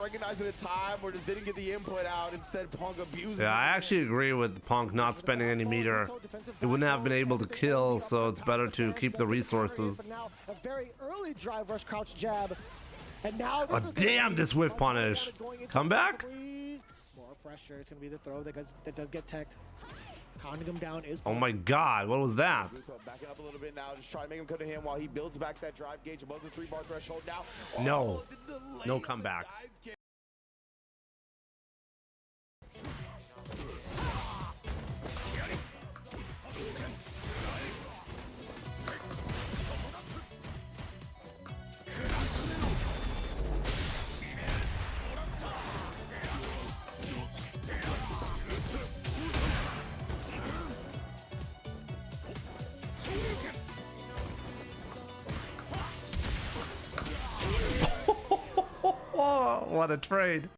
recognizing a time or just didn't get the input out. Instead, Punk abuses. Yeah, I actually agree with Punk not spending any meter. He wouldn't have been able to kill, so it's better to keep the resources. But now a very early drive rush crouch jab. And now Oh, damn, this whiff punish. Come back? More pressure. It's going to be the throw that does get teched. Pounding him down is. Oh my god, what was that? Backing up a little bit now, just trying to make him come to him while he builds back that drive gauge above the 3-bar threshold now. No. The delay No of the comeback. dive gauge. Oh, what a trade.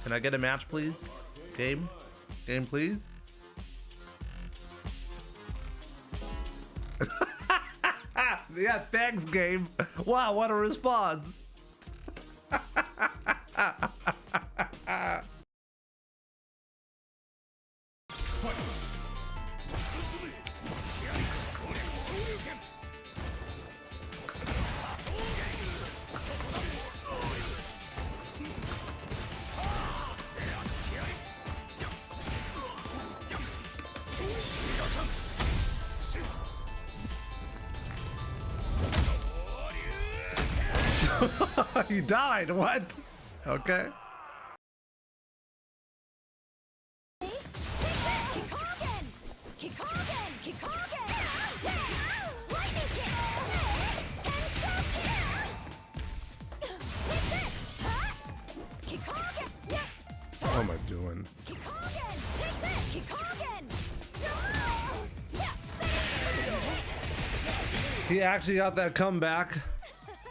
Can I get a match, please? Game? Game, please? Yeah, thanks, game. Wow, what a response. He died, what? Okay. What am I doing? He actually got that comeback.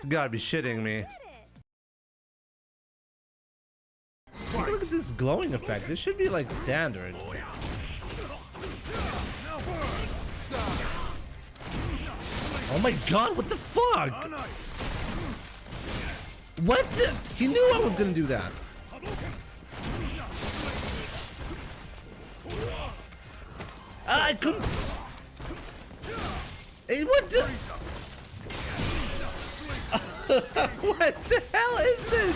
You gotta be shitting me. Look at this glowing effect. This should be like standard. Oh my god, what the fuck? What the? He knew I was gonna do that. I couldn't. Hey, what the? What the hell is this?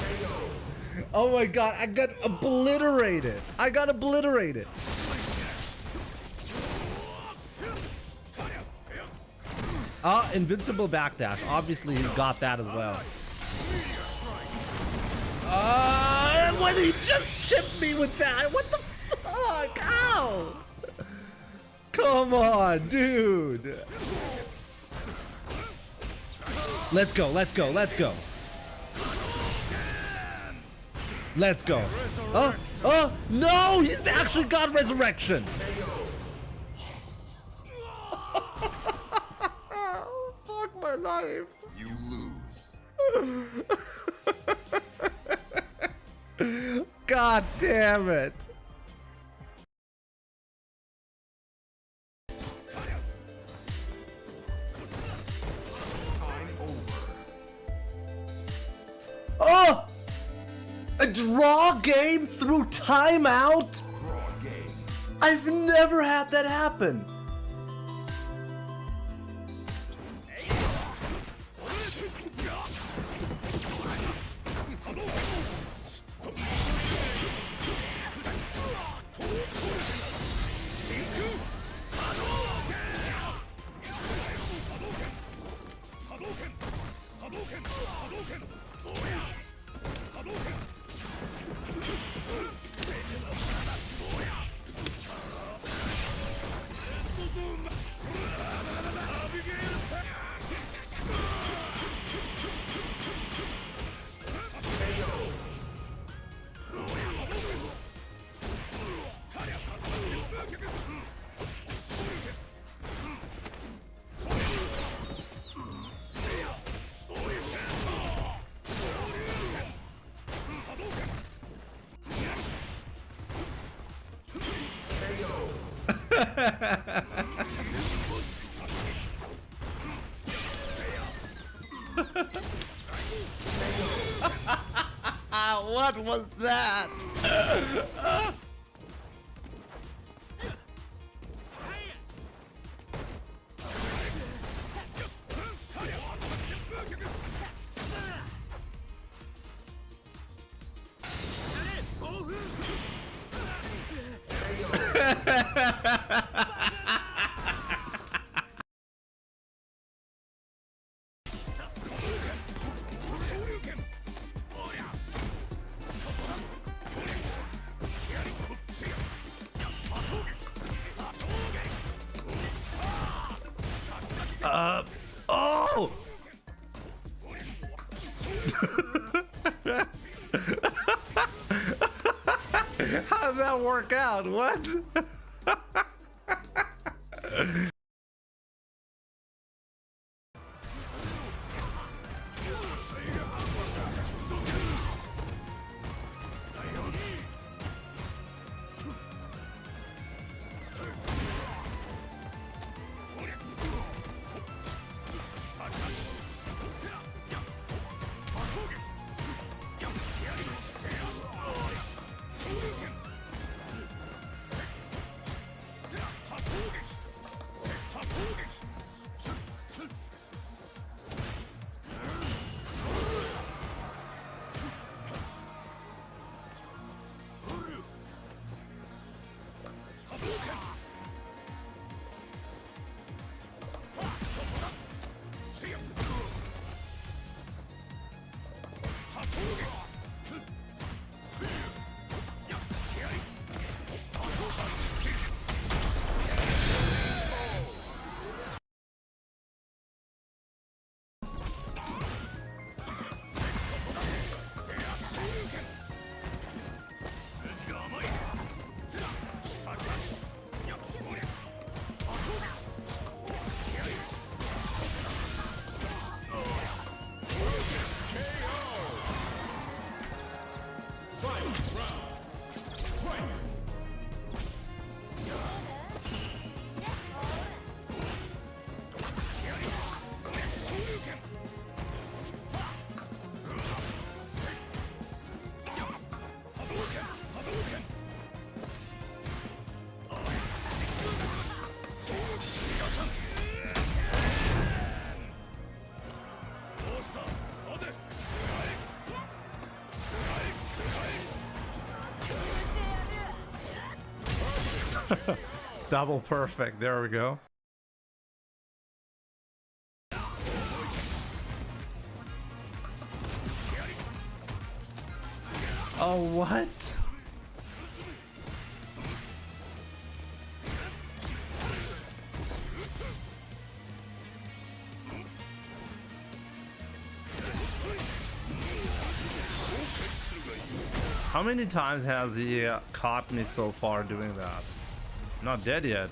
Oh my god, I got obliterated. I got obliterated. Invincible backdash. Obviously, he's got that as well. What did he just chip me with that? What the fuck? Ow! Come on, dude. Let's go, let's go, let's go. Let's go. Oh, no, he's actually got resurrection. Fuck my life. You lose. God damn it. Oh! A draw game through timeout? Draw game. I've never had that happen. What was that? Oh! How did that work out? What? Double perfect. There we go. Oh, what? How many times has he caught me so far doing that? Not dead yet.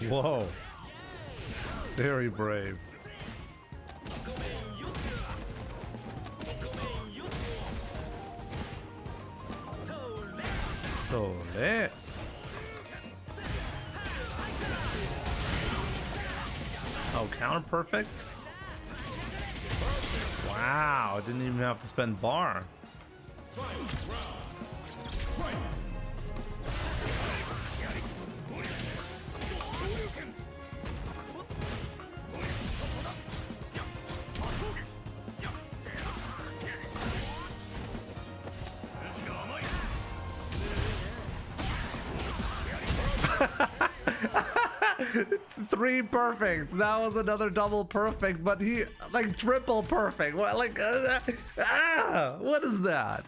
Whoa. Very brave. So lit. Oh, counter perfect. Wow, didn't even have to spend bar. 3 perfect. That was another double perfect, but he like triple perfect. What like what is that?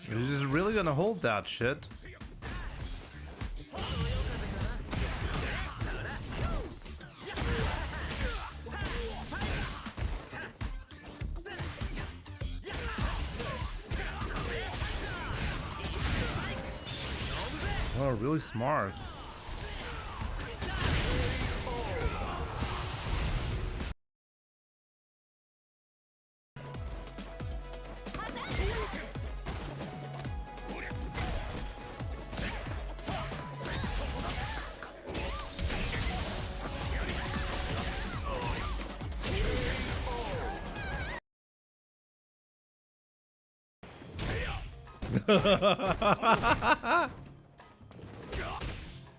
He's just really gonna hold that shit. Oh, really smart.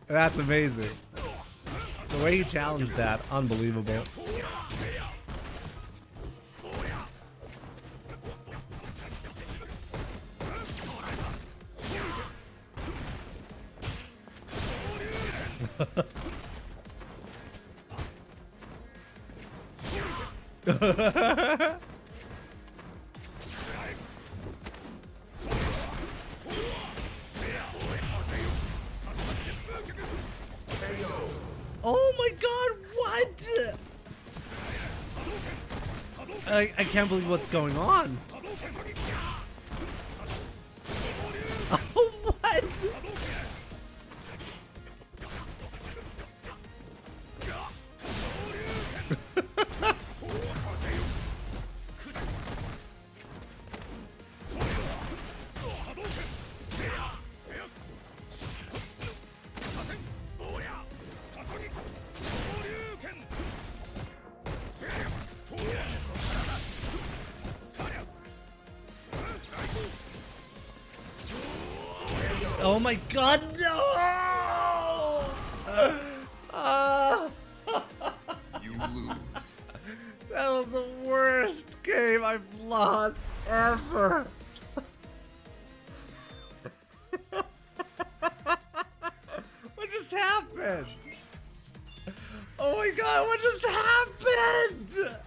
That's amazing. The way he challenged that, unbelievable. Oh my god, what? I can't believe what's going on. Oh, what? Oh my god, no! You lose. That was the worst game I've lost ever. What just happened? Oh my god, what just happened?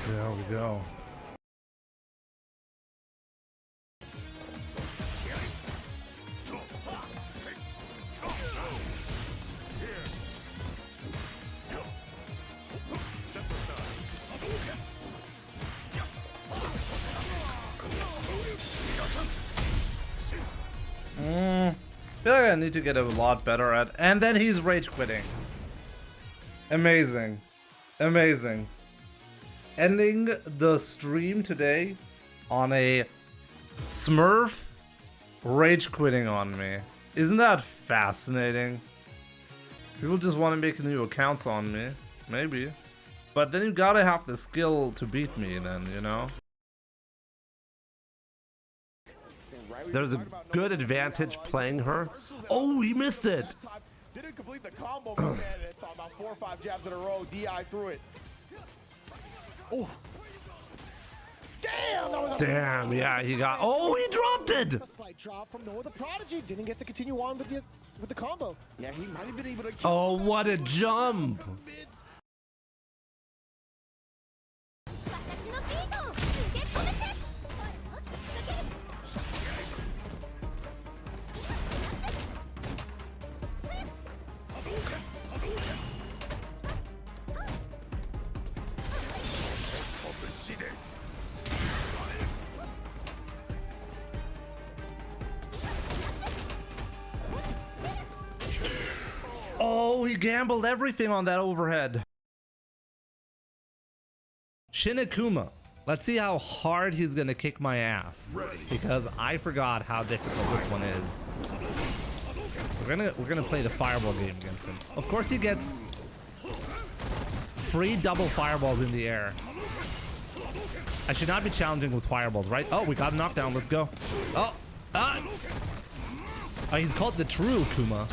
There we go. I feel like I need to get a lot better at. And then he's rage quitting. Amazing. Amazing. Ending the stream today on a Smurf rage quitting on me. Isn't that fascinating? People just want to make new accounts on me. Maybe. But then you gotta have the skill to beat me then, you know? There's a good advantage playing her. Oh, he missed it. Didn't complete the combo, but man, it's about 4 or 5 jabs in a row. DI through it. Oh. Damn! That was a Damn, yeah, he got. Oh, he dropped it. A slight drop from Noah the Prodigy. Didn't get to continue on with the combo. Yeah, he might have been able to kill. Oh, what a jump. Oh, he gambled everything on that overhead. Shin Akuma. Let's see how hard he's gonna kick my ass. Because I forgot how difficult this one is. We're gonna play the fireball game against him. Of course he gets free double fireballs in the air. I should not be challenging with fireballs, right? Oh, we got a knockdown. Let's go. Oh, he's called the true Akuma.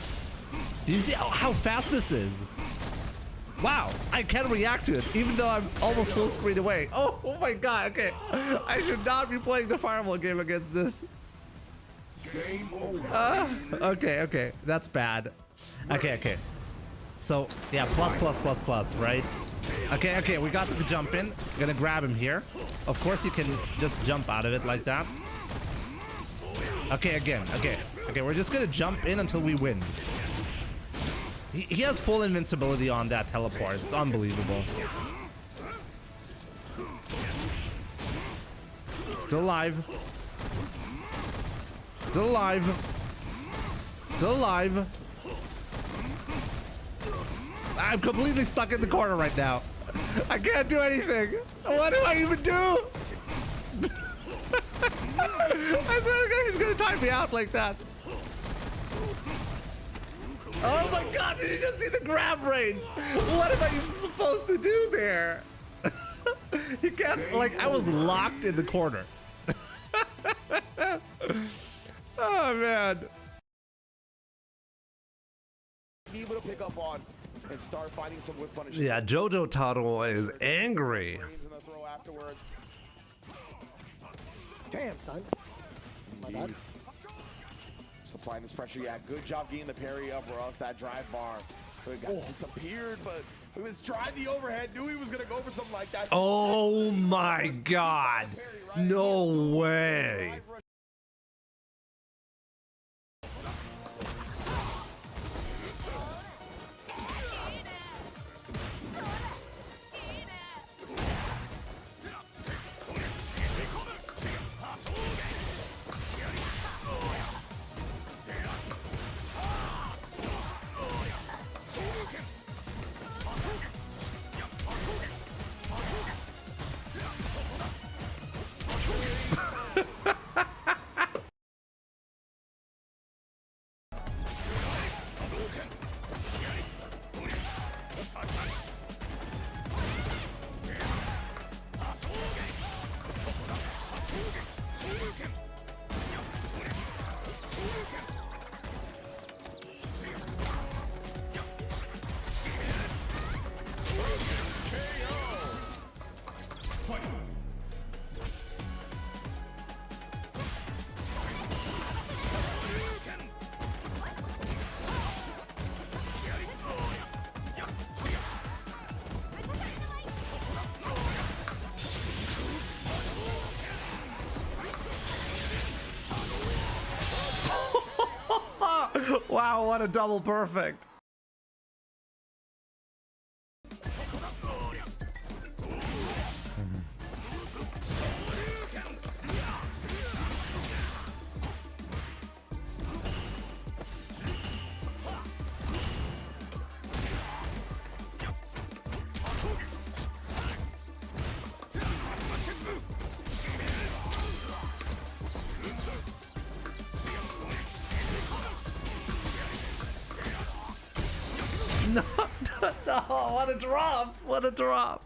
Do you see how fast this is? Wow, I can react to it even though I'm almost full screen away. Oh my god, okay. I should not be playing the fireball game against this. Okay, that's bad. Okay. So, yeah, plus, right? Okay, we got the jump in. Gonna grab him here. Of course you can just jump out of it like that. Okay, again, okay, we're just gonna jump in until we win. He has full invincibility on that teleport. It's unbelievable. Still alive. Still alive. Still alive. I'm completely stuck in the corner right now. I can't do anything. What do I even do? I swear to God, he's gonna time me out like that. Oh my god, did you just see the grab range? What am I even supposed to do there? He can't, like, I was locked in the corner. Oh man. Be able to pick up on and start finding some whip punish. Yeah, Jojo Taro is angry. Damn, son. My bad. Applying this pressure, yeah, good job getting the parry up, or else that drive bar got disappeared. But it was tried the overhead, knew he was gonna go for something like that. Oh my god, no way. Wow, what a double perfect. No, what a drop! What a drop!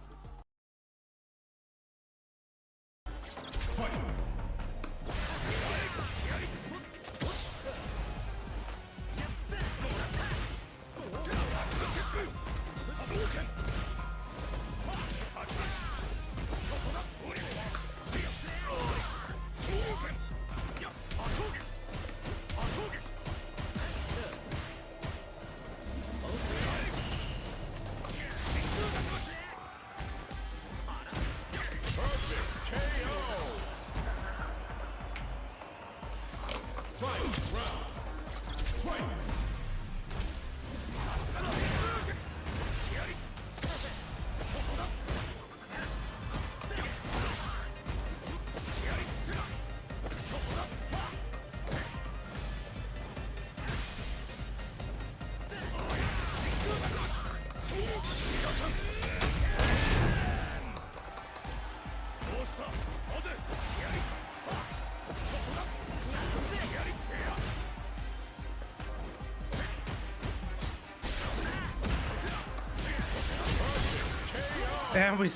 And we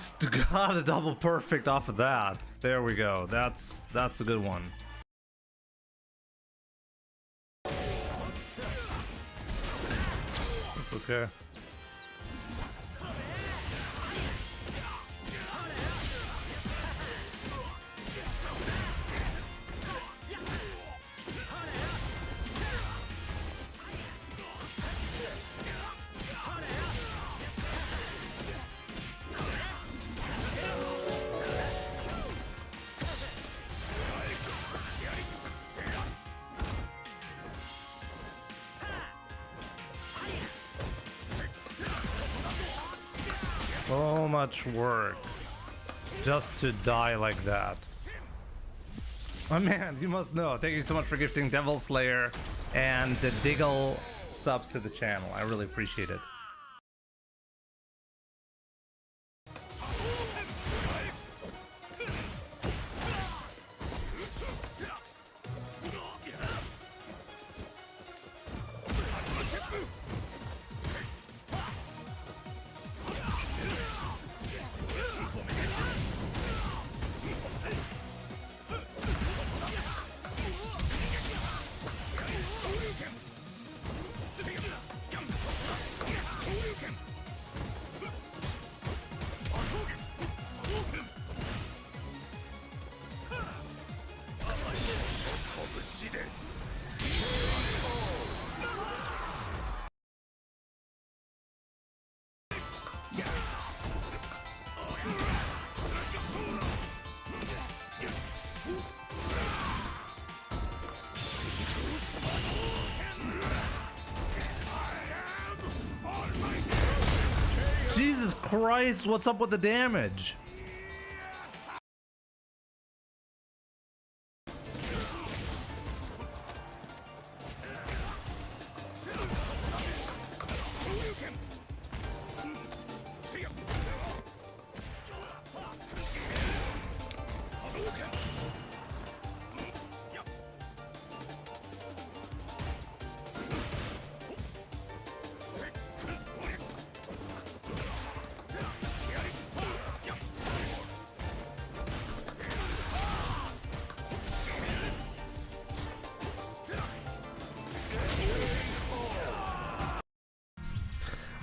got a double perfect off of that. There we go. That's a good one. It's okay. So much work just to die like that. Oh man, you must know. Thank you so much for gifting Devil Slayer and the Diggle subs to the channel. I really appreciate it. Jesus Christ, what's up with the damage?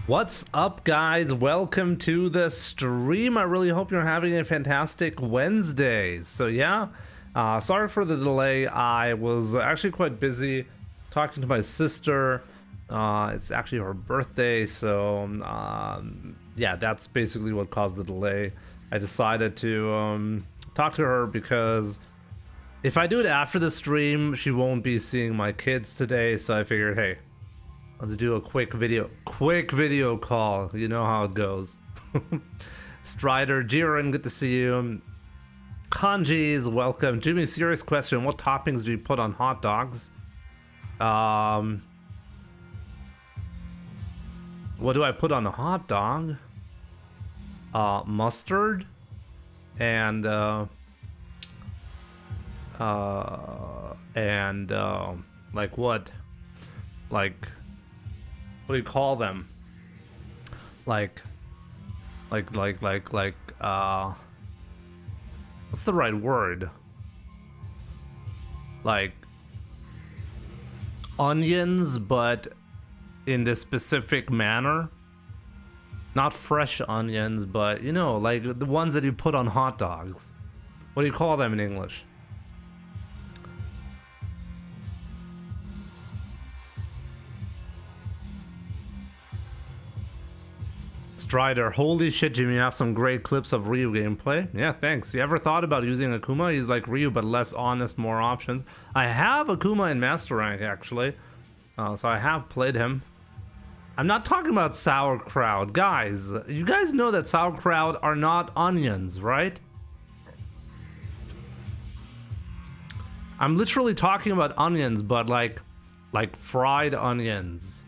What's up, guys? Welcome to the stream. I really hope you're having a fantastic Wednesday. So yeah, sorry for the delay. I was actually quite busy talking to my sister. It's actually her birthday, so yeah, that's basically what caused the delay. I decided to talk to her because if I do it after the stream, she won't be seeing my kids today, so I figured, hey, let's do a quick video call. You know how it goes. Strider, Jiren, good to see you. Kanji's, welcome. Jimmy, serious question. What toppings do you put on hot dogs? What do I put on a hot dog? Mustard and like what? Like, what do you call them? Like, what's the right word? Like, onions, but in this specific manner. Not fresh onions, but you know, like the ones that you put on hot dogs. What do you call them in English? Strider, holy shit, Jimmy, you have some great clips of Ryu gameplay. Yeah, thanks. You ever thought about using Akuma? He's like Ryu, but less honest, more options. I have Akuma in Master Rank, actually. So I have played him. I'm not talking about sauerkraut. Guys, you guys know that sauerkraut are not onions, right? I'm literally talking about onions, but like fried onions.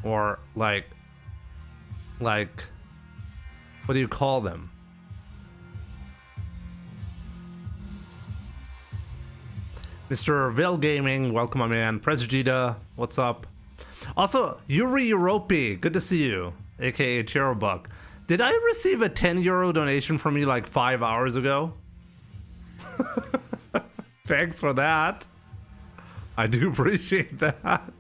Or like, what do you call them? Mr. Vil Gaming, welcome, my man. Presjita, what's up? Also, Yuri Europe, good to see you, aka Cherobuck. Did I receive a 10 euro donation from you like 5 hours ago? Thanks for that. I do appreciate that.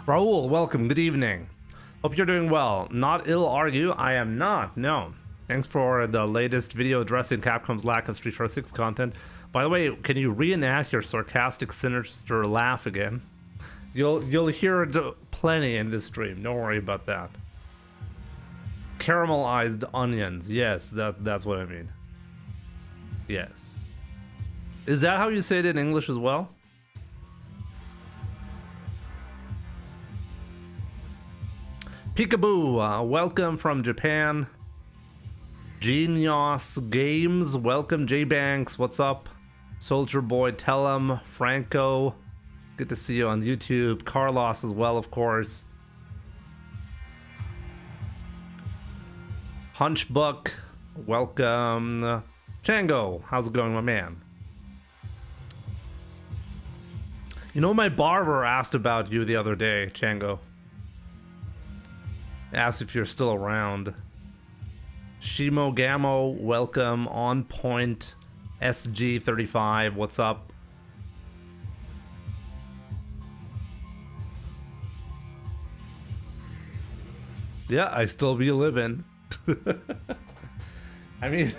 Raul, welcome, good evening. Hope you're doing well. Not ill, are you? I am not, no. Thanks for the latest video addressing Capcom's lack of Street Fighter 6 content. By the way, can you reenact your sarcastic, sinister laugh again? You'll hear it plenty in this stream, don't worry about that. Caramelized onions, yes, that's what I mean. Yes. Is that how you say it in English as well? Peekaboo, welcome from Japan. Genius Games, welcome. J Banks, what's up? Soldier Boy, Tellum, Franco, good to see you on YouTube. Carlos as well, of course. Hunchbuck, welcome. Chango, how's it going, my man? You know, my barber asked about you the other day, Chango. Asked if you're still around. Shimo Gamo, welcome. On Point SG35, what's up? Yeah, I still be living. I mean,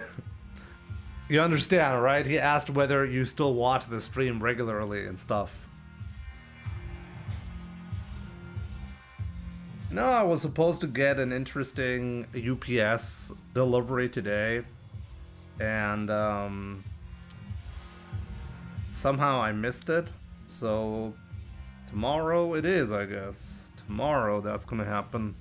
you understand, right? He asked whether you still watch the stream regularly and stuff. No, I was supposed to get an interesting UPS delivery today, and somehow I missed it, so tomorrow it is, I guess. Tomorrow that's gonna happen.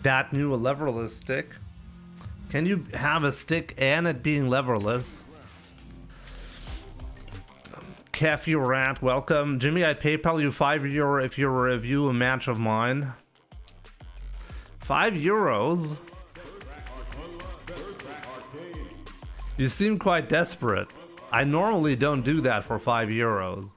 That new leverless stick. Can you have a stick and it being leverless? Cafe Rat, welcome. Jimmy, I PayPal you €5 if you review a match of mine. €5? You seem quite desperate. I normally don't do that for €5.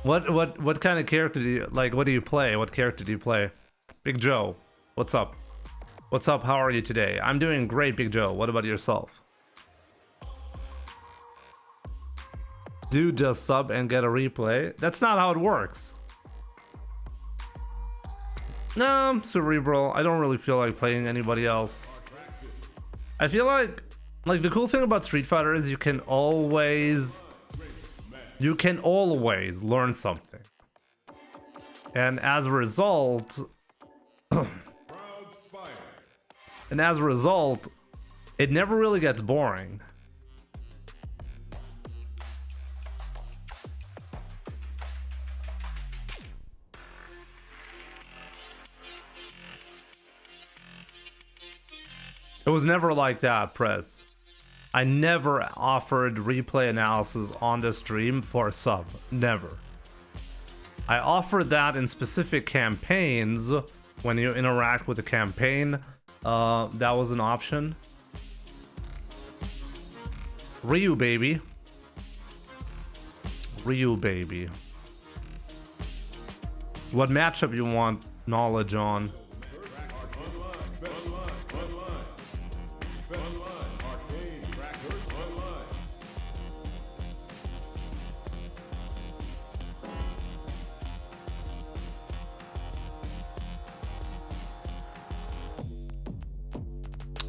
What kind of character do you like? What do you play? What character do you play? Big Joe, what's up? What's up? How are you today? I'm doing great, Big Joe. What about yourself? Do just sub and get a replay. That's not how it works. No, Cerebral. I don't really feel like playing anybody else. I feel like the cool thing about Street Fighter is you can always learn something. And as a result, it never really gets boring. It was never like that, Prez. I never offered replay analysis on the stream for a sub. Never. I offered that in specific campaigns. When you interact with a campaign, that was an option. Ryu baby. Ryu baby. what matchup you want knowledge on.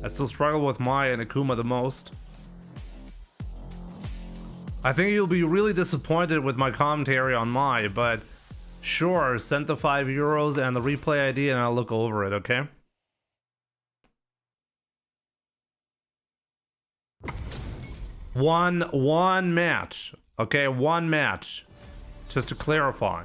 I still struggle with Mai and Akuma the most. I think you'll be really disappointed with my commentary on Mai, but sure, send the €5 and the replay ID and I'll look over it, okay? One match. Okay, one match. Just to clarify.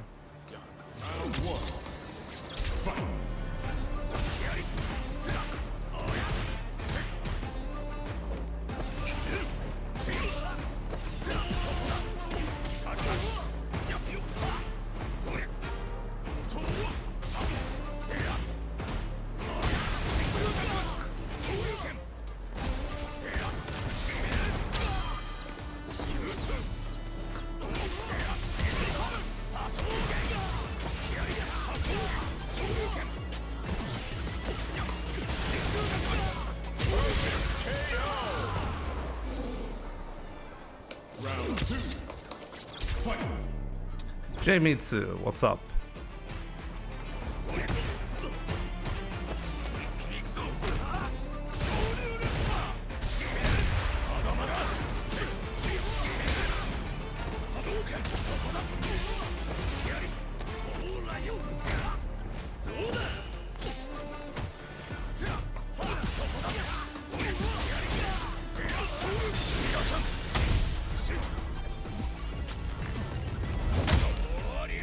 J-Mitsu, what's up?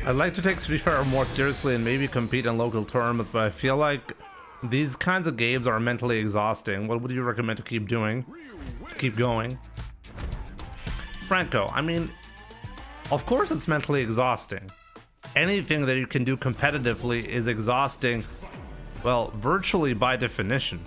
I'd like to take Street Fighter more seriously and maybe compete in local tournaments, but I feel like these kinds of games are mentally exhausting. What would you recommend to keep doing? Keep going? Franco, I mean, of course it's mentally exhausting. Anything that you can do competitively is exhausting, well, virtually by definition.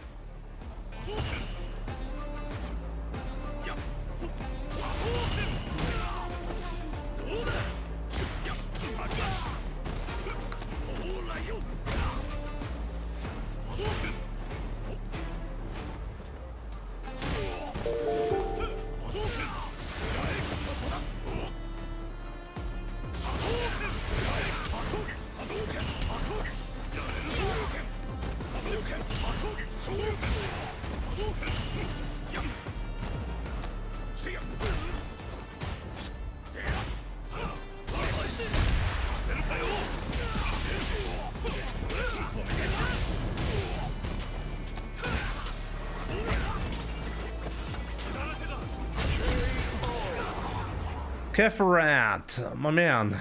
Kefarat, my man.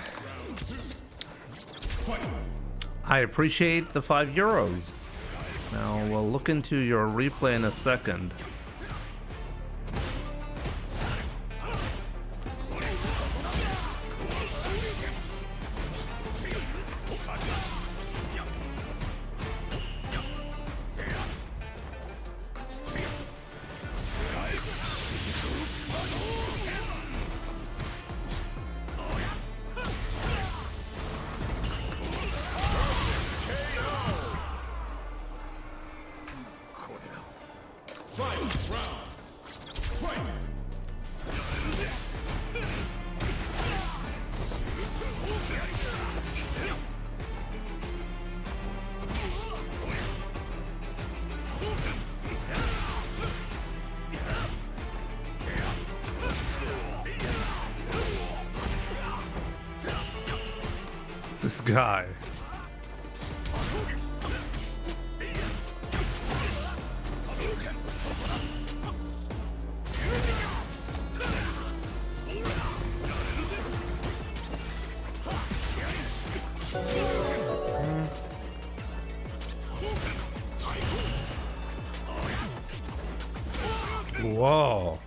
I appreciate the €5. Now we'll look into your replay in a second. This guy. Whoa.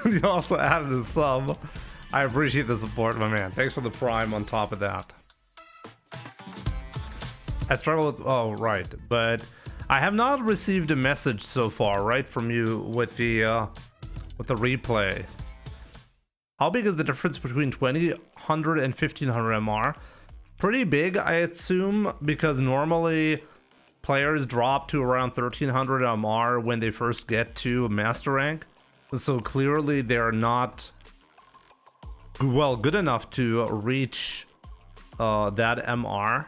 You also added a sub. I appreciate the support, my man. Thanks for the prime on top of that. I struggle with, oh right, but I have not received a message so far, right, from you with the replay. How big is the difference between 2000 and 1500 MR? Pretty big, I assume, because normally players drop to around 1300 MR when they first get to master rank. So clearly they're not, well, good enough to reach that MR.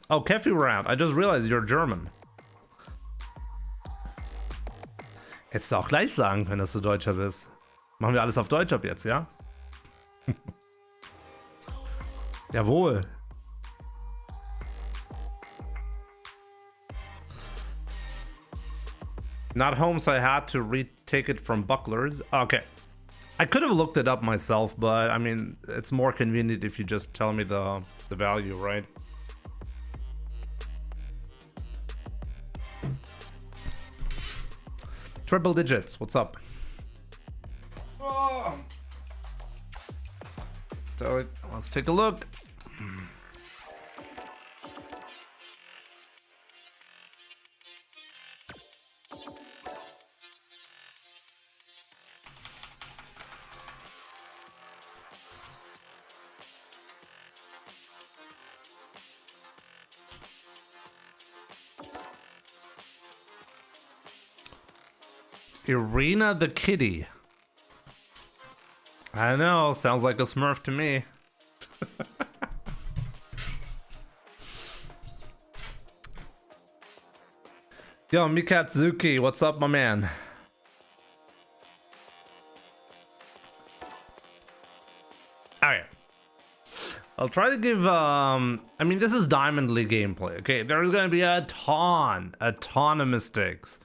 Oh, Kefi Round, I just realized you're German. Hättest du auch gleich sagen können, dass du Deutscher bist. Machen wir alles auf Deutsch ab jetzt, ja? Jawohl. Not home, so I had to retake it from Bucklers. Okay. I could have looked it up myself, but I mean, it's more convenient if you just tell me the value, right? Triple digits, what's up? Oh. Let's take a look. Irina the Kitty. I know, sounds like a Smurf to me. Yo, Mikatsuki, what's up, my man? Alright. I'll try to give, I mean, this is Diamond League gameplay, okay? There's gonna be a ton of mistakes.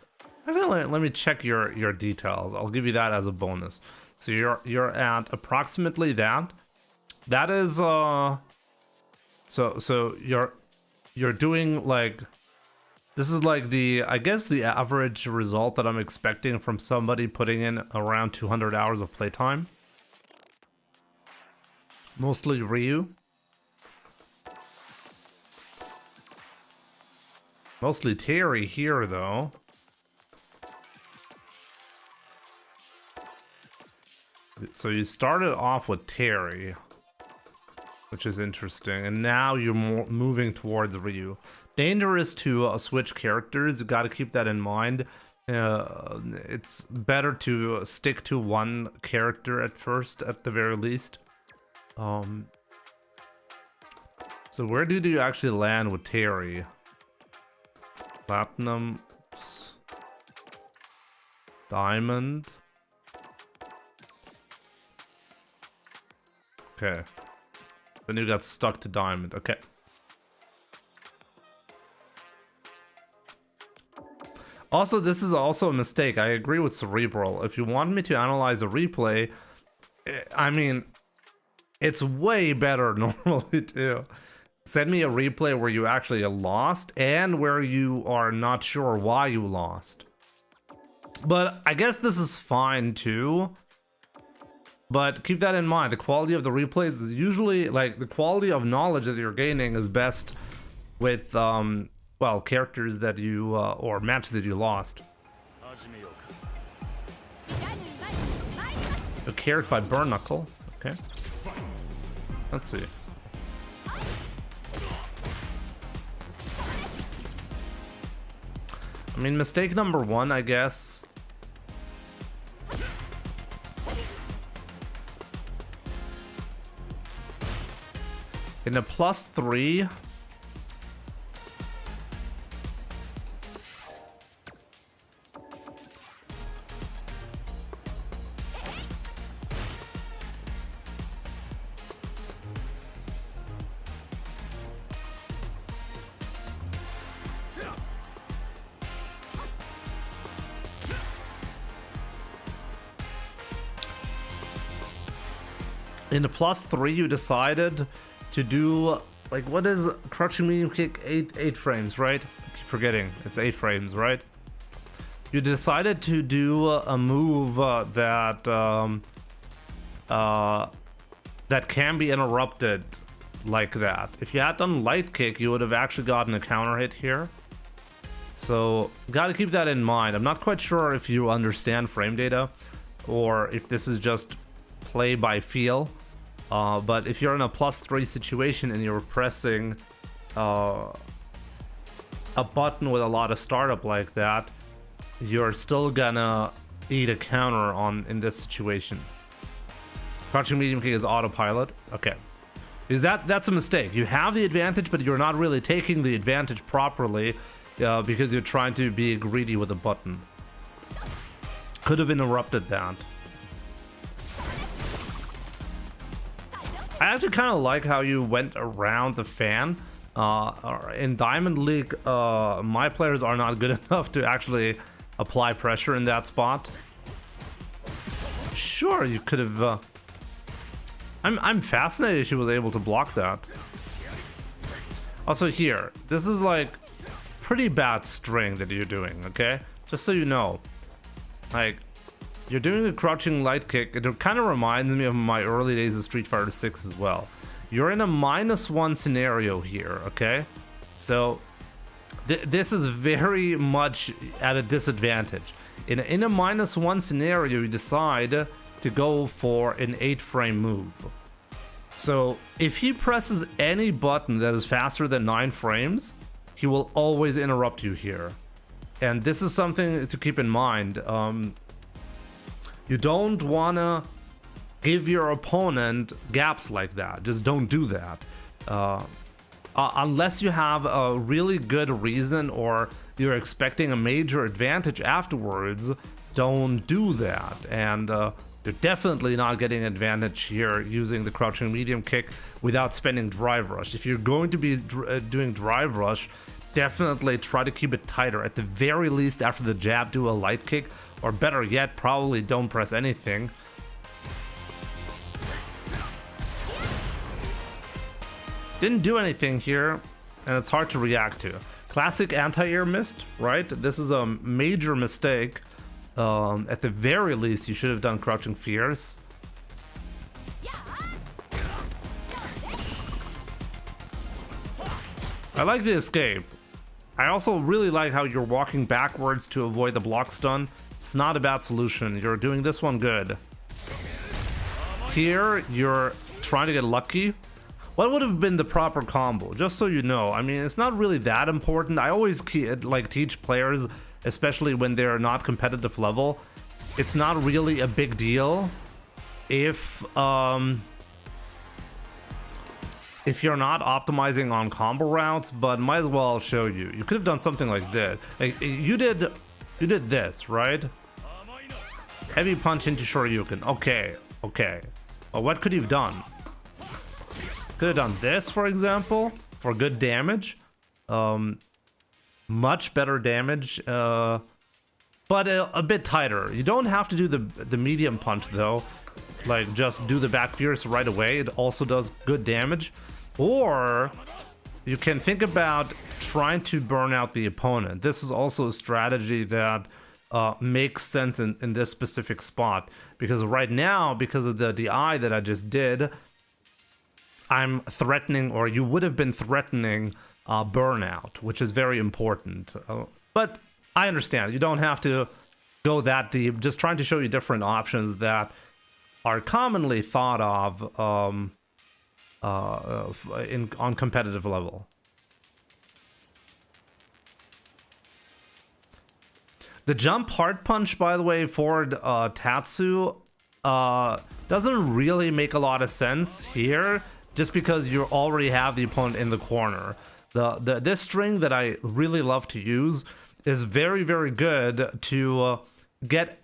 Let me check your details. I'll give you that as a bonus. So you're at approximately that. That is so you're doing like, this is like the, I guess, the average result that I'm expecting from somebody putting in around 200 hours of playtime. Mostly Ryu. Mostly Terry here though. So you started off with Terry, which is interesting, and now you're moving towards Ryu. Dangerous to switch characters, you gotta keep that in mind. It's better to stick to one character at first, at the very least. So where did you actually land with Terry? Platinum, Diamond. Okay. Then you got stuck to Diamond. Okay. Also, this is also a mistake. I agree with Cerebral. If you want me to analyze a replay, I mean, it's way better normally too. Send me a replay where you actually lost and where you are not sure why you lost. But I guess this is fine too. But keep that in mind. The quality of the replays is usually, like, the quality of knowledge that you're gaining is best with, well, characters that you, or matches that you lost. You're carried by Burn Knuckle. Okay. Let's see. I mean, mistake number one, I guess. In a +3, you decided to do, like, what is crouching medium kick? 8 frames, right? I keep forgetting. It's 8 frames, right? You decided to do a move that can be interrupted like that. If you had done light kick, you would have actually gotten a counter hit here. So gotta keep that in mind. I'm not quite sure if you understand frame data or if this is just play by feel. But if you're in a +3 situation and you're pressing a button with a lot of startup like that, you're still gonna eat a counter in this situation. Crouching medium kick is autopilot. Okay. Because that's a mistake. You have the advantage, but you're not really taking the advantage properly because you're trying to be greedy with a button. Could have interrupted that. I actually kind of like how you went around the fan. In Diamond League, my players are not good enough to actually apply pressure in that spot. Sure, you could have... I'm fascinated she was able to block that. Also here, this is like pretty bad string that you're doing, okay? Just so you know. Like, you're doing a crouching light kick. It kind of reminds me of my early days of Street Fighter 6 as well. You're in a -1 scenario here, okay? So this is very much at a disadvantage. In a -1 scenario, you decide to go for an 8-frame move. So if he presses any button that is faster than 9 frames, he will always interrupt you here. And this is something to keep in mind. You don't want to give your opponent gaps like that. Just don't do that. Unless you have a really good reason or you're expecting a major advantage afterwards, don't do that. And you're definitely not getting advantage here using the crouching medium kick without spending drive rush. If you're going to be doing drive rush, definitely try to keep it tighter. At the very least, after the jab, do a light kick, or better yet, probably don't press anything. Didn't do anything here, and it's hard to react to. Classic anti-air missed, right? This is a major mistake. At the very least, you should have done crouching fierce. I like the escape. I also really like how you're walking backwards to avoid the block stun. It's not a bad solution. You're doing this one good. Here, you're trying to get lucky. What would have been the proper combo? Just so you know. I mean, it's not really that important. I always teach players, especially when they're not competitive level, it's not really a big deal if you're not optimizing on combo routes, but might as well show you. You could have done something like this. Like, you did this, right? Heavy punch into Shoryuken. Okay. Well, what could you have done? Could have done this, for example, for good damage. Much better damage, but a bit tighter. You don't have to do the medium punch though. Like, just do the back fierce right away. It also does good damage. Or you can think about trying to burn out the opponent. This is also a strategy that makes sense in this specific spot, because right now, because of the DI that I just did, I'm threatening, or you would have been threatening, burnout, which is very important. But I understand you don't have to go that deep. Just trying to show you different options that are commonly thought of on competitive level. The jump hard punch, by the way, for Tatsu doesn't really make a lot of sense here, just because you already have the opponent in the corner. This string that I really love to use is very, very good to get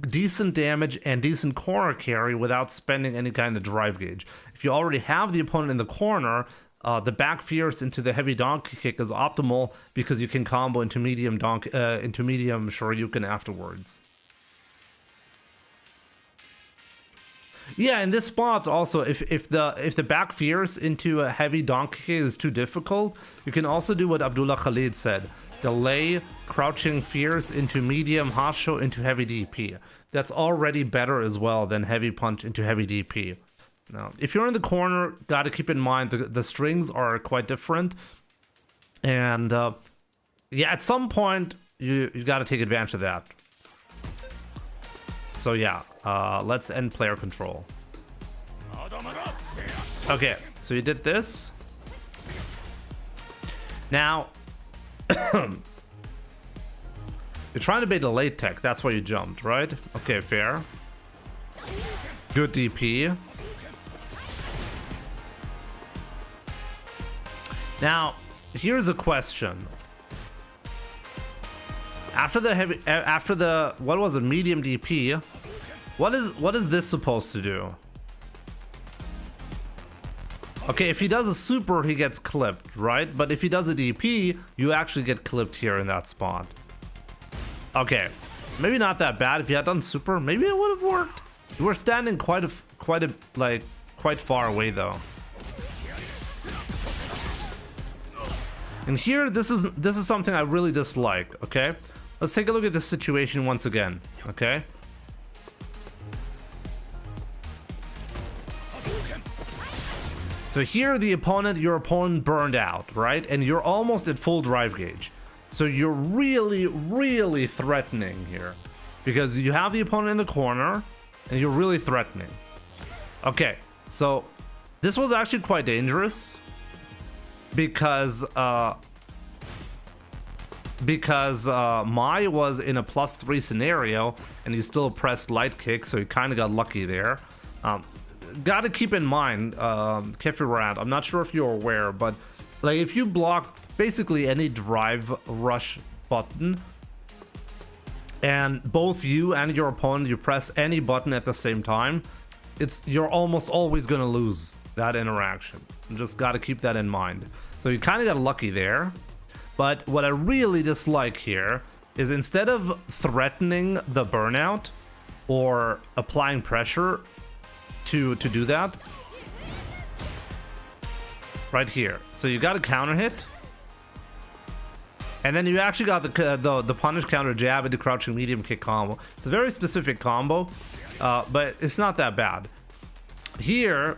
decent damage and decent corner carry without spending any kind of drive gauge. If you already have the opponent in the corner, the back fierce into the heavy donkey kick is optimal because you can combo into medium Shoryuken afterwards. Yeah, in this spot also, if the back fierce into a heavy donkey kick is too difficult, you can also do what Abdullah Khalid said. Delay crouching fierce into medium Hasho into heavy DP. That's already better as well than heavy punch into heavy DP. Now, if you're in the corner, gotta keep in mind the strings are quite different. And yeah, at some point, you gotta take advantage of that. So yeah, let's end player control. Okay, so you did this. Now, you're trying to bait a late tech, that's why you jumped, right? Okay, fair. Good DP. Now, here's a question. After the what was a medium DP, what is this supposed to do? Okay, if he does a super, he gets clipped, right? But if he does a DP, you actually get clipped here in that spot. Okay, maybe not that bad. If you had done super, maybe it would have worked. You were standing quite far away though. And here, this is something I really dislike. Okay, let's take a look at this situation once again. Okay. So here your opponent burned out, right? And you're almost at full drive gauge. So you're really, really threatening here. Because you have the opponent in the corner, and you're really threatening. Okay, so this was actually quite dangerous. Because Mai was in a +3 scenario, and he still pressed light kick, so he kind of got lucky there. Gotta keep in mind, Kefirad, I'm not sure if you're aware, but like if you block basically any drive rush button, and both you and your opponent, you press any button at the same time, you're almost always gonna lose that interaction. You just gotta keep that in mind. So you kind of got lucky there. But what I really dislike here is instead of threatening the burnout or applying pressure to do that, right here. So you got a counter hit, and then you actually got the punish counter jab into crouching medium kick combo. It's a very specific combo, but it's not that bad. Here,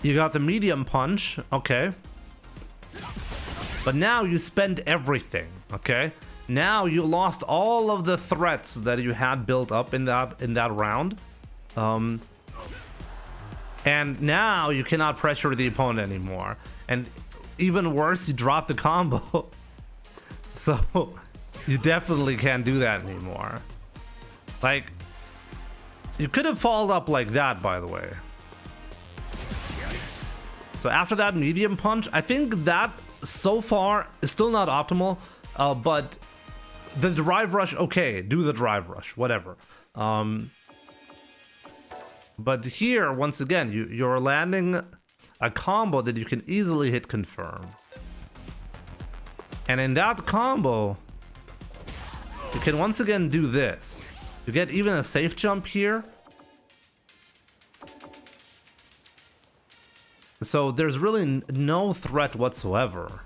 you got the medium punch, okay. But now you spend everything, okay. Now you lost all of the threats that you had built up in that round. And now you cannot pressure the opponent anymore. And even worse, you drop the combo. So you definitely can't do that anymore. Like, you could have followed up like that, by the way. So after that medium punch, I think that so far is still not optimal. But the drive rush, okay, do the drive rush, whatever. But here, once again, you're landing a combo that you can easily hit confirm. And in that combo, you can once again do this. You get even a safe jump here. So there's really no threat whatsoever.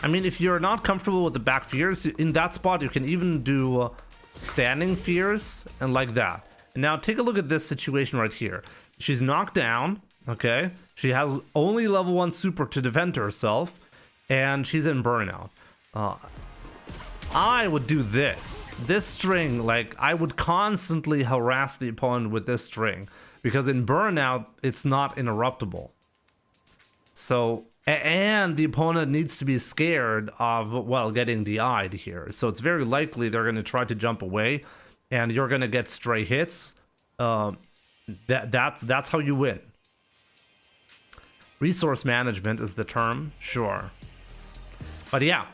I mean, if you're not comfortable with the back fears, in that spot you can even do standing fears and like that. And now take a look at this situation right here. She's knocked down, okay? She has only level 1 super to defend herself, and she's in burnout. I would do this. This string, like, I would constantly harass the opponent with this string, because in burnout, it's not interruptible. So, and the opponent needs to be scared of, well, getting DI'd here. So it's very likely they're going to try to jump away, and you're gonna get stray hits. That's how you win. Resource management is the term, sure. But yeah.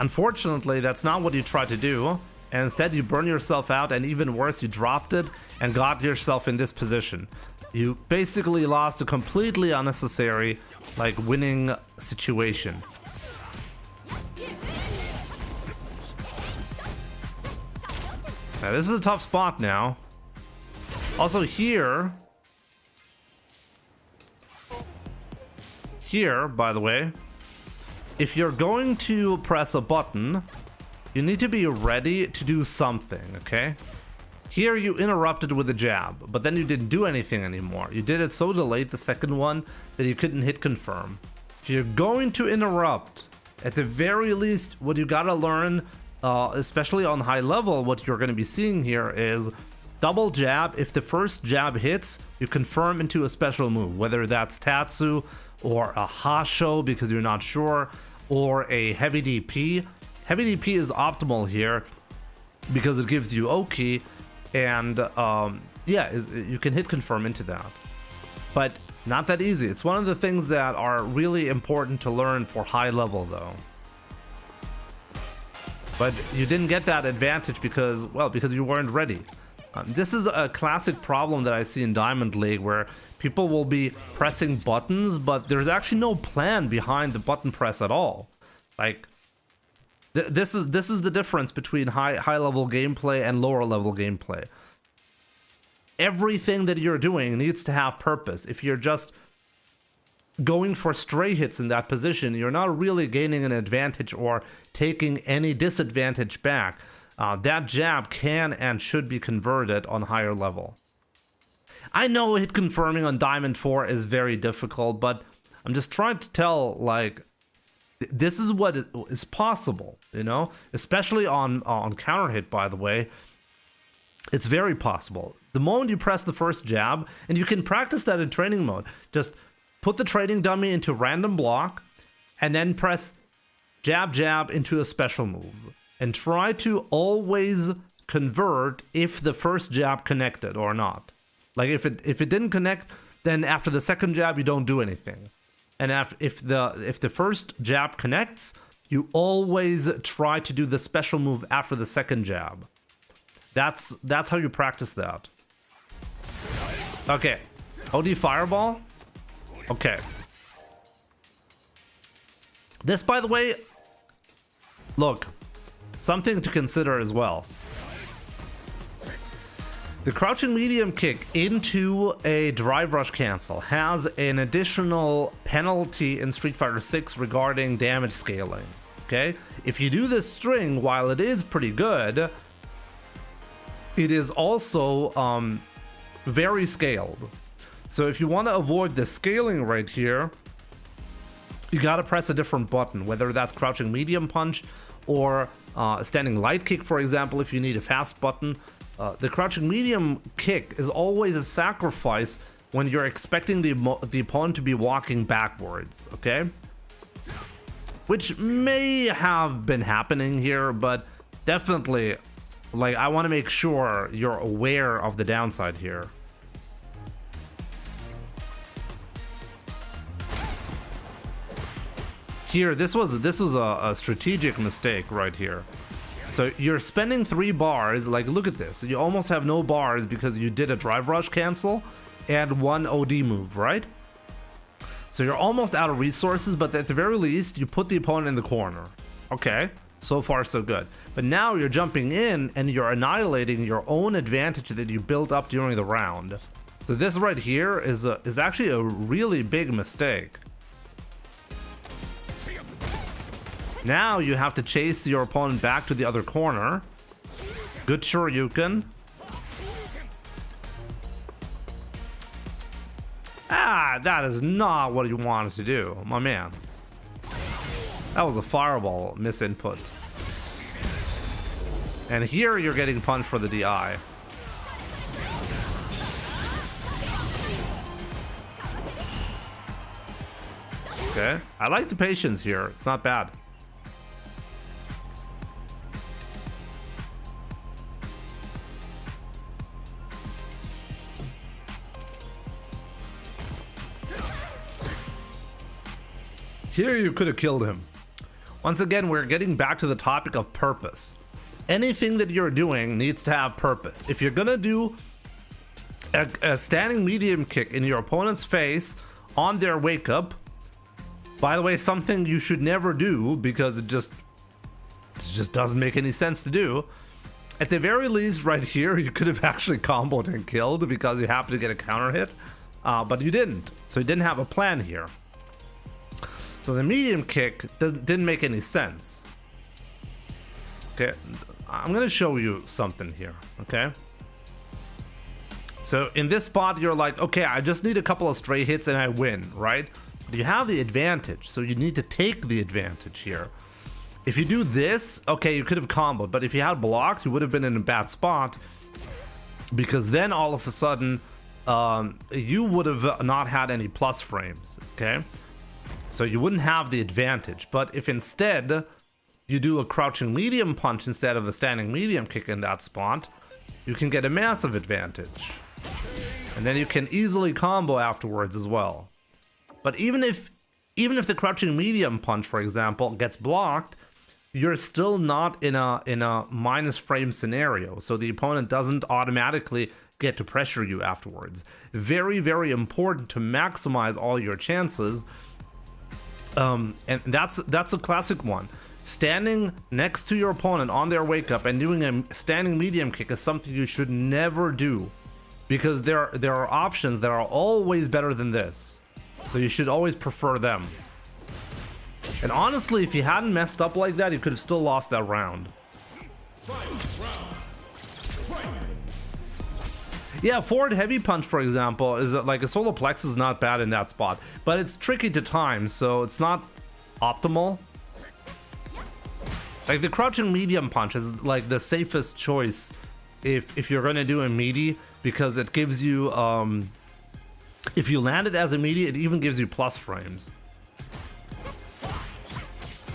Unfortunately, that's not what you try to do. And instead you burn yourself out, and even worse, you dropped it and got yourself in this position. You basically lost a completely unnecessary, like, winning situation. Now, this is a tough spot now. Also here, by the way, if you're going to press a button, you need to be ready to do something, okay? Here you interrupted with a jab, but then you didn't do anything anymore. You did it so delayed, the second one, that you couldn't hit confirm. If you're going to interrupt, at the very least, what you gotta learn, especially on high level, what you're gonna be seeing here is double jab. If the first jab hits, you confirm into a special move, whether that's Tatsu or a Hasho because you're not sure, or a heavy DP. Heavy DP is optimal here because it gives you Oki, and yeah, you can hit confirm into that. But not that easy. It's one of the things that are really important to learn for high level though. But you didn't get that advantage because, well, because you weren't ready. This is a classic problem that I see in Diamond League where people will be pressing buttons, but there's actually no plan behind the button press at all. Like, this is the difference between high level gameplay and lower level gameplay. Everything that you're doing needs to have purpose. If you're just going for stray hits in that position, you're not really gaining an advantage or taking any disadvantage back. That jab can and should be converted on higher level. I know hit confirming on Diamond 4 is very difficult, but I'm just trying to tell, like, this is what is possible, you know? Especially on counter hit, by the way. It's very possible. The moment you press the first jab, and you can practice that in training mode, just put the training dummy into random block, and then press jab jab into a special move. And try to always convert if the first jab connected or not. Like if it didn't connect, then after the second jab you don't do anything. And if the first jab connects, you always try to do the special move after the second jab. That's how you practice that. Okay, OD Fireball. Okay. This, by the way, look. Something to consider as well. The crouching medium kick into a drive rush cancel has an additional penalty in Street Fighter 6 regarding damage scaling. Okay? If you do this string, while it is pretty good, it is also very scaled. So if you want to avoid the scaling right here, you gotta press a different button, whether that's crouching medium punch or standing light kick, for example, if you need a fast button. The crouching medium kick is always a sacrifice when you're expecting the opponent to be walking backwards, okay? Which may have been happening here, but definitely, like, I want to make sure you're aware of the downside here. Here, this was a strategic mistake right here. So you're spending 3 bars, like look at this. You almost have no bars because you did a drive rush cancel and 1 OD move, right? So you're almost out of resources, but at the very least, you put the opponent in the corner. Okay, so far so good. But now you're jumping in and you're annihilating your own advantage that you built up during the round. So this right here is actually a really big mistake. Now you have to chase your opponent back to the other corner. Good Shoryuken. Ah, that is not what you wanted to do, my man. That was a fireball misinput. And here you're getting punched for the DI. Okay, I like the patience here. It's not bad. Here you could have killed him. Once again, we're getting back to the topic of purpose. Anything that you're doing needs to have purpose. If you're gonna do a standing medium kick in your opponent's face on their wake up, by the way, something you should never do because it just doesn't make any sense to do. At the very least, right here, you could have actually comboed and killed because you happened to get a counter hit, but you didn't. So you didn't have a plan here. So the medium kick didn't make any sense. Okay, I'm gonna show you something here, okay? So in this spot, you're like, okay, I just need a couple of stray hits and I win, right? But you have the advantage, so you need to take the advantage here. If you do this, okay, you could have comboed, but if you had blocked, you would have been in a bad spot, because then all of a sudden, you would have not had any plus frames, okay? So you wouldn't have the advantage. But if instead you do a crouching medium punch instead of a standing medium kick in that spot, you can get a massive advantage. And then you can easily combo afterwards as well. But even if the crouching medium punch, for example, gets blocked, you're still not in a minus frame scenario, so the opponent doesn't automatically get to pressure you afterwards. Very, very important to maximize all your chances. And that's a classic one. Standing next to your opponent on their wake up and doing a standing medium kick is something you should never do, because there are options that are always better than this. So you should always prefer them. And honestly, if you hadn't messed up like that, you could have still lost that round. Yeah, forward heavy punch, for example, is like a solar plexus is not bad in that spot, but it's tricky to time, so it's not optimal. Like the crouching medium punch is like the safest choice if you're gonna do a meaty, because it gives you if you land it as a meaty, it even gives you plus frames.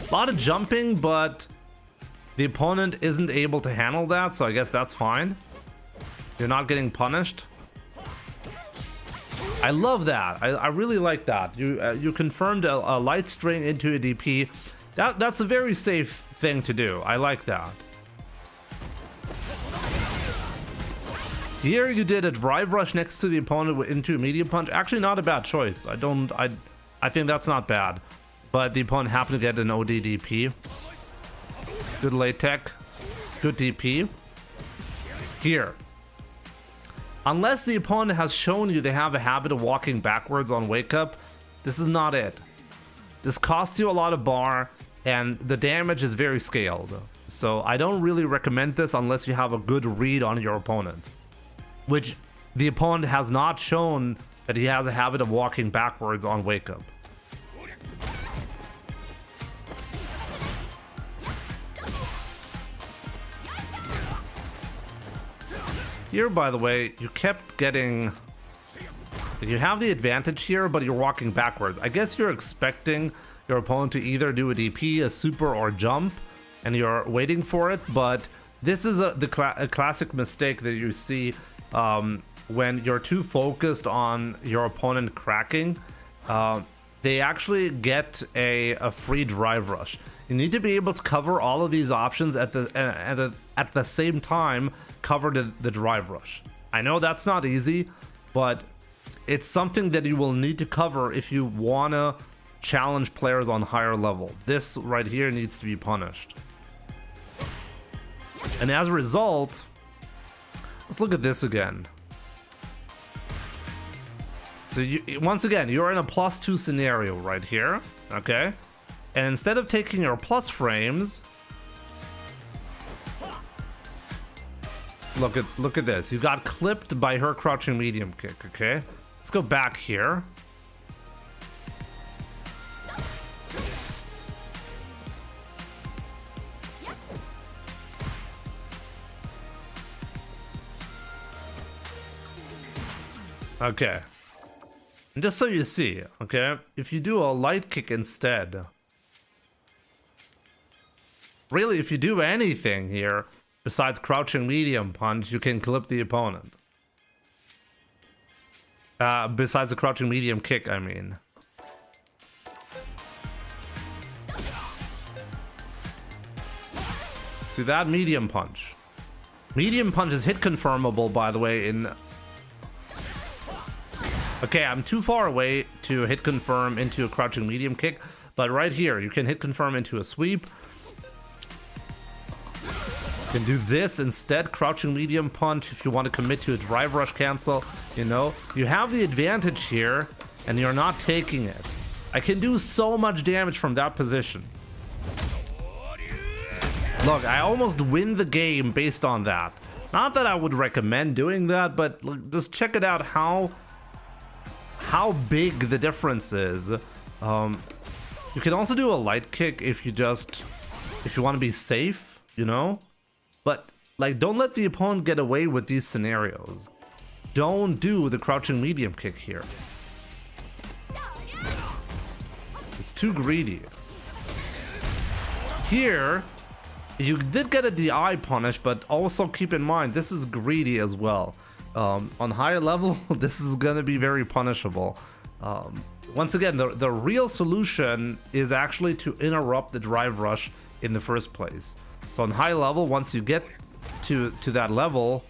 A lot of jumping, but the opponent isn't able to handle that, so I guess that's fine. You're not getting punished. I love that. I really like that. You confirmed a light string into a DP. That's a very safe thing to do. I like that. Here you did a drive rush next to the opponent into a medium punch. Actually, not a bad choice. I think that's not bad. But the opponent happened to get an OD DP. Good late tech. Good DP. Here. Unless the opponent has shown you they have a habit of walking backwards on wake up, this is not it. This costs you a lot of bar, and the damage is very scaled. So I don't really recommend this unless you have a good read on your opponent. Which the opponent has not shown that he has a habit of walking backwards on wake up. Here, by the way, you kept getting... You have the advantage here, but you're walking backwards. I guess you're expecting your opponent to either do a DP, a super, or jump, and you're waiting for it, but this is a classic mistake that you see when you're too focused on your opponent cracking. They actually get a free drive rush. You need to be able to cover all of these options at the same time. Cover the drive rush. I know that's not easy, but it's something that you will need to cover if you wanna challenge players on higher level. This right here needs to be punished. And as a result, let's look at this again. So once again, you're in a +2 scenario right here, okay? And instead of taking your plus frames, look at this. You got clipped by her crouching medium kick, okay? Let's go back here. Okay. And just so you see, okay? If you do a light kick instead, really, if you do anything here besides crouching medium punch, you can clip the opponent. Besides the crouching medium kick, I mean. See that? Medium punch. Medium punch is hit confirmable, by the way, in... Okay, I'm too far away to hit confirm into a crouching medium kick, but right here, you can hit confirm into a sweep. You can do this instead, crouching medium punch, if you want to commit to a drive rush cancel, you know. You have the advantage here, and you're not taking it. I can do so much damage from that position. Look, I almost win the game based on that. Not that I would recommend doing that, but just check it out how big the difference is. You can also do a light kick if you want to be safe, you know? But like, don't let the opponent get away with these scenarios. Don't do the crouching medium kick here. It's too greedy. Here, you did get a DI punish, but also keep in mind, this is greedy as well. On higher level, this is going to be very punishable. Once again, the real solution is actually to interrupt the drive rush in the first place. So on high level, once you get to that level,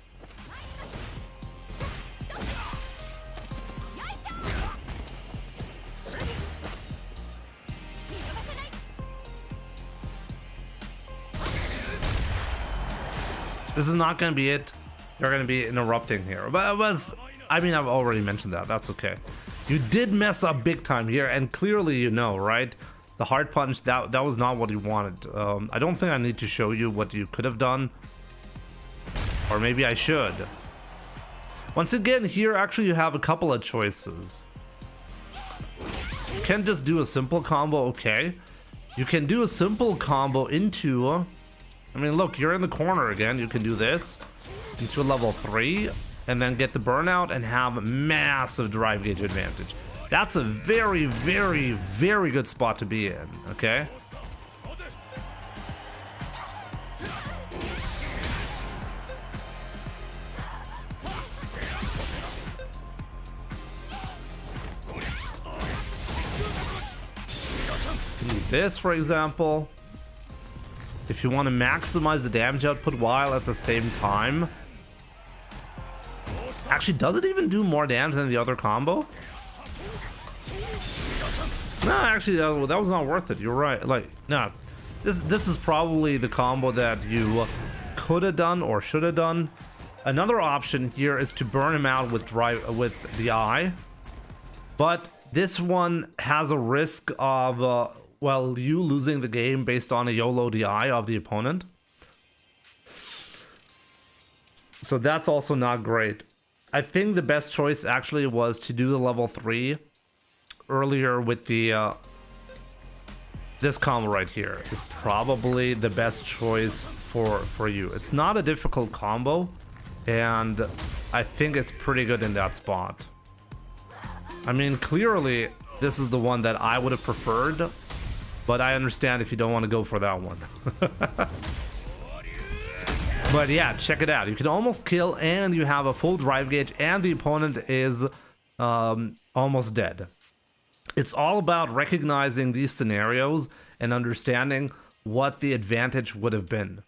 this is not going to be it. You're going to be interrupting here. But I mean, I've already mentioned that. That's okay. You did mess up big time here, and clearly you know, right? The hard punch, that was not what you wanted. I don't think I need to show you what you could have done. Or maybe I should. Once again, here actually you have a couple of choices. You can just do a simple combo, okay. You can do a simple combo into... I mean, look, you're in the corner again. You can do this into a level 3 and then get the burnout and have massive drive gauge advantage. That's a very, very, very good spot to be in, okay? Do this, for example. If you want to maximize the damage output while at the same time. Actually, does it even do more damage than the other combo? No, actually, that was not worth it. You're right. Like, no, this is probably the combo that you could have done or should have done. Another option here is to burn him out with the eye, but this one has a risk of well, you losing the game based on a YOLO DI of the opponent. So that's also not great. I think the best choice actually was to do the level 3 earlier with the this combo right here is probably the best choice for you. It's not a difficult combo, and I think it's pretty good in that spot. I mean, clearly this is the one that I would have preferred, but I understand if you don't want to go for that one. But yeah, check it out. You can almost kill, and you have a full drive gauge, and the opponent is almost dead. It's all about recognizing these scenarios and understanding what the advantage would have been.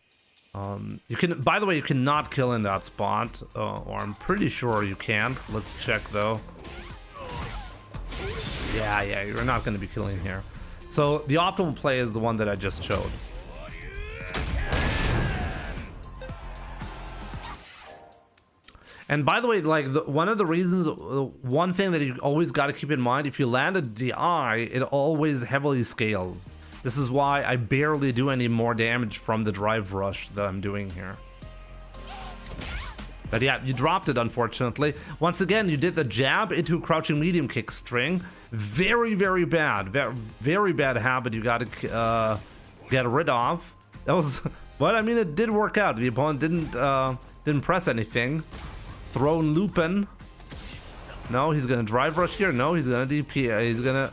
You can, by the way, you cannot kill in that spot, or I'm pretty sure you can't. Let's check though. Yeah, you're not going to be killing here. So the optimal play is the one that I just showed. And by the way, like one of the reasons, one thing that you always got to keep in mind, if you land a DI, it always heavily scales. This is why I barely do any more damage from the drive rush that I'm doing here. But yeah, you dropped it, unfortunately. Once again, you did the jab into crouching medium kick string. Very, very bad. Very bad habit you got to get rid of. That was, but I mean, it did work out. The opponent didn't press anything. Throne Lupin. No, he's gonna drive rush here. No, he's gonna DP. He's gonna.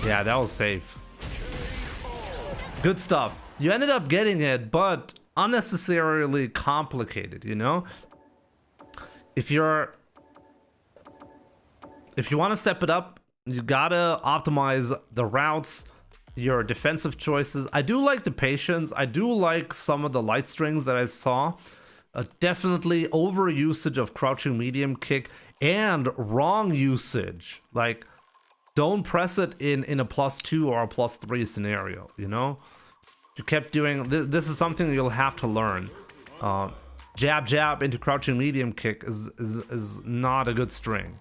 Yeah, that was safe. Good stuff. You ended up getting it, but unnecessarily complicated, you know? If you want to step it up, you gotta optimize the routes, your defensive choices. I do like the patience. I do like some of the light strings that I saw. Definitely over usage of crouching medium kick and wrong usage. Like, don't press it in a +2 or a +3 scenario, you know? You kept doing this is something you'll have to learn. Jab into crouching medium kick is not a good string.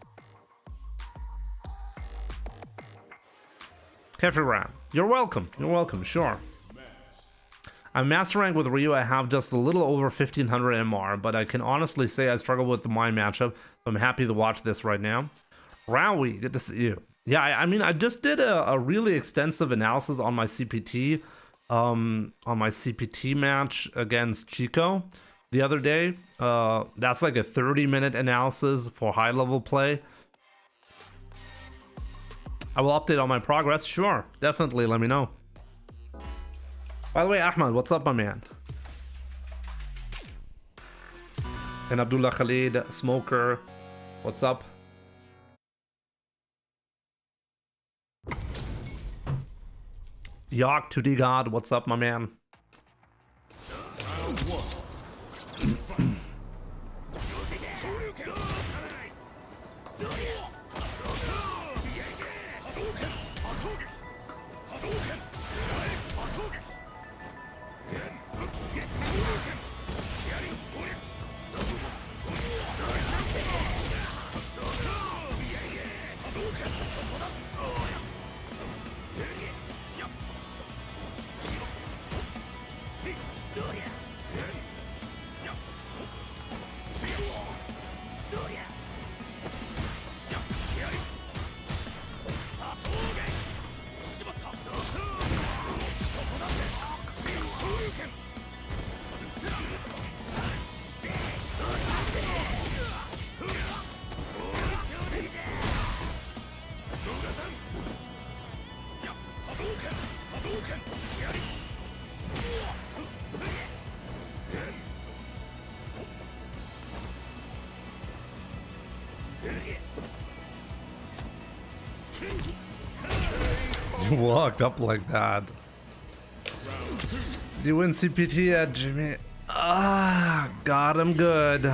Carefree Ram, you're welcome, sure. I'm master rank with Ryu. I have just a little over 1500 MR, but I can honestly say I struggle with my matchup, so I'm happy to watch this right now. Rowie, good to see you. Yeah, I mean, I just did a really extensive analysis on my CPT, match against Chico the other day. That's like a 30-minute analysis for high-level play. I will update on my progress. Sure, definitely, let me know. By the way, Ahmad, what's up, my man? And Abdullah Khalid, Smoker, what's up? Yak 2D God, what's up, my man? You walked up like that. You win CPT at Jimmy. Ah, got him good.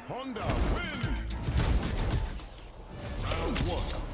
Honda wins. Round one.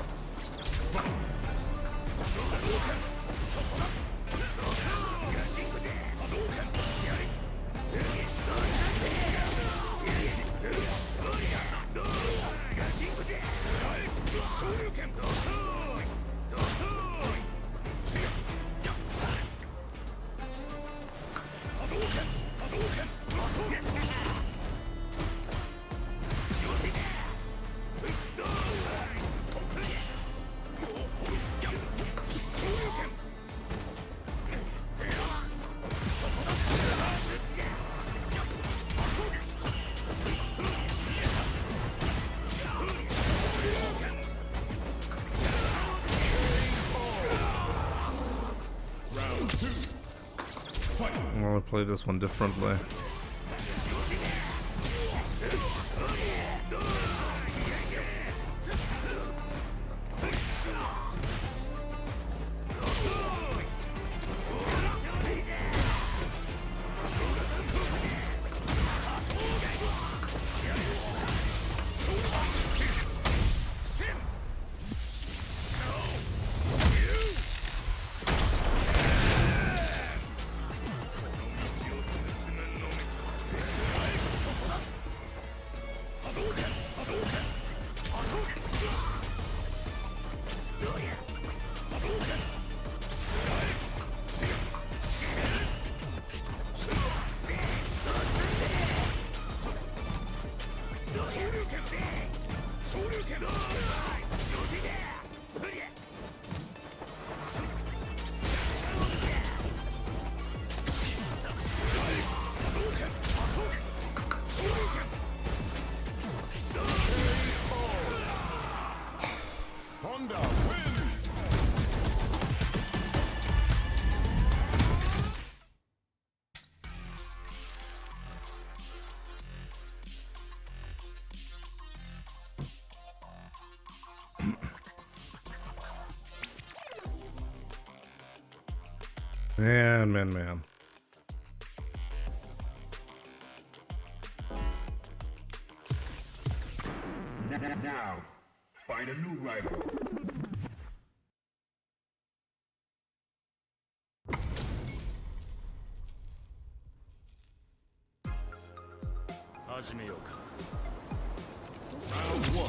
I'm gonna play this one differently. Man. Now, find a new rival. 始めようか。Round 1.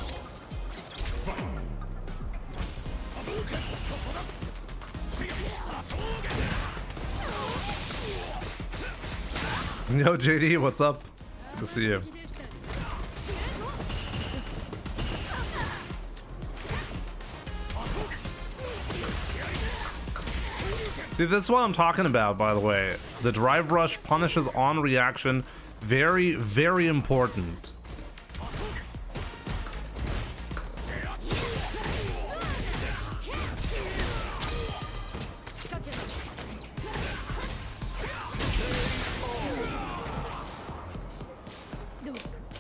Fight. Yo, JD, what's up? Good to see you. See, this is what I'm talking about, by the way. The drive rush punishes on reaction. Very, very important.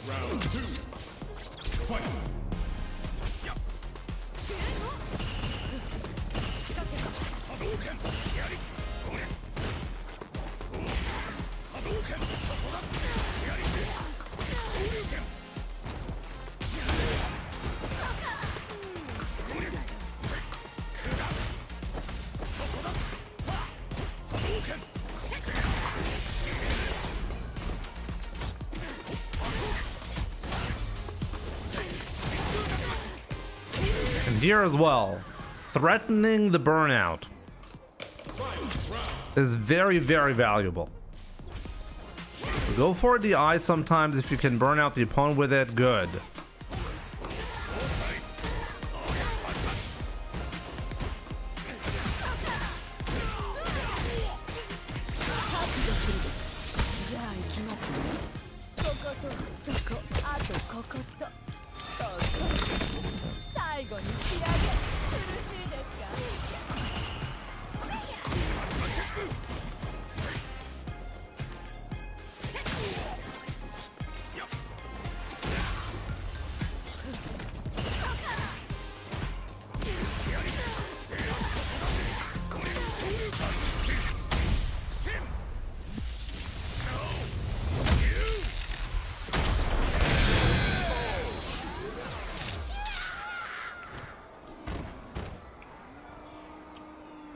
Round 2. Fight. And here as well, threatening the burnout is very, very valuable. So go for the eye sometimes if you can burn out the opponent with it, good.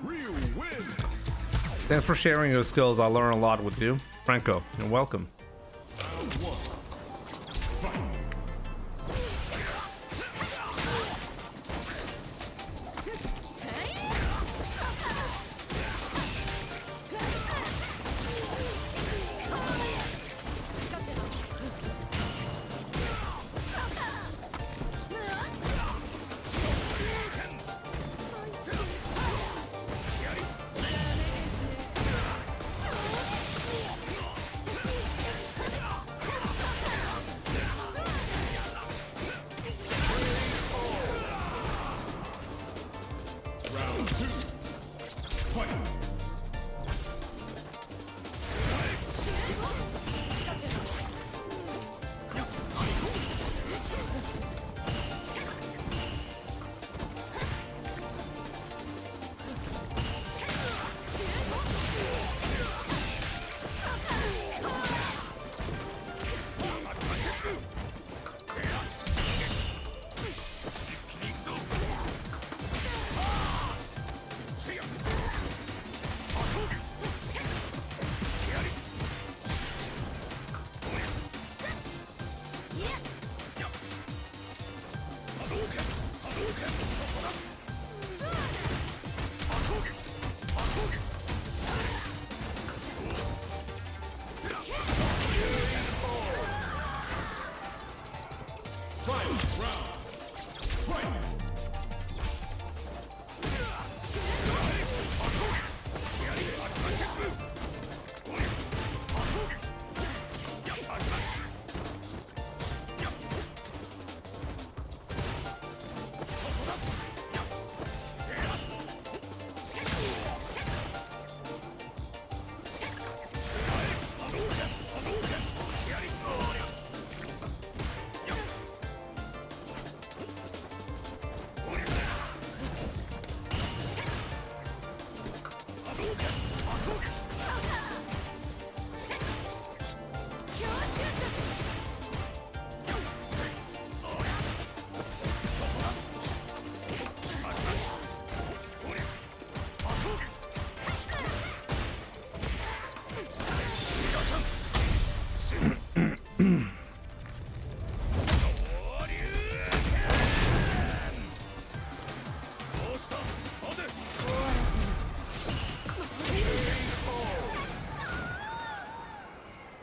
Ryu wins. Thanks for sharing your skills. I learn a lot with you. Franco, you're welcome. Round 1. Fight.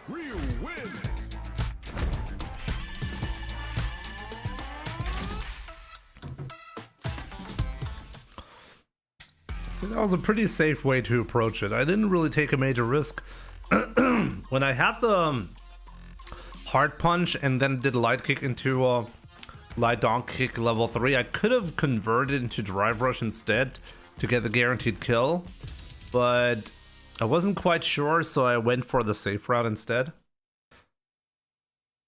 Ryu wins. So that was a pretty safe way to approach it. I didn't really take a major risk. When I had the hard punch and then did light kick into light donk kick level 3, I could have converted into drive rush instead to get the guaranteed kill, but I wasn't quite sure, so I went for the safe route instead.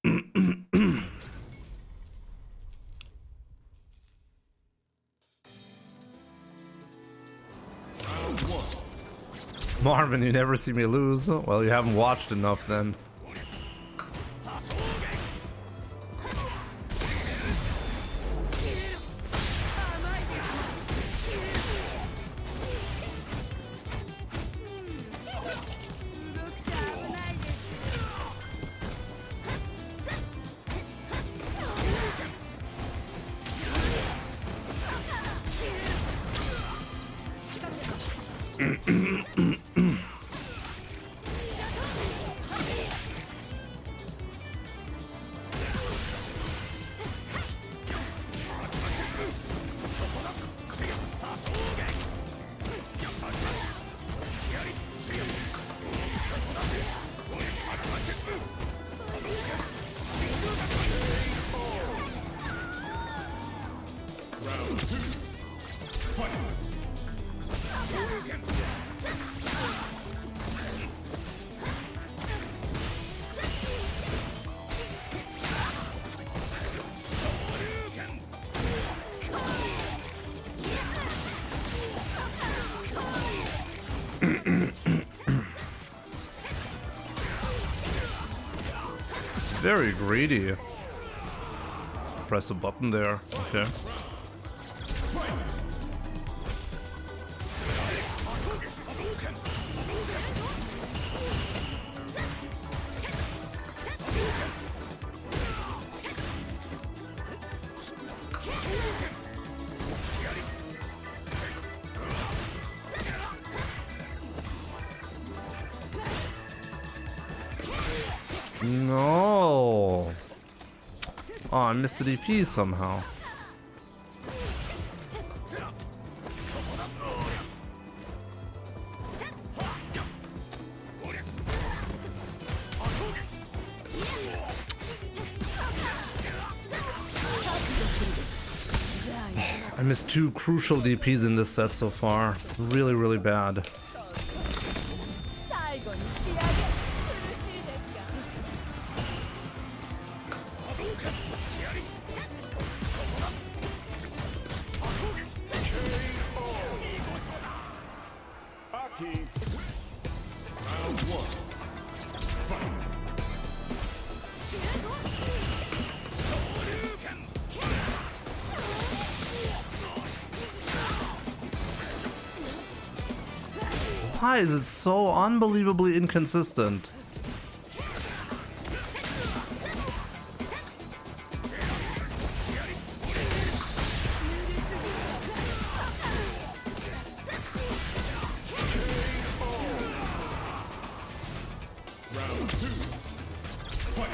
Round 1. Marvin, you never see me lose. Well, you haven't watched enough then. Round 2. Fight. Very greedy. Press a button there. Okay. No. Oh, I missed the DP somehow. I missed 2 crucial DPs in this set so far. Really, really bad. Aki. Round 1. Fight. Why is it so unbelievably inconsistent? Round 2. Fight.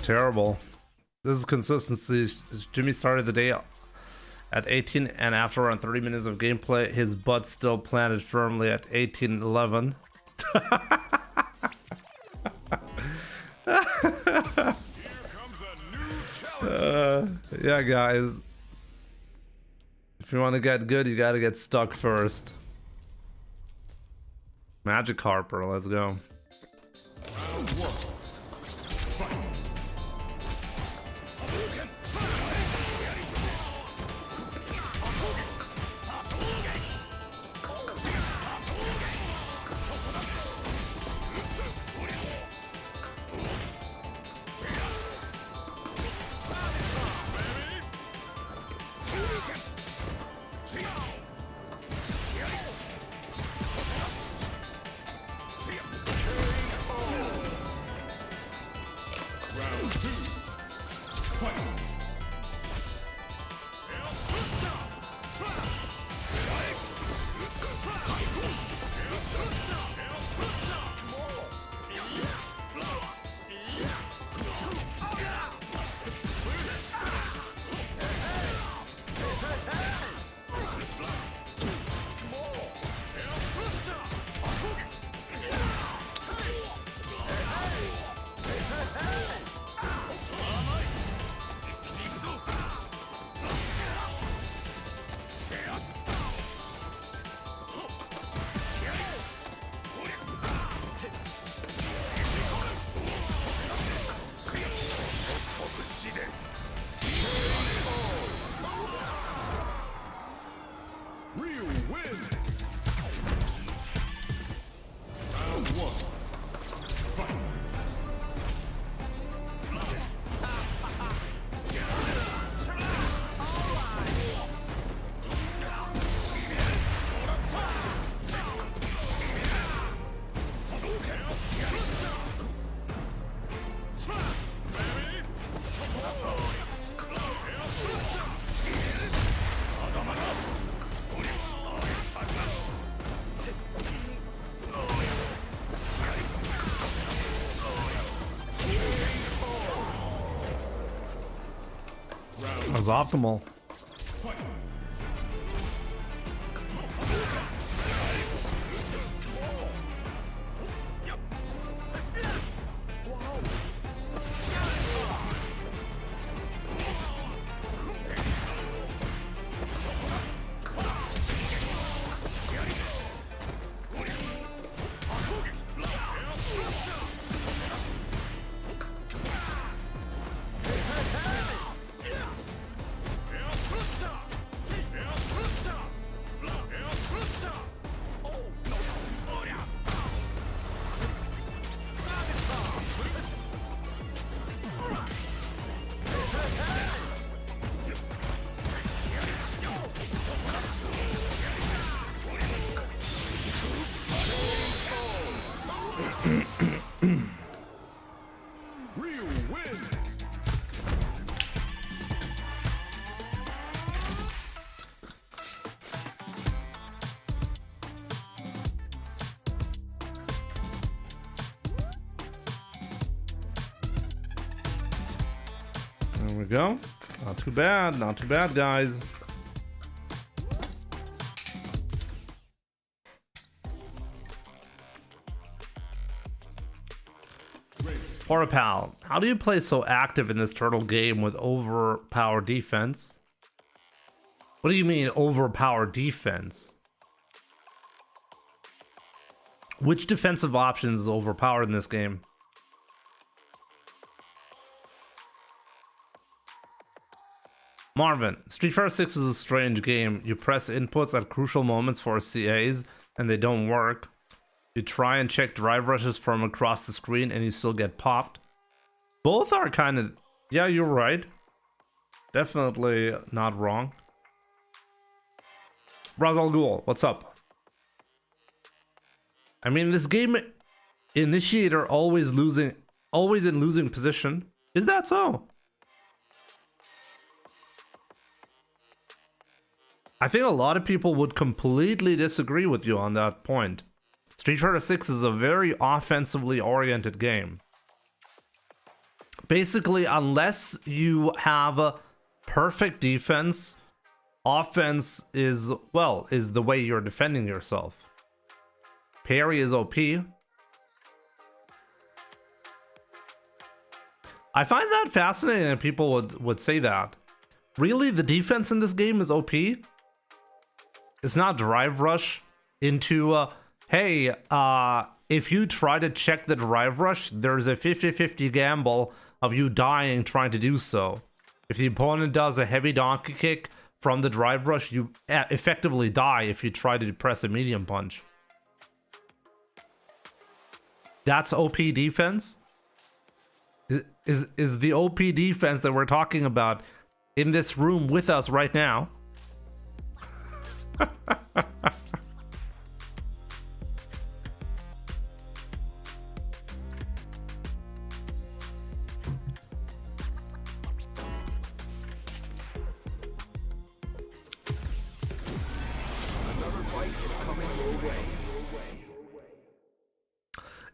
terrible. This is consistency. Jimmy started the day at 18, and after around 30 minutes of gameplay, his butt still planted firmly at 18-11. Yeah, guys. If you want to get good, you gotta get stuck first. Magic Harper, let's go. Round 1. Fight. Round 2. Fight. Ryu wins. Round 1. Fight. That was optimal. Ryu wins. There we go. Not too bad, not too bad, guys. Horapal, how do you play so active in this turtle game with overpowered defense? What do you mean overpowered defense? Which defensive options is overpowered in this game? Marvin, Street Fighter 6 is a strange game. You press inputs at crucial moments for CAs and they don't work. You try and check drive rushes from across the screen and you still get popped. Both are kind of... Yeah, you're right. Definitely not wrong. Razal Ghul, what's up? I mean, this game initiator always in losing position. Is that so? I think a lot of people would completely disagree with you on that point. Street Fighter 6 is a very offensively oriented game. Basically, unless you have a perfect defense, offense is, well, is the way you're defending yourself. Parry is OP. I find that fascinating that people would say that. Really, the defense in this game is OP? It's not drive rush into, hey, if you try to check the drive rush, there's a 50-50 gamble of you dying trying to do so. If the opponent does a heavy donkey kick from the drive rush, you effectively die if you try to press a medium punch. That's OP defense? Is the OP defense that we're talking about in this room with us right now?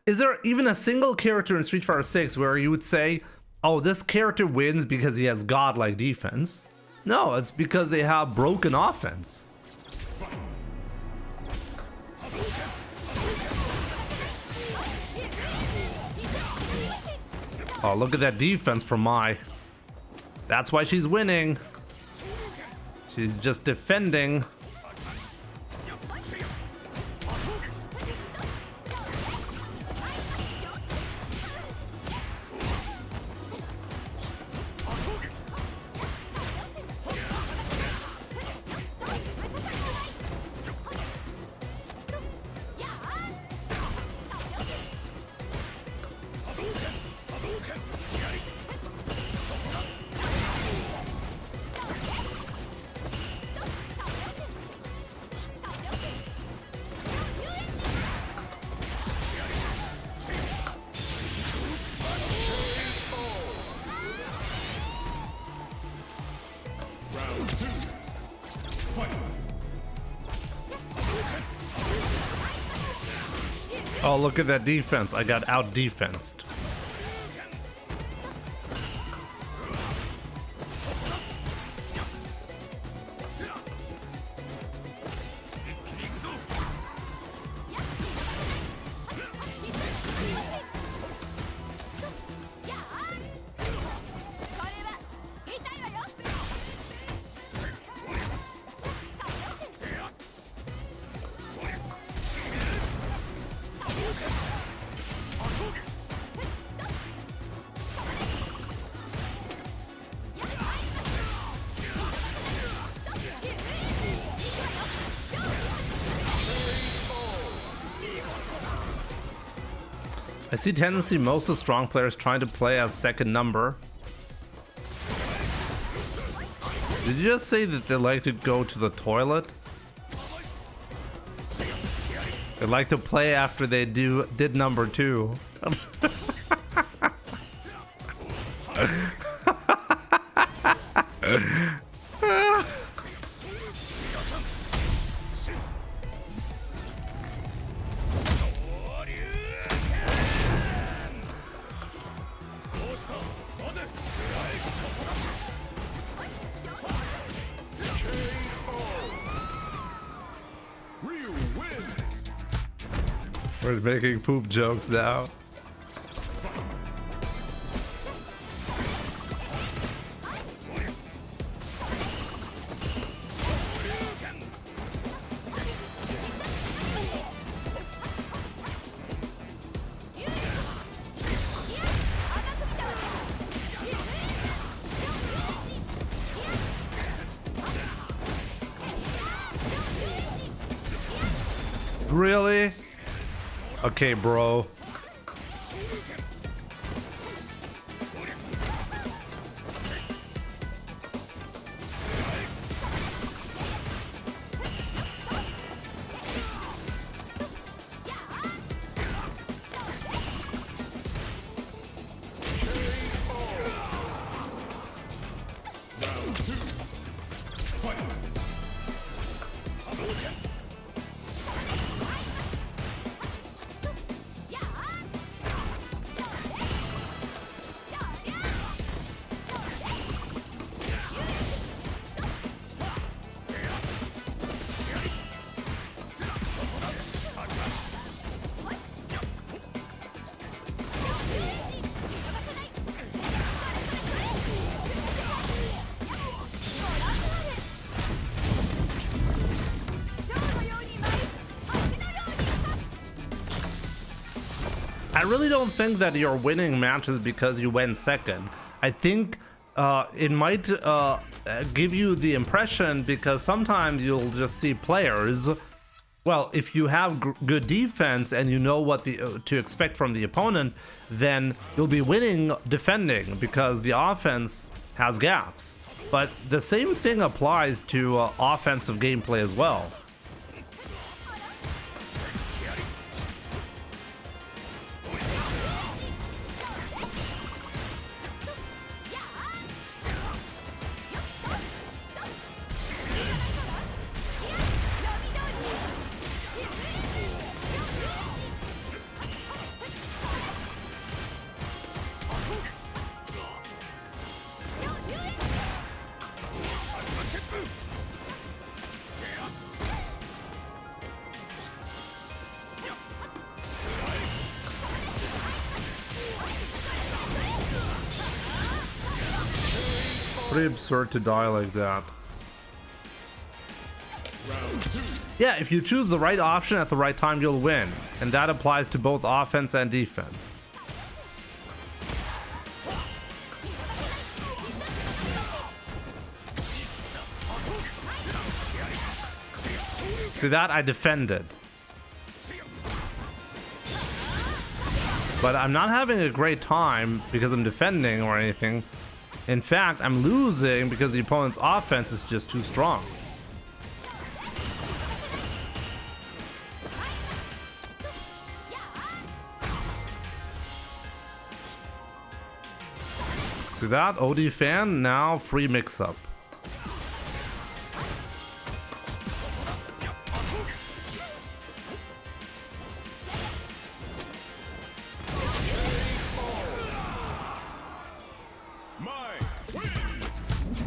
Is there even a single character in Street Fighter 6 where you would say, oh, this character wins because he has godlike defense? No, it's because they have broken offense. Oh, look at that defense from Mai. That's why she's winning. She's just defending. Oh, look at that defense. I got out-defensed. I see tendency most of strong players trying to play as second number. Did you just say that they like to go to the toilet? They like to play after they did number 2. We're making poop jokes now. Really? Okay, bro. I really don't think that you're winning matches because you went second. I think it might give you the impression because sometimes you'll just see players. Well, if you have good defense and you know what to expect from the opponent, then you'll be winning defending because the offense has gaps. But the same thing applies to offensive gameplay as well. Pretty absurd to die like that. Yeah, if you choose the right option at the right time, you'll win. And that applies to both offense and defense. See that? I defended. But I'm not having a great time because I'm defending or anything. In fact, I'm losing because the opponent's offense is just too strong. See that? OD fan, now free mix-up.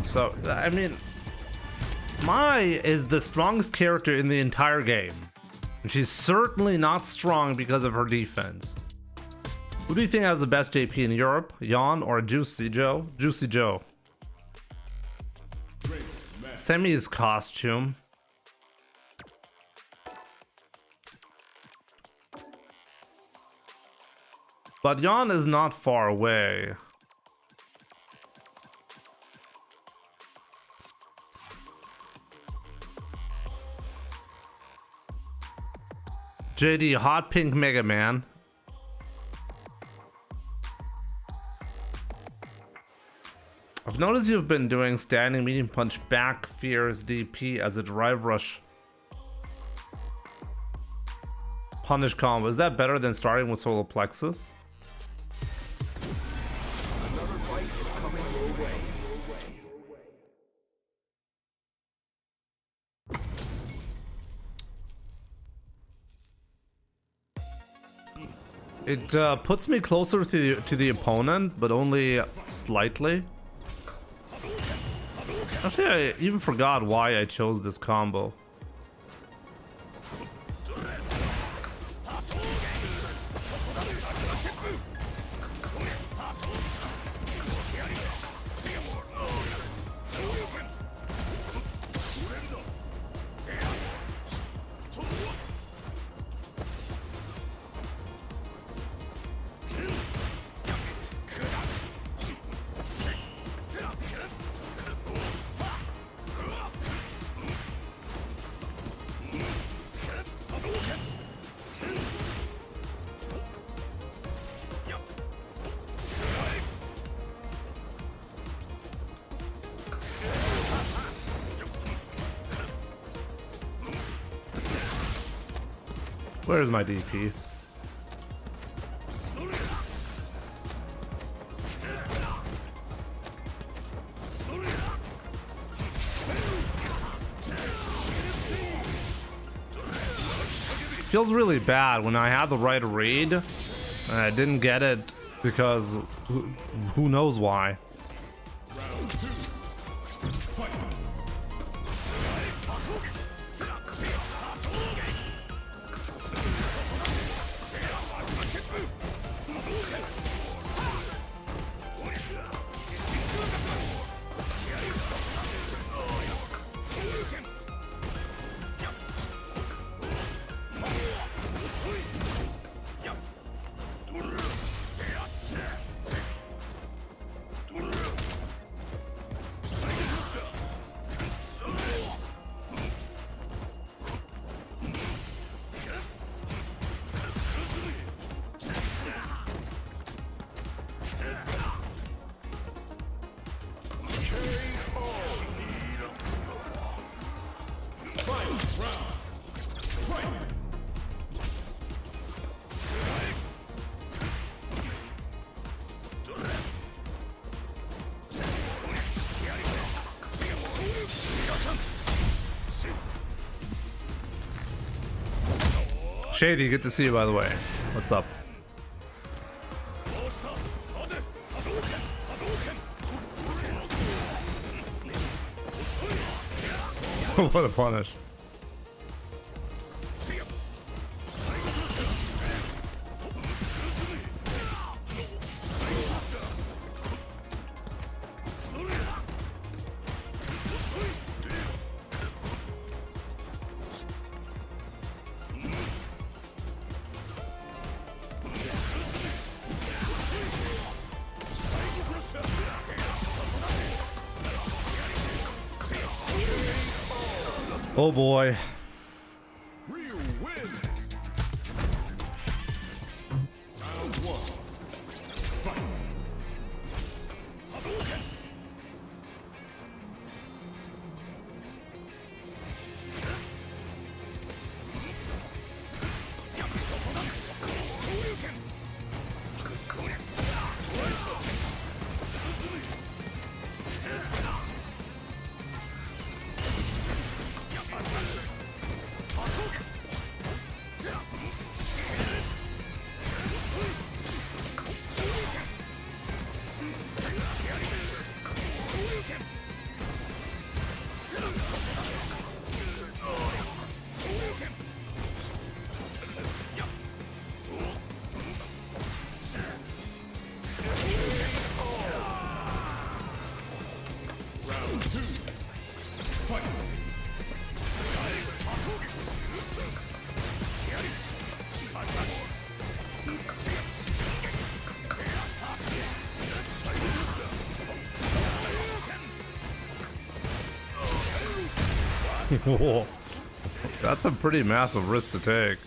So, I mean, Mai is the strongest character in the entire game. And she's certainly not strong because of her defense. Who do you think has the best JP in Europe? Yon or Juicy Joe? Juicy Joe. Semi's costume. But Yon is not far away. JD, hot pink Mega Man. I've noticed you've been doing standing medium punch back fears DP as a drive rush punish combo. Is that better than starting with solar plexus? Another fight is coming your way. It puts me closer to the opponent, but only slightly. Actually, I even forgot why I chose this combo. Where's my DP? Feels really bad when I had the right read and I didn't get it because who knows why. Round 2. Fight. Shady, good to see you, by the way. What's up? What a punish. Oh boy. Ryu wins. Round 1. Fight. Round 2. Fight. Whoa. That's a pretty massive risk to take.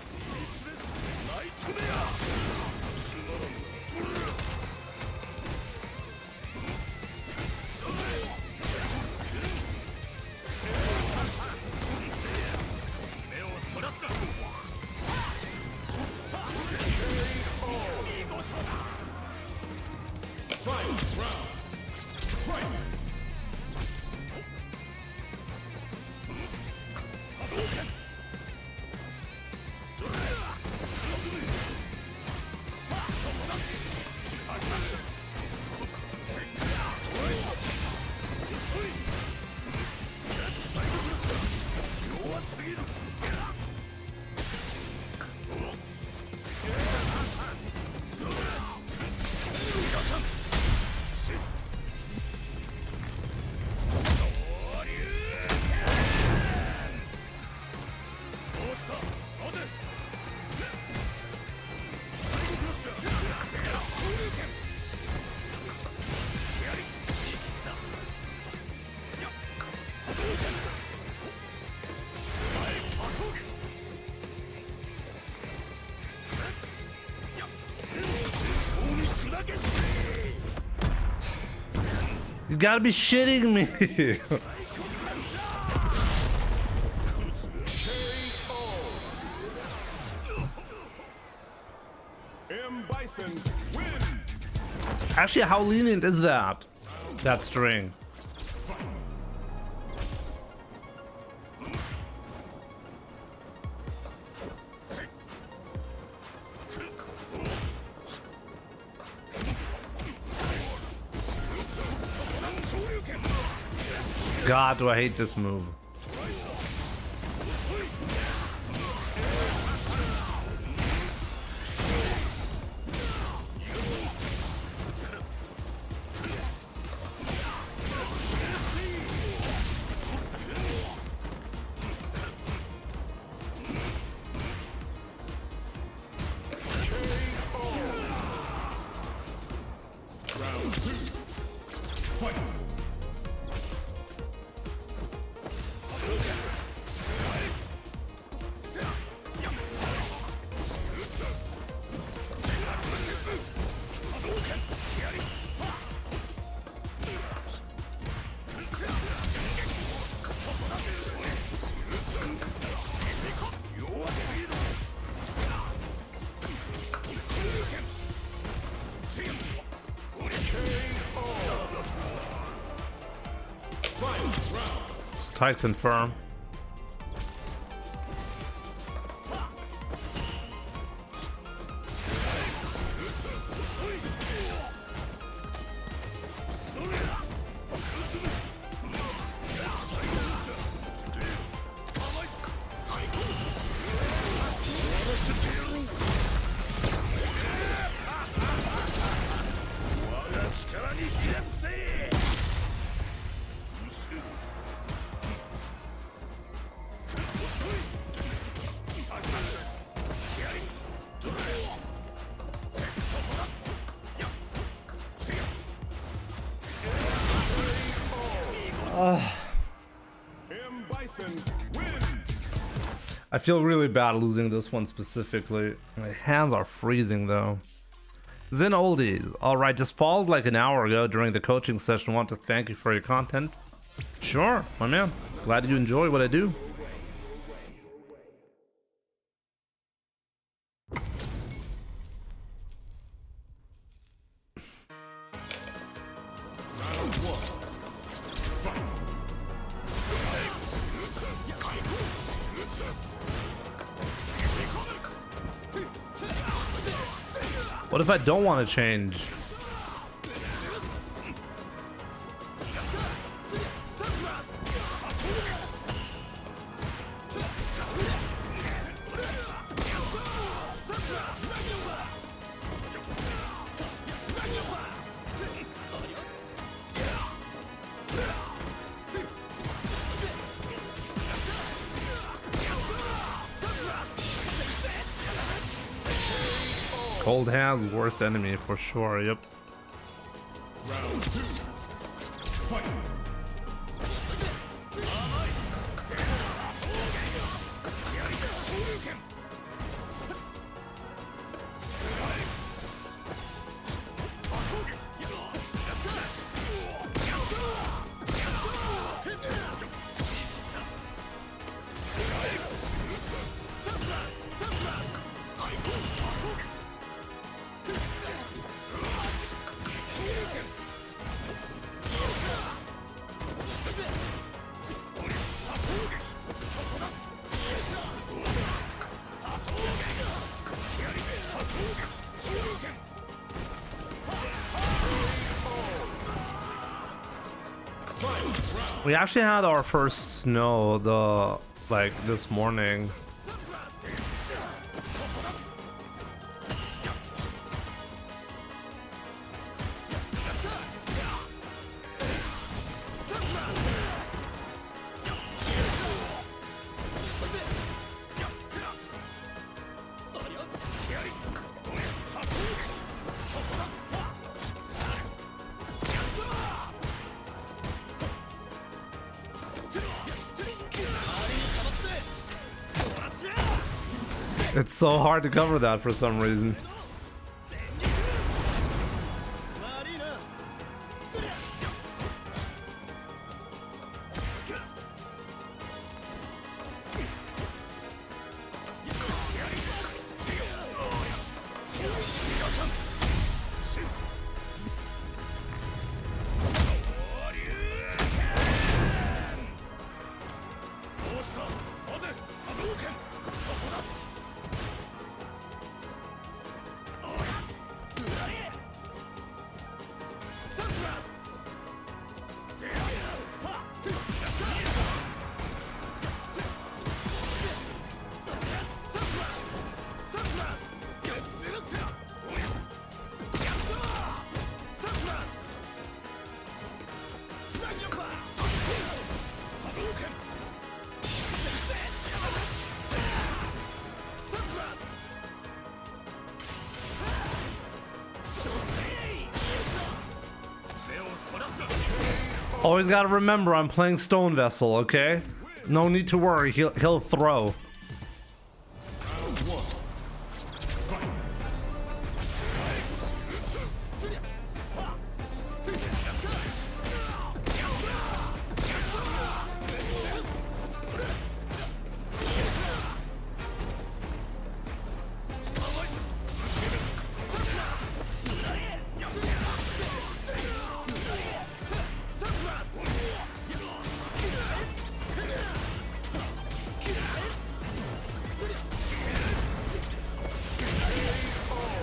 You gotta be shitting me. M. Bison wins. Actually, how lenient is that? That string. God, do I hate this move. Round 2. Fight. tight confirm. M. Bison wins. I feel really bad losing this one specifically. My hands are freezing though. Zen Oldies. Alright, just followed like an hour ago during the coaching session. Want to thank you for your content. Sure, my man. Glad you enjoy what I do. Round one. Fight. What if I don't want to change? Cold hands, worst enemy for sure, yep. Round two. Fight. We actually had our first snow this morning. It's so hard to cover that for some reason. Always gotta remember I'm playing Stone Vessel, okay? No need to worry, he'll throw. Round one. Fight.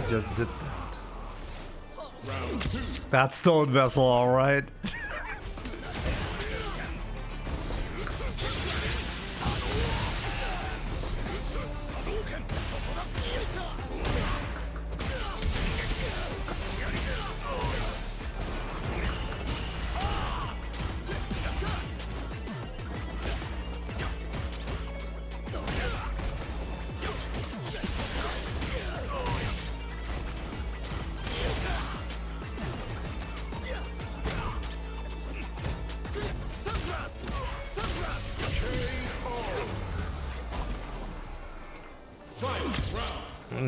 just did that. Round 2. That stone vessel, alright.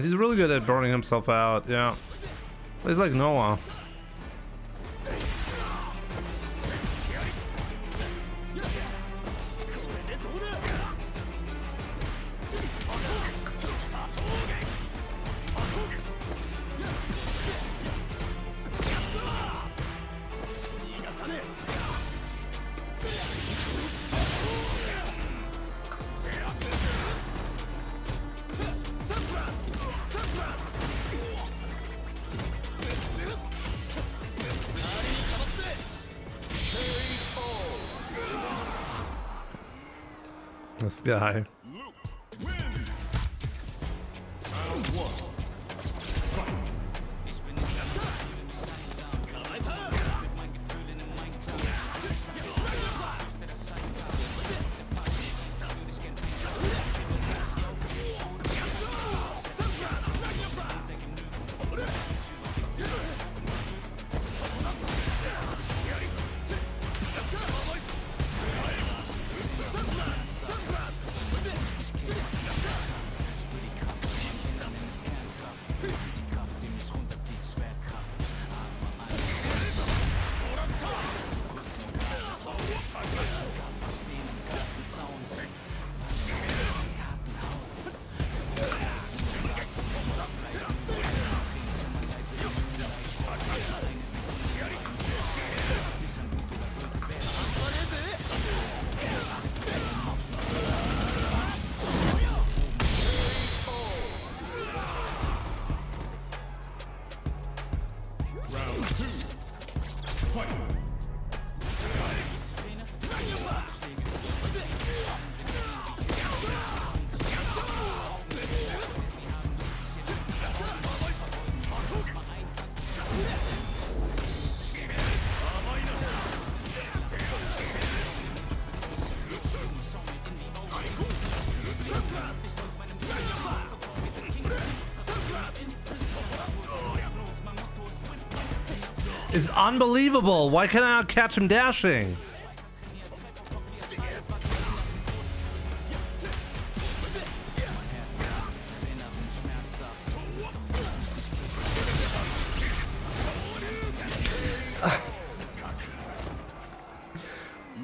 He's really good at burning himself out, yeah. He's like Noah. This guy. Luke wins. Round 1. Fight. Round 2. Fight. It's unbelievable. Why can't I not catch him dashing?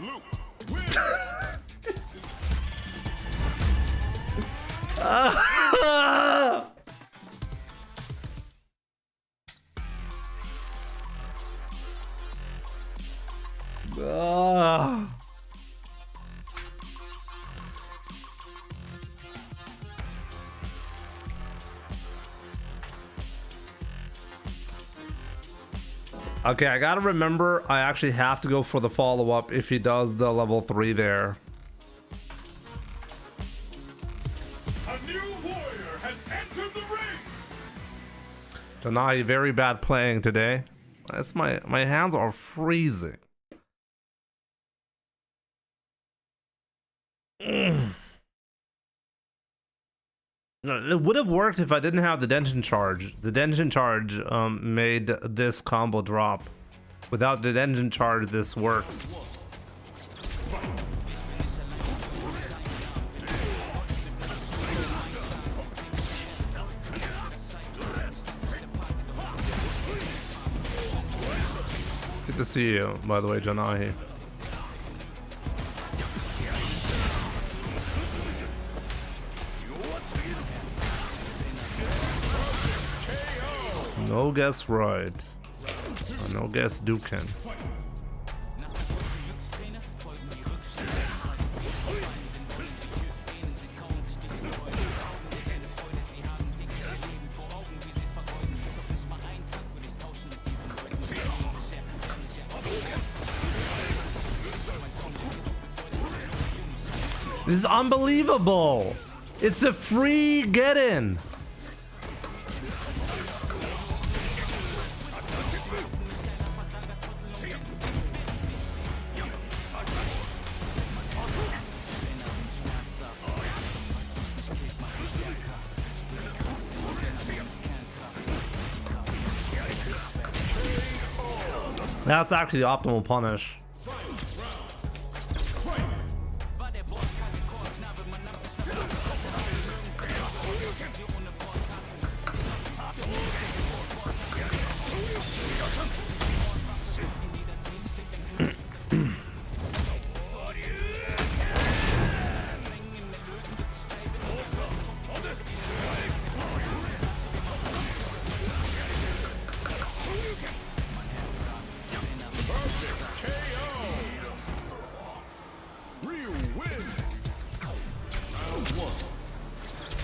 Luke wins. Okay, I gotta remember I actually have to go for the follow-up if he does the level 3 there. A new warrior has entered the ring. Janai, very bad playing today. That's my hands are freezing. It would have worked if I didn't have the Denshin Charge. The Denshin Charge made this combo drop. Without the Denshin Charge, this works. Good to see you, by the way, Janahi. No guess right. No guess Duken. This is unbelievable. It's a free get-in. That's actually the optimal punish.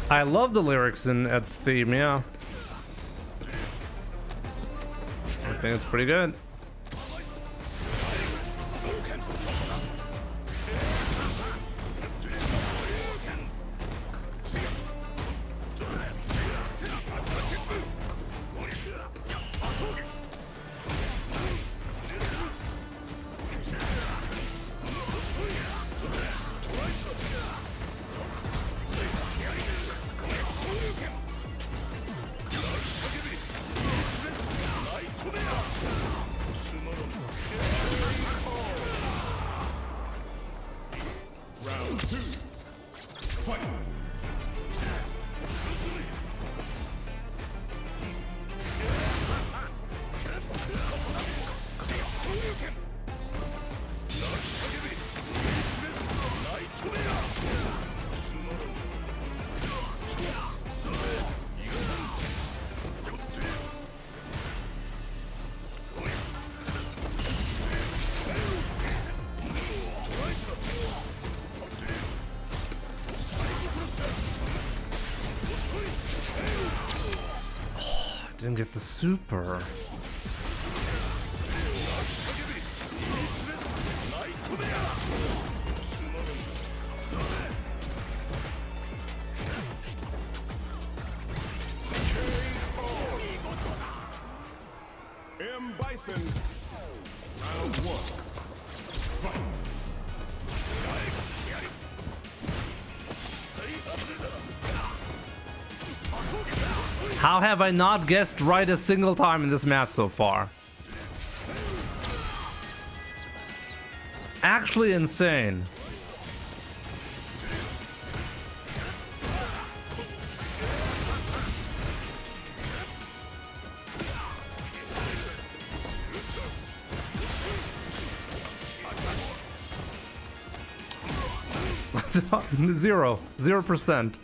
I love the lyrics in Ed's theme, yeah. I think it's pretty good. Didn't get the super. M. Bison. Round 1. Fight. How have I not guessed right a single time in this match so far? Actually insane. Zero. 0%.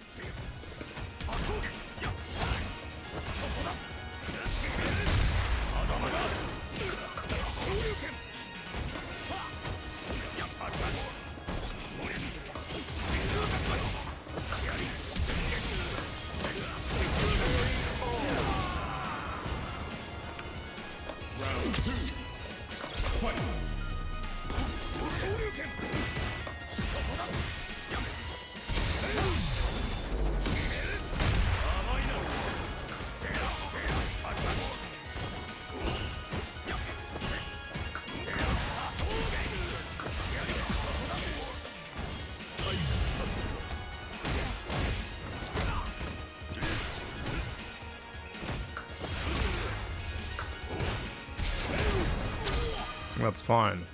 That's fine.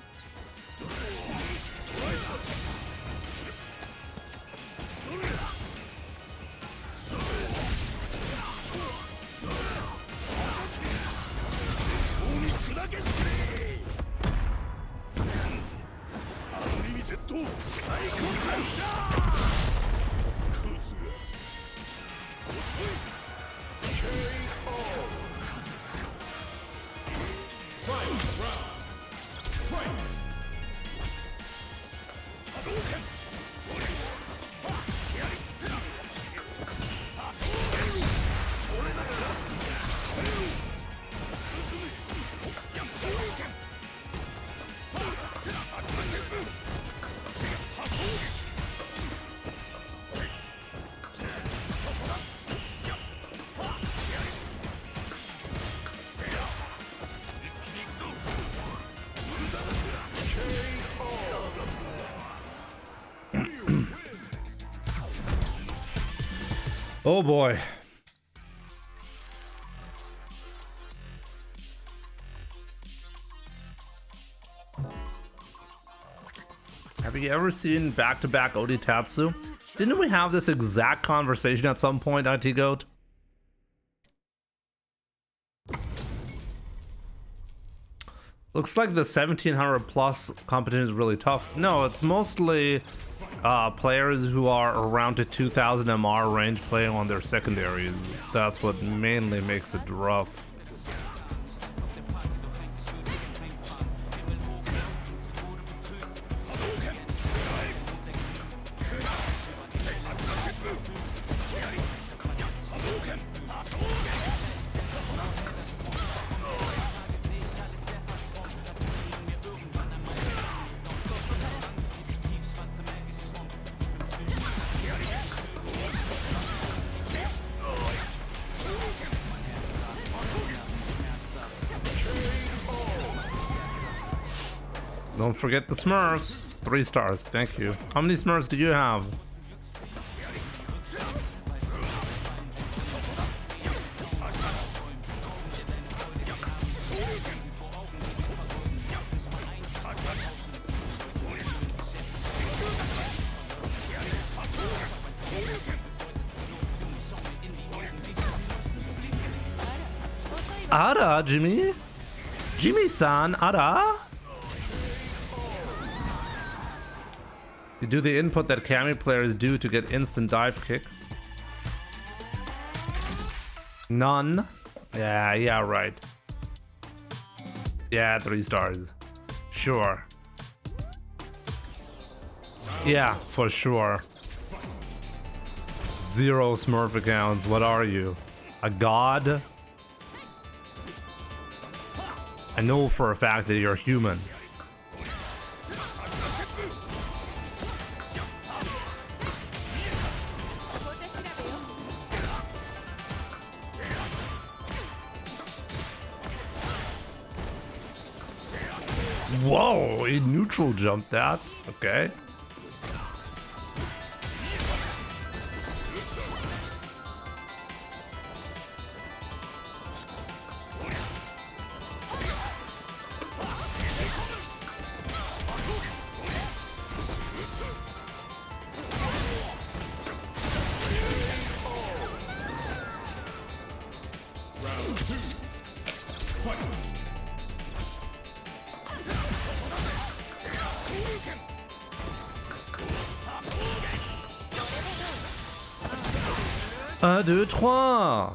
Fight. Oh boy. Have you ever seen back-to-back Oditatsu? Didn't we have this exact conversation at some point, IT Goat? Looks like the 1700 plus competition is really tough. No, it's mostly players who are around to 2000 MR range playing on their secondaries. That's what mainly makes it rough. Don't forget the Smurfs. 3 stars, thank you. How many Smurfs do you have? Ara, Jimmy? Jimmy-san, Ara? You do the input that Kami players do to get instant dive kick. None. Yeah, right. Yeah, 3 stars. Sure. Yeah, for sure. 0 Smurf accounts. What are you? A god? I know for a fact that you're human. Whoa, he neutral jumped that. Okay. Un, deux, trois.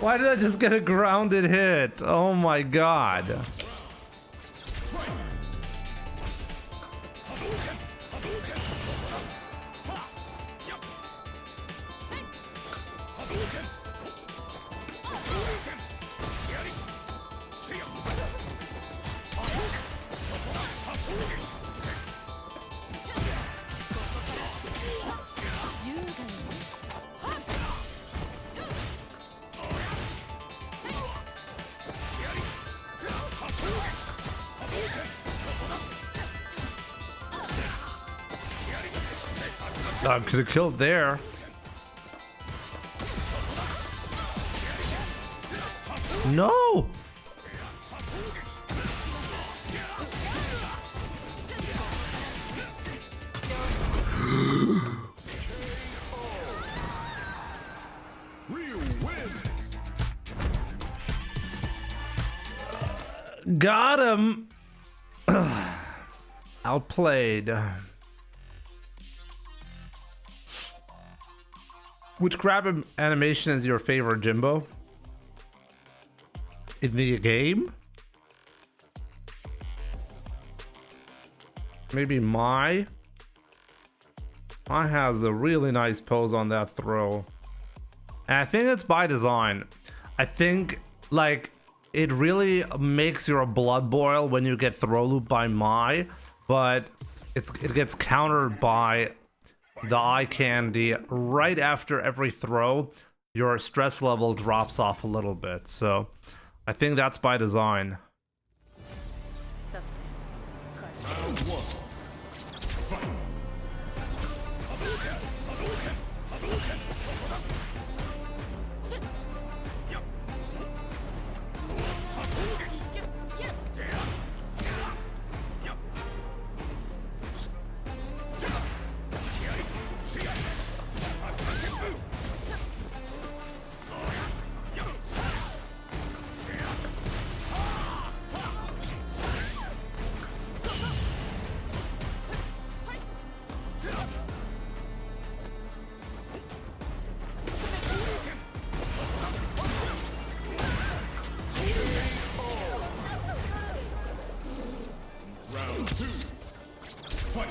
Why did I just get a grounded hit? Oh my god. I could have killed there. No! Got him! Outplayed. Which grab animation is your favorite, Jimbo? In the game? Maybe my Mai has a really nice pose on that throw. And I think it's by design. I think, like, it really makes your blood boil when you get throw loop by Mai, but it gets countered by the eye candy. Right after every throw, your stress level drops off a little bit. So I think that's by design. Round one. Fight. Hadouken! Hadouken! Hadouken! Yup. Hadouken! Yup. Round two. Fight.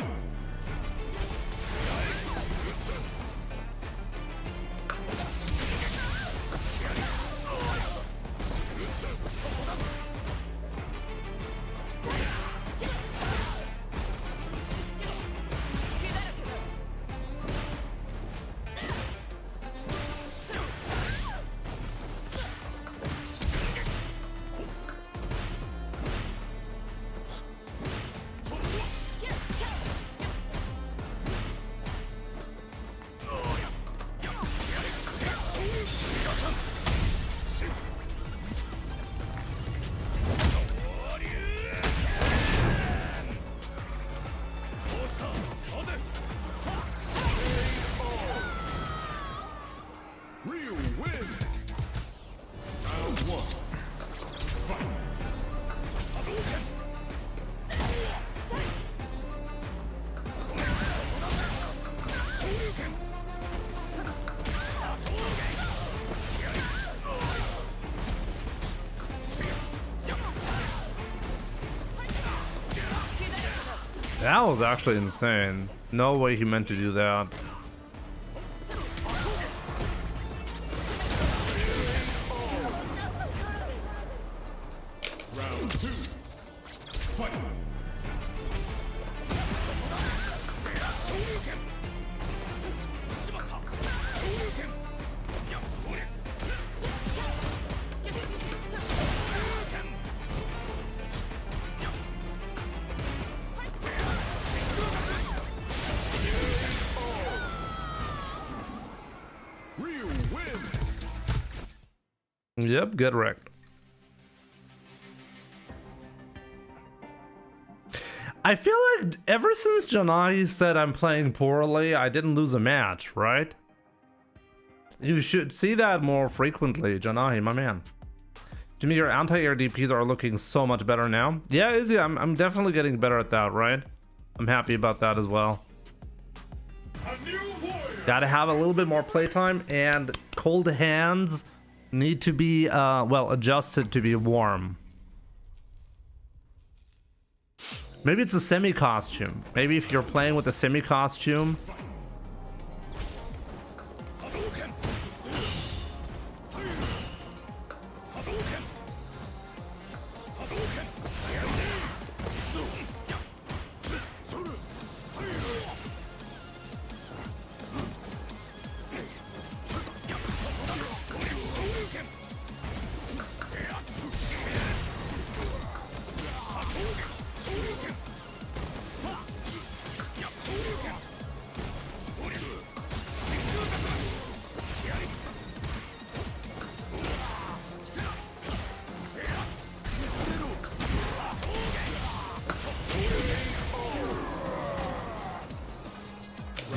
Ryu wins! Round one. Fight! Hadouken! Hadouken! That was actually insane. No way he meant to do that. Round two. Fight! Hadouken! Shimata! Hadouken! Hadouken! Ryu wins! Yep, get wrecked. I feel like ever since Janai said I'm playing poorly, I didn't lose a match, right? You should see that more frequently, Janai, my man. Jimmy, your anti-air DPs are looking so much better now. Yeah, Izzy, I'm definitely getting better at that, right? I'm happy about that as well. A new warrior! Gotta have a little bit more playtime, and cold hands need to be, well, adjusted to be warm. Maybe it's a semi-costume. Maybe if you're playing with a semi-costume. Hadouken! Hadouken! Hadouken!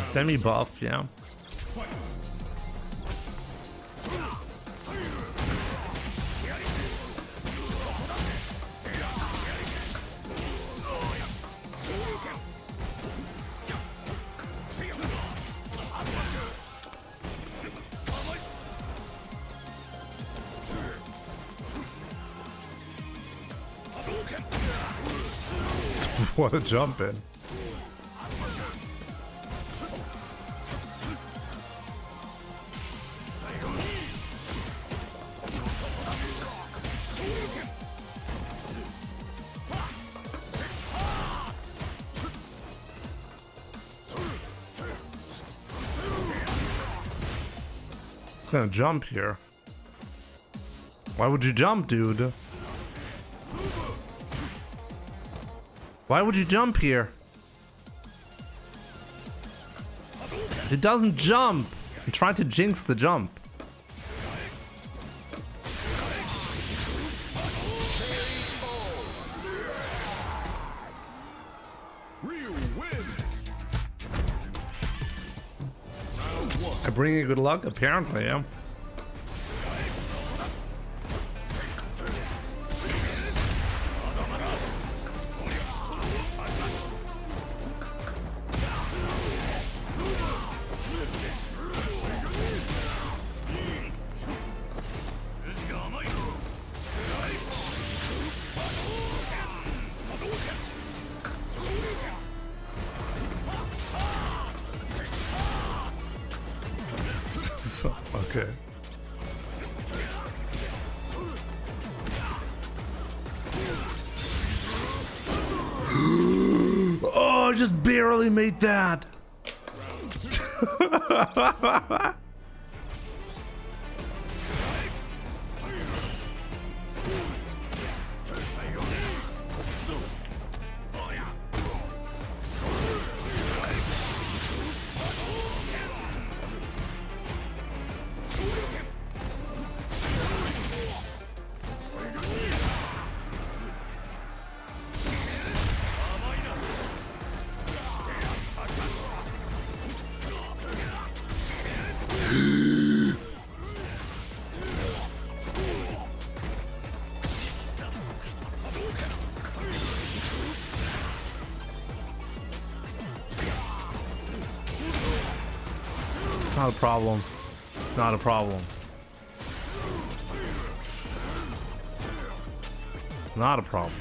Semi-buff, yeah. What a jump in. gonna jump here. Why would you jump, dude? Why would you jump here? It doesn't jump. I'm trying to jinx the jump. I bring you good luck, apparently, yeah. Okay. Oh, I just barely made that. It's not a problem. It's not a problem. It's not a problem.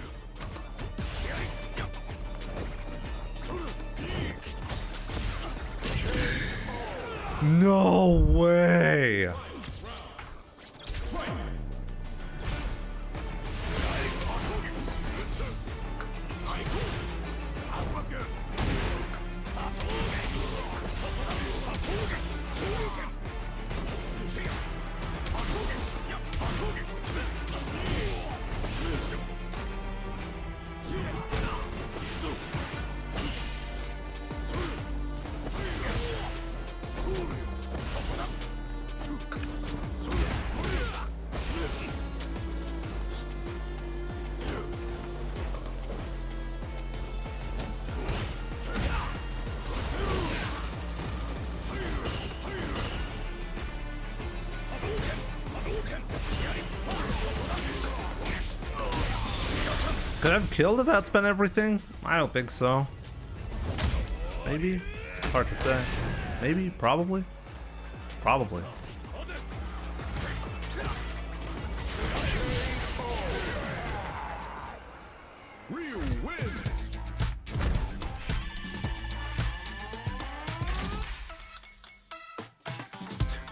No way! Could I have killed if that's been everything? I don't think so. Maybe? Hard to say. Maybe? Probably? Probably.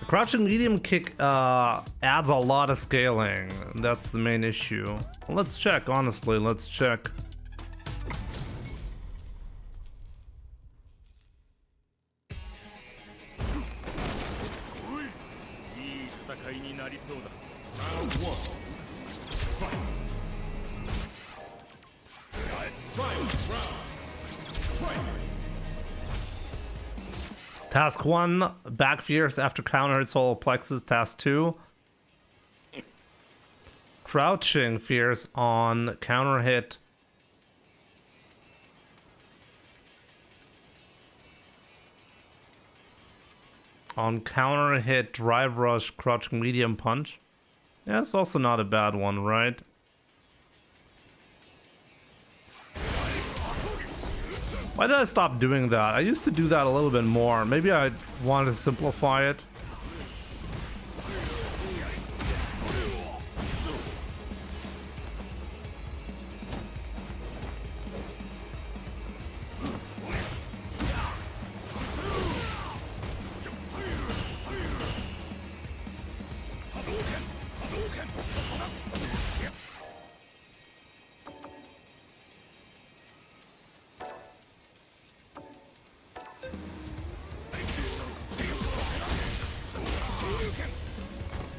Crouching medium kick adds a lot of scaling. That's the main issue. Well, let's check, honestly, let's check. Task 1, back fierce after counter hits solar plexus. Task 2, crouching fierce on counter hit. On counter hit, drive rush, crouching medium punch. Yeah, it's also not a bad one, right? Why did I stop doing that? I used to do that a little bit more. Maybe I wanted to simplify it.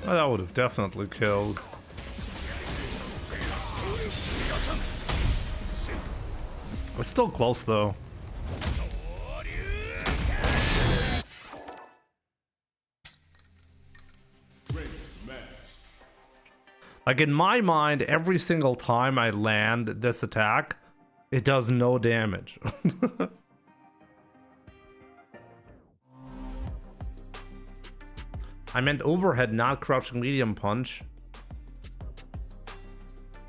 Oh, that would have definitely killed. It's still close though. Like in my mind, every single time I land this attack, it does no damage. I meant overhead, not crouching medium punch.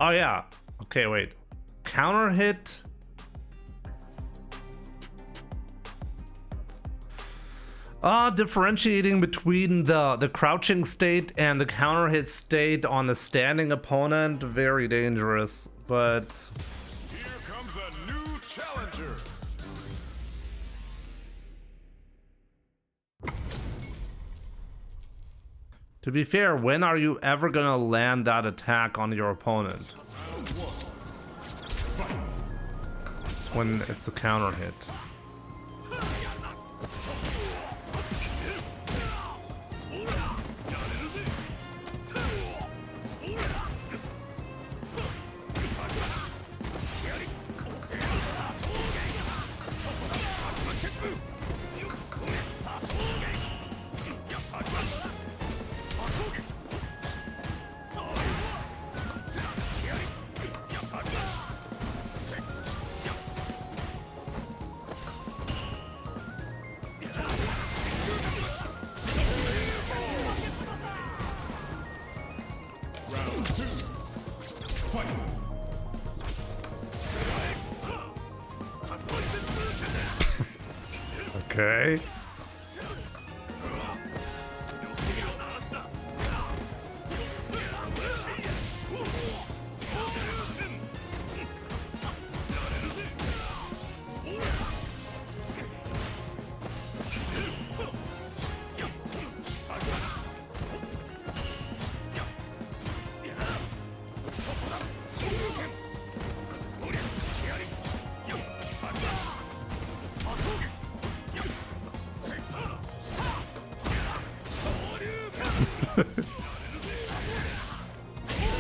Oh yeah. Okay, wait. Counter hit. Differentiating between the crouching state and the counter hit state on the standing opponent, very dangerous, but Here comes a new challenger. to be fair, when are you ever gonna land that attack on your opponent? It's when it's a counter hit. Okay.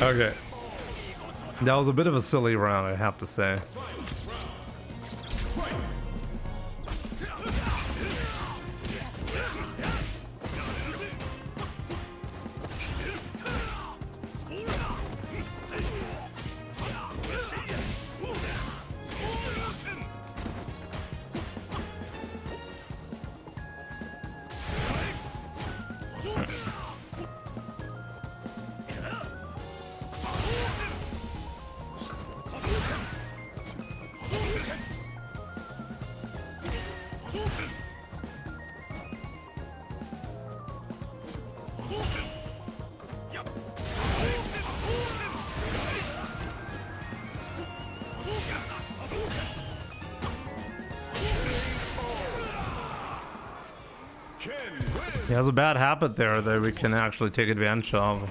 Okay. That was a bit of a silly round, I have to say. He has a bad habit there that we can actually take advantage of.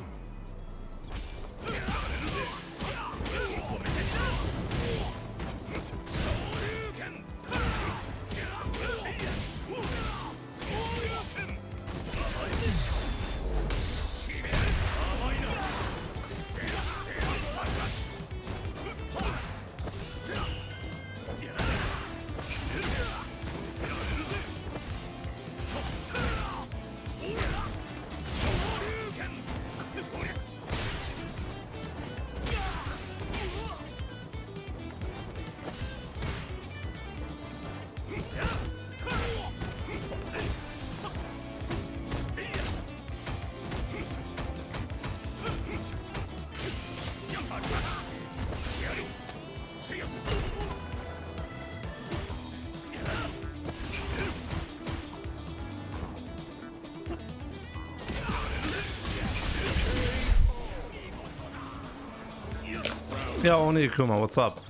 Yo, Oni Akuma, what's up?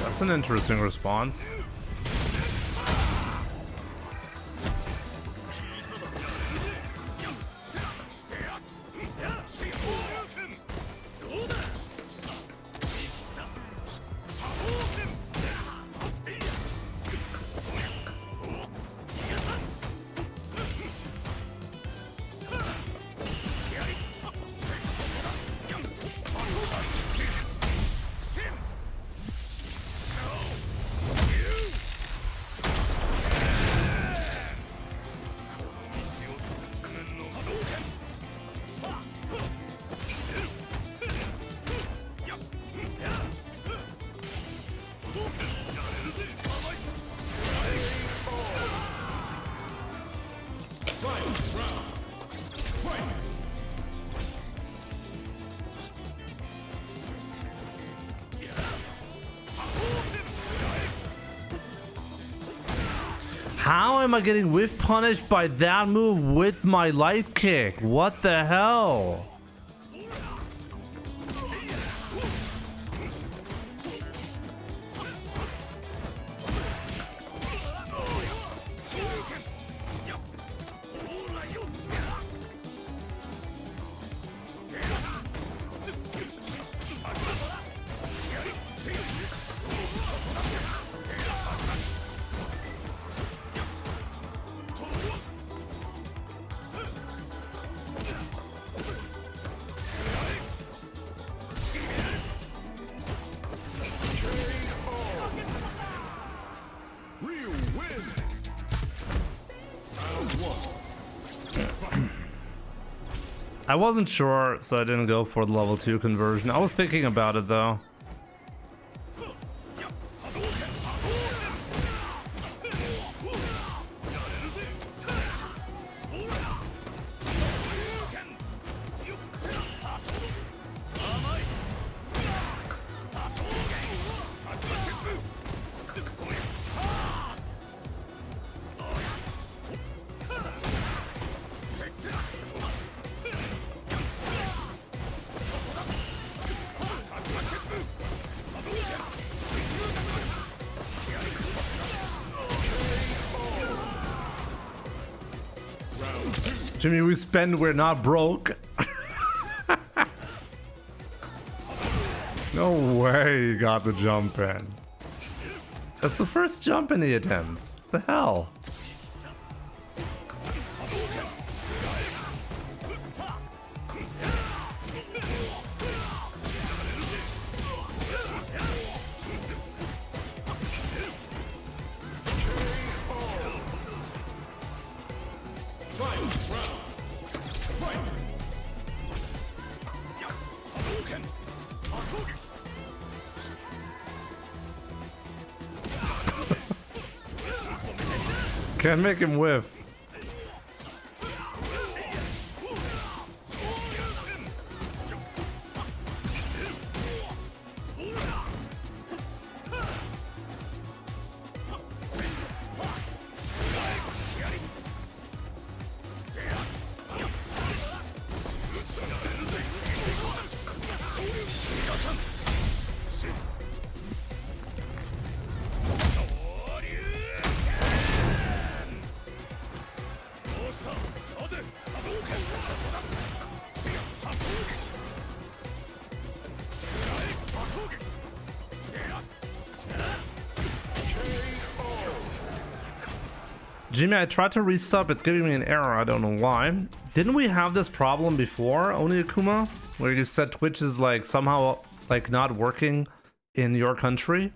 That's an interesting response. How am I getting whiff punished by that move with my light kick? What the hell? Ryu wins. Round 1. I wasn't sure, so I didn't go for the level 2 conversion. I was thinking about it though. Jimmy, we spend, we're not broke. No way you got the jump in. That's the first jump in he attempts. The hell? Can't make him whiff. Jimmy, I tried to resub, it's giving me an error, I don't know why. Didn't we have this problem before, Oni Akuma? Where you said Twitch is like somehow like not working in your country?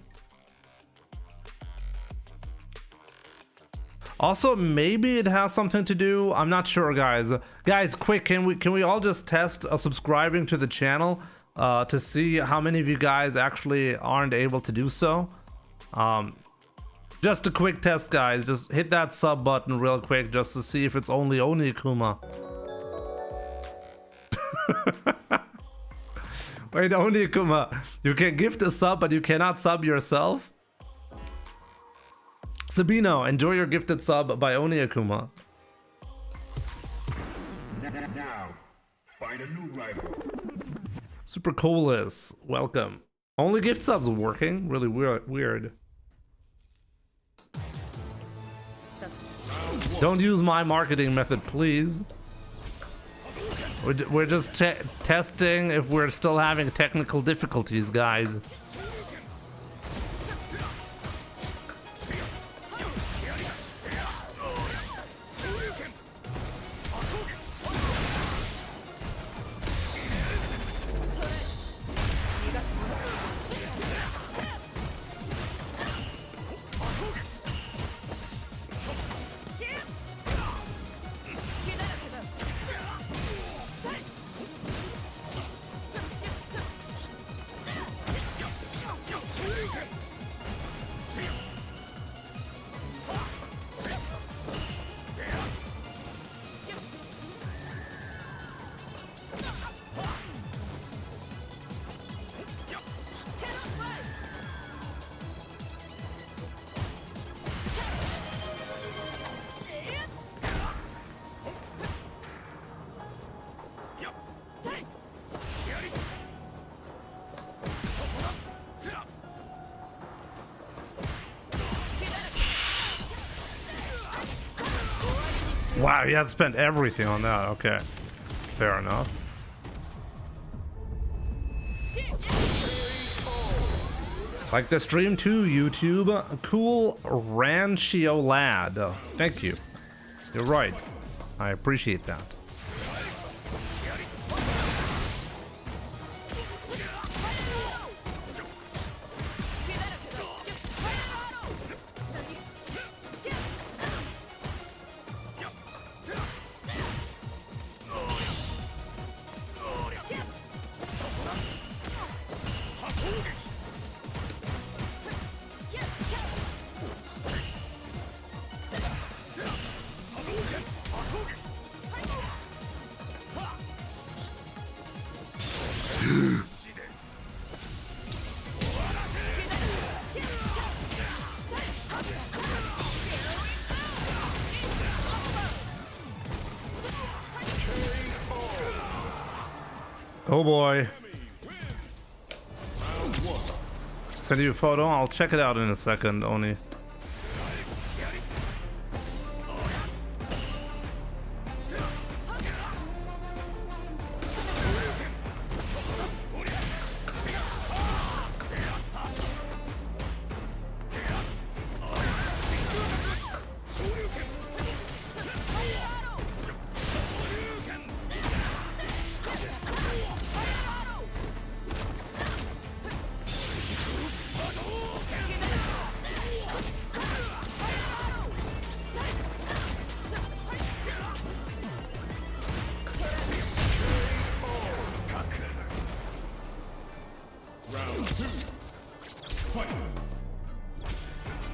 Also, maybe it has something to do, I'm not sure, guys. Guys, quick, can we all just test subscribing to the channel to see how many of you guys actually aren't able to do so? Just a quick test, guys. Just hit that sub button real quick just to see if it's only Oni Akuma. Wait, Oni Akuma, you can gift a sub, but you cannot sub yourself? Sabino, enjoy your gifted sub by Oni Akuma. Now, find a new rival. Super Colas, welcome. Only gift subs working. Really weird. Don't use my marketing method, please. We're just testing if we're still having technical difficulties, guys. Wow, he had to spend everything on that. Okay, fair enough. Like the stream too, YouTube. Cool Ranchio lad. Thank you. You're right. I appreciate that. Oh boy. Send you a photo. I'll check it out in a second, Oni.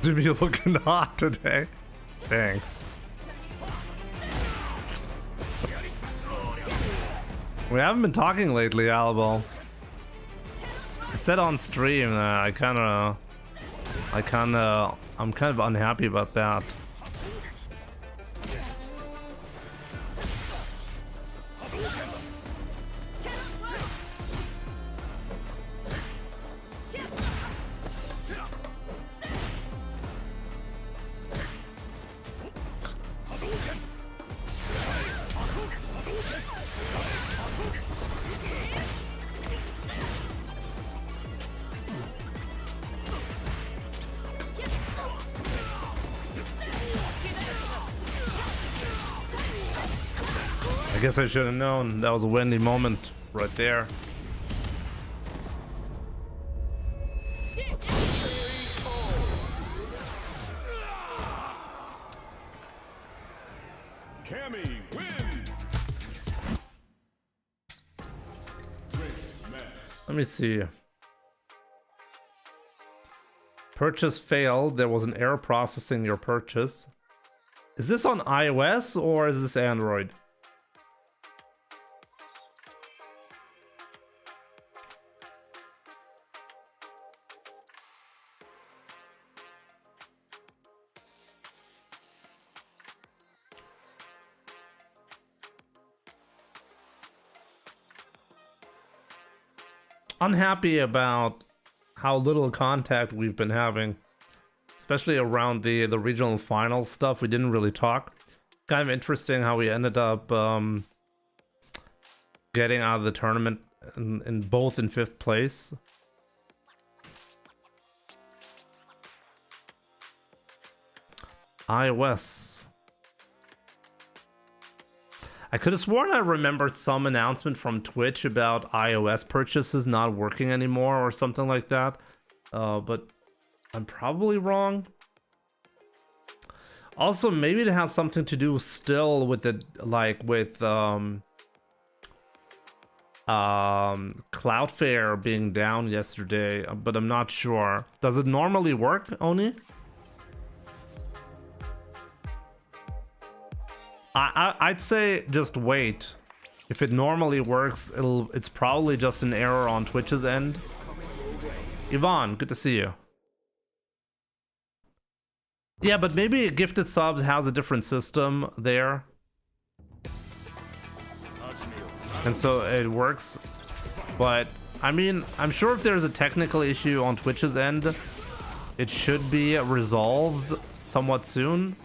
Jimmy, you're looking hot today. Thanks. We haven't been talking lately, Albo. I said on stream that I'm kind of unhappy about that. I guess I should have known. That was a Wendy moment right there. Cammy wins. Let me see. Purchase failed. There was an error processing your purchase. Is this on iOS or is this Android? Unhappy about how little contact we've been having, especially around the regional finals stuff. We didn't really talk. Kind of interesting how we ended up getting out of the tournament in both in 5th place. iOS. I could have sworn I remembered some announcement from Twitch about iOS purchases not working anymore or something like that, but I'm probably wrong. Also, maybe it has something to do still with the with Cloudflare being down yesterday, but I'm not sure. Does it normally work, Oni? I'd say just wait. If it normally works, it's probably just an error on Twitch's end. Yvonne, good to see you. Yeah, but maybe Gifted Subs has a different system there. And so it works. But, I mean, I'm sure if there's a technical issue on Twitch's end, it should be resolved somewhat soon.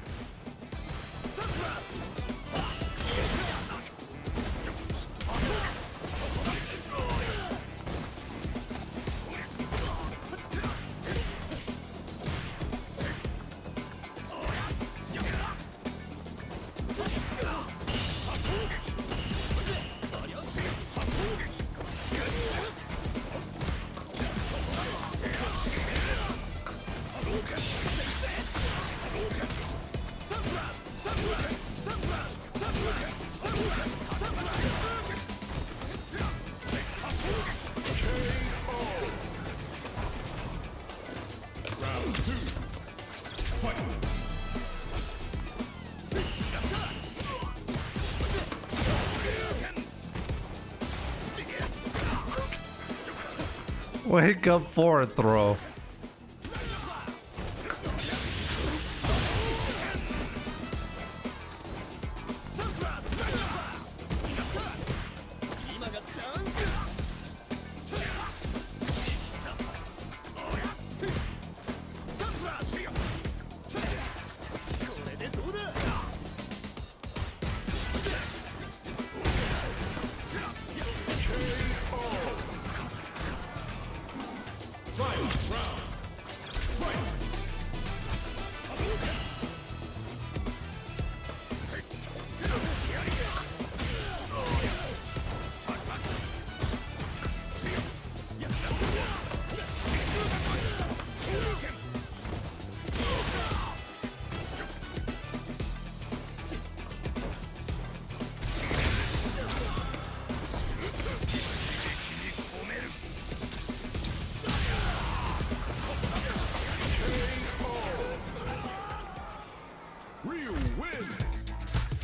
Wake up for a throw.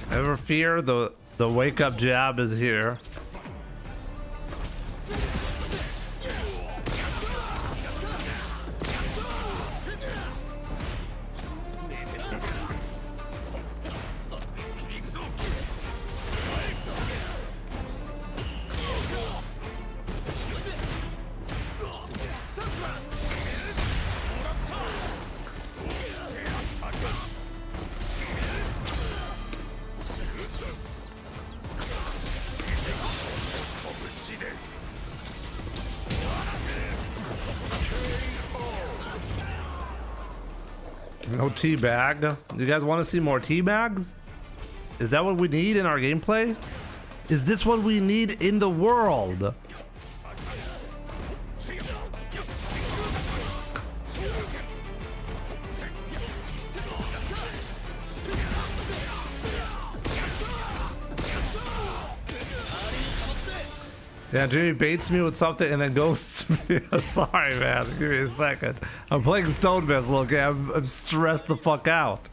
Never fear, the wake up jab is here. No teabag. Do you guys want to see more teabags? Is that what we need in our gameplay? Is this what we need in the world? Yeah, Jimmy baits me with something and then ghosts me. Sorry, man. Give me a second. I'm playing Stone Missile, okay? I'm stressed the fuck out.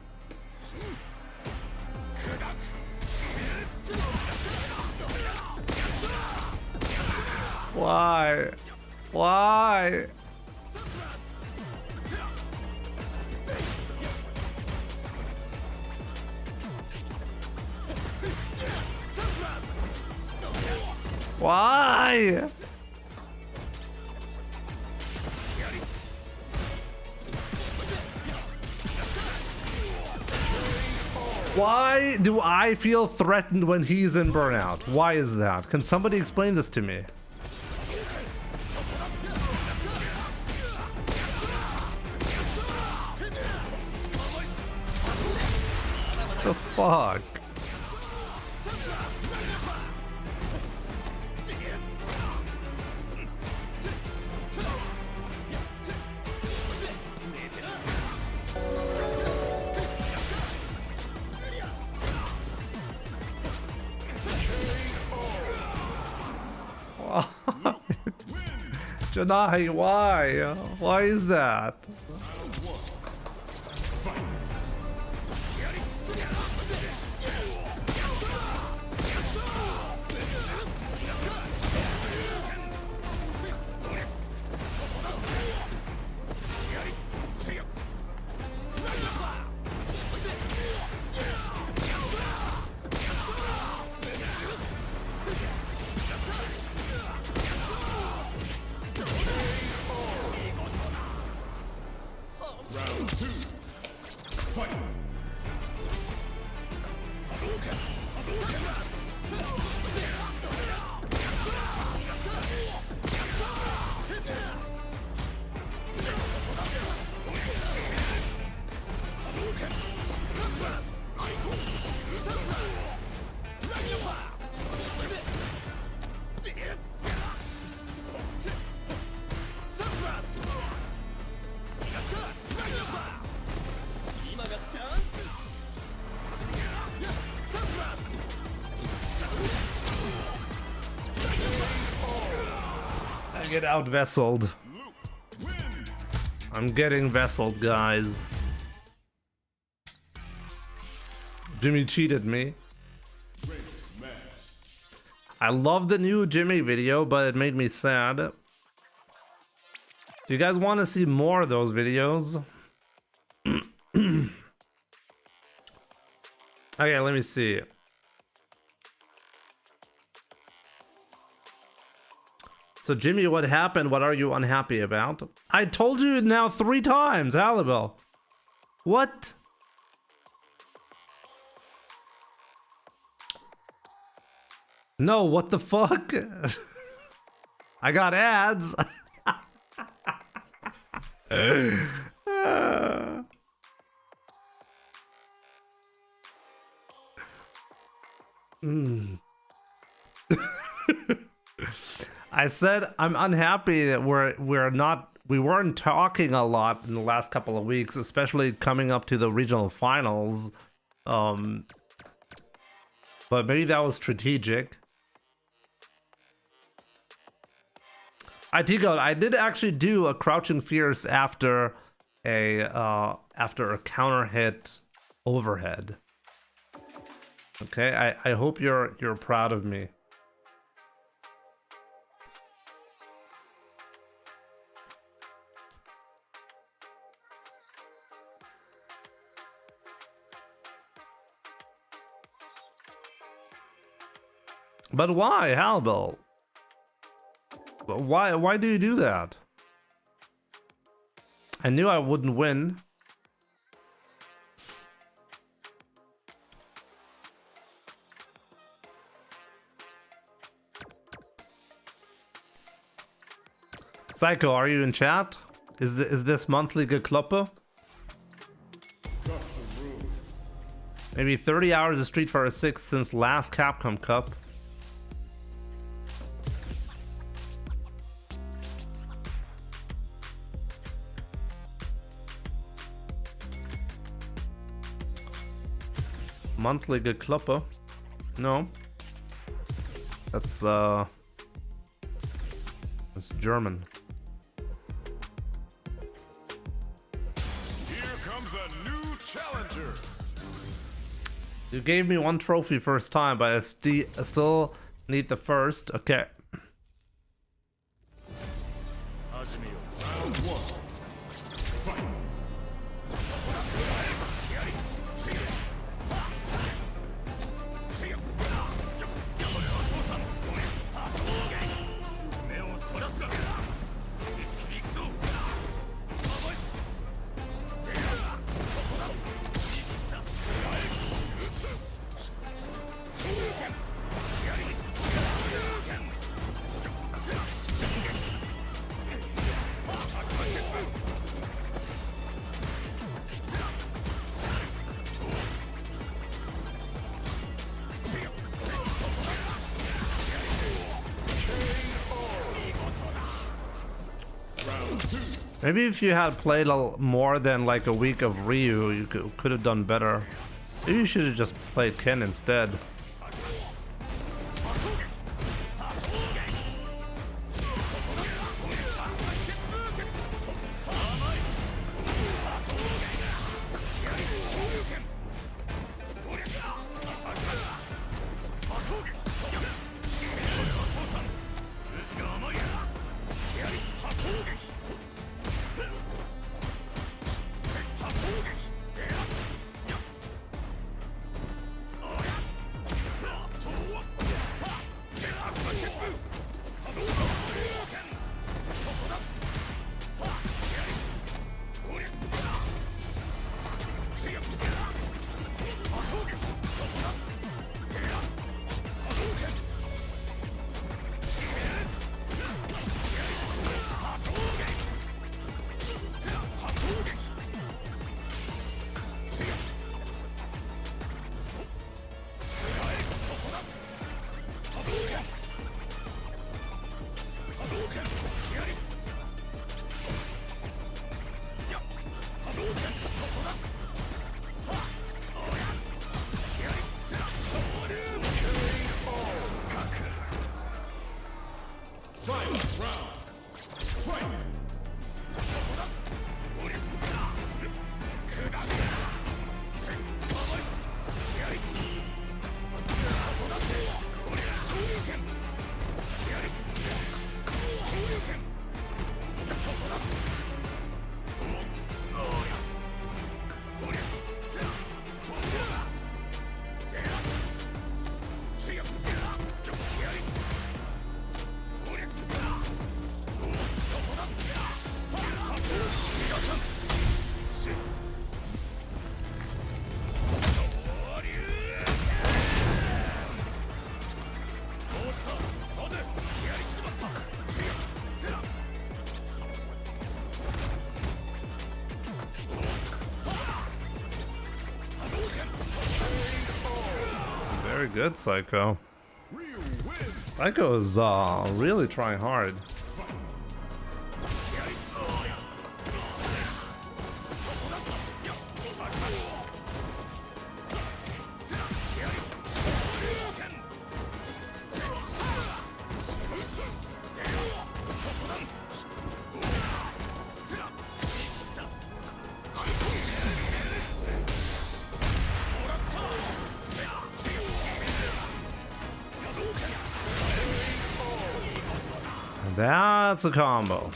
Why? Why? Why? Why do I feel threatened when he's in burnout? Why is that? Can somebody explain this to me? The fuck? Janai, why? Why is that? I get out-vesseled. I'm getting vesseled, guys. Jimmy cheated me. I love the new Jimmy video, but it made me sad. Do you guys want to see more of those videos? Okay, let me see. So Jimmy, what happened? What are you unhappy about? I told you now 3 times, Halibel. What? No, what the fuck? I got ads. I said I'm unhappy that we weren't talking a lot in the last couple of weeks, especially coming up to the regional finals. But maybe that was strategic. I did actually do a crouching fierce after a counter hit overhead. Okay, I hope you're proud of me. But why, Halbel? Why do you do that? I knew I wouldn't win. Psycho, are you in chat? Is this monthly gekloppe? Maybe 30 hours of Street Fighter 6 since last Capcom Cup. Monthly gekloppe? No. That's German. Here comes a new challenger. You gave me 1 trophy first time, but I still need the first. Okay. Round 1. Fight. Maybe if you had played more than like a week of Ryu, you could have done better. Maybe you should have just played Ken instead. Very good, Psycho. Psycho is really trying hard. That's a combo.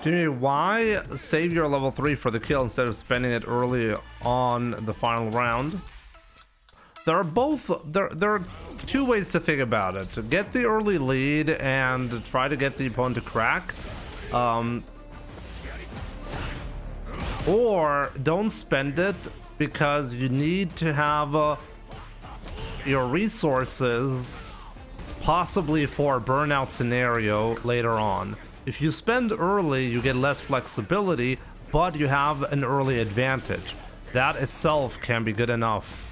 Jimmy, why save your level 3 for the kill instead of spending it early on the final round? There are two ways to think about it. To get the early lead and try to get the opponent to crack. Or don't spend it because you need to have your resources possibly for a burnout scenario later on. If you spend early, you get less flexibility, but you have an early advantage. That itself can be good enough.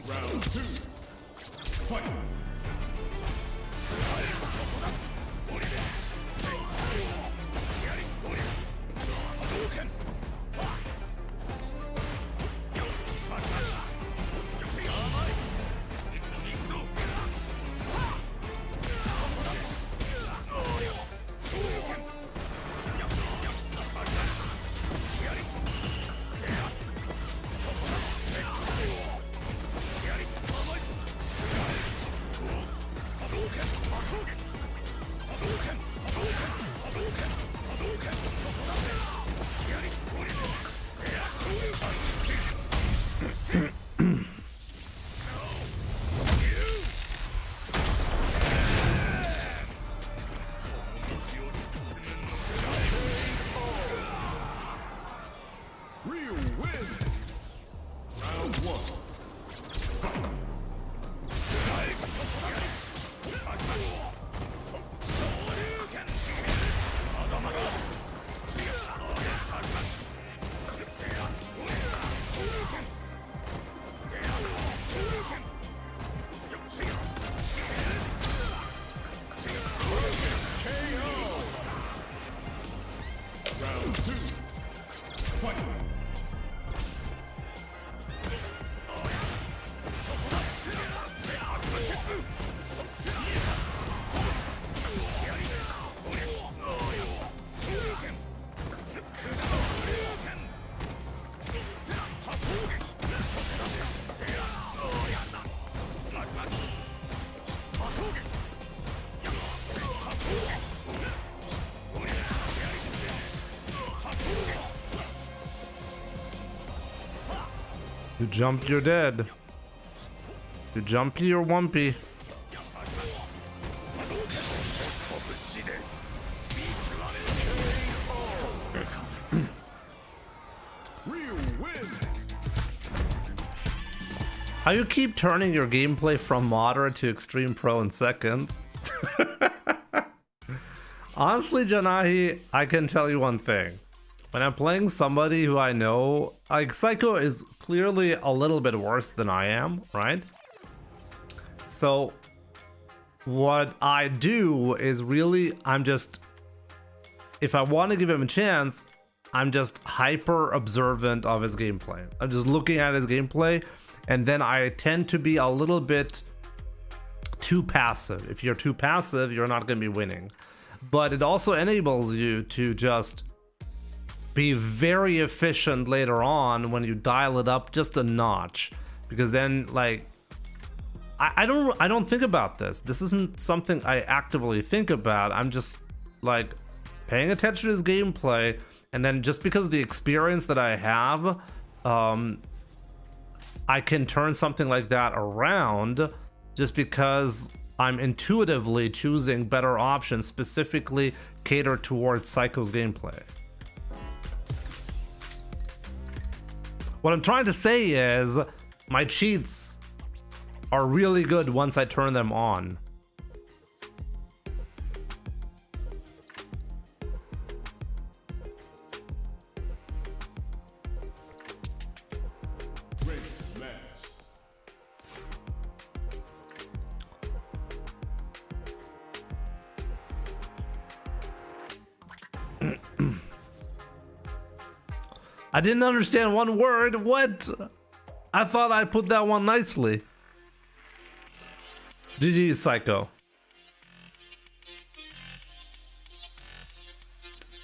Round 2. Fight. You jump, you're dead. You jumpy, you're wumpy. Ryu wins. How you keep turning your gameplay from moderate to extreme pro in seconds? Honestly, Janahi, I can tell you one thing. When I'm playing somebody who I know, like Psycho is clearly a little bit worse than I am, right? So what I do is really, if I want to give him a chance, I'm just hyper observant of his gameplay. I'm just looking at his gameplay, and then I tend to be a little bit too passive. If you're too passive, you're not going to be winning. But it also enables you to just be very efficient later on when you dial it up just a notch, because then like I don't think about this. This isn't something I actively think about. I'm just like paying attention to his gameplay, and then just because of the experience that I have, I can turn something like that around just because I'm intuitively choosing better options specifically catered towards Psycho's gameplay. What I'm trying to say is my cheats are really good once I turn them on. Great match. I didn't understand one word. What? I thought I put that one nicely. GG, Psycho.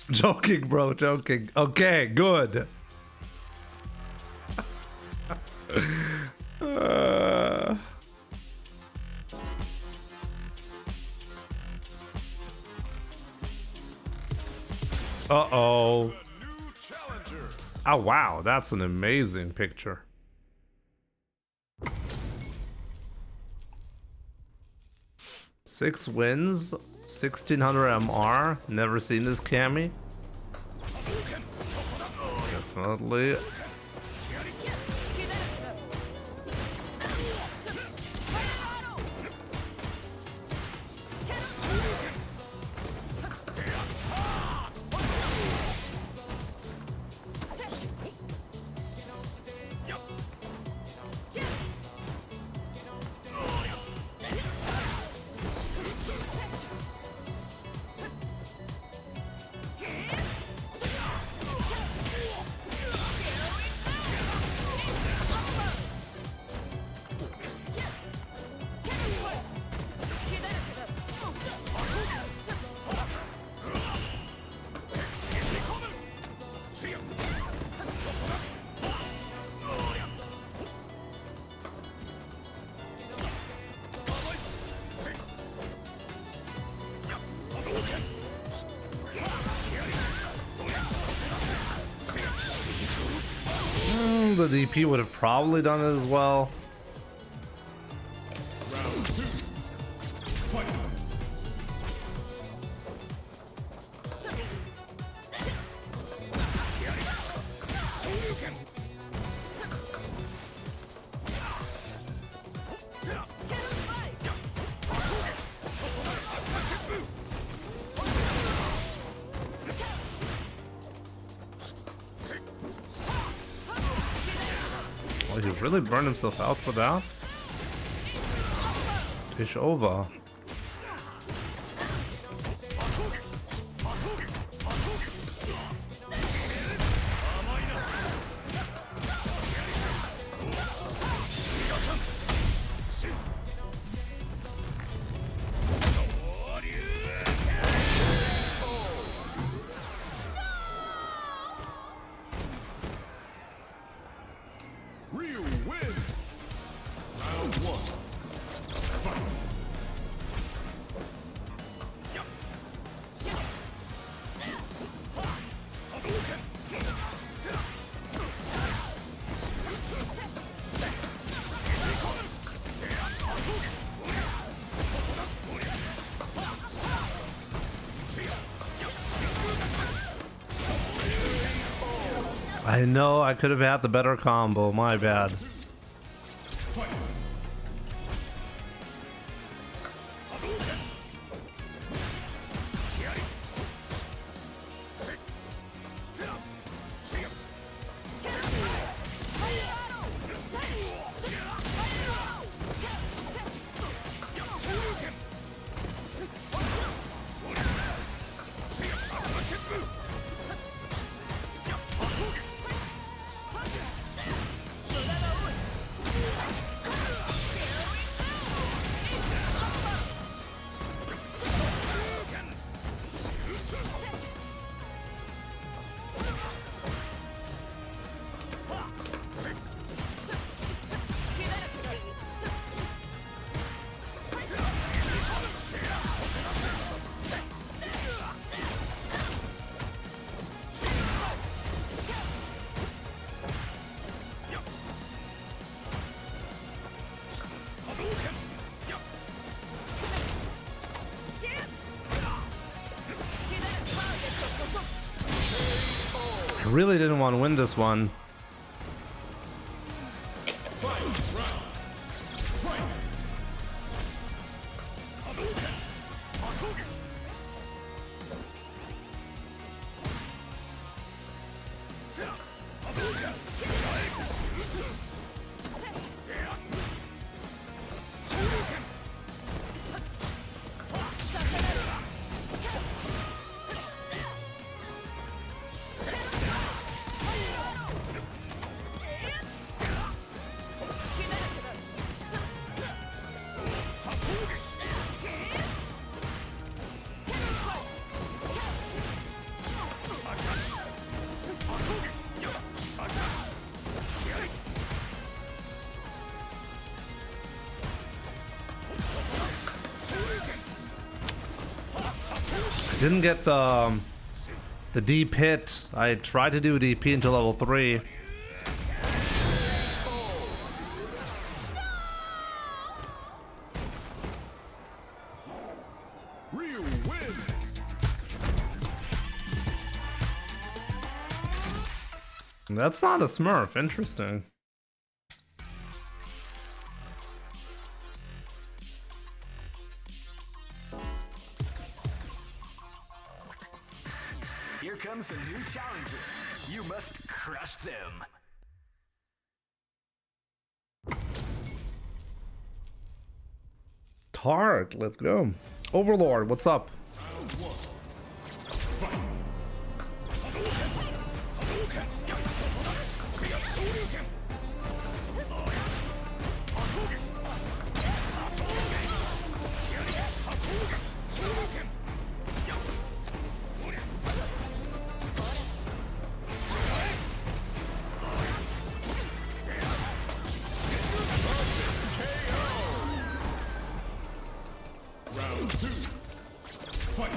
Joking, bro, joking. Okay, good. Uh-oh. The new challenger. Oh, wow, that's an amazing picture. Six wins, 1600 MR. Never seen this Cammy. Definitely. The DP would have probably done it as well. Round two. Fight. Oh, he really burned himself out for that. It's over. Ryu wins. Round one. Fight. I know I could have had the better combo. My bad. I really didn't want to win this one. Didn't get the deep hit. I tried to do DP until level 3. Ryu wins. That's not a Smurf. Interesting. Here comes a new challenger. You must crush them. Tart, let's go. Overlord, what's up? Round 2. Fight.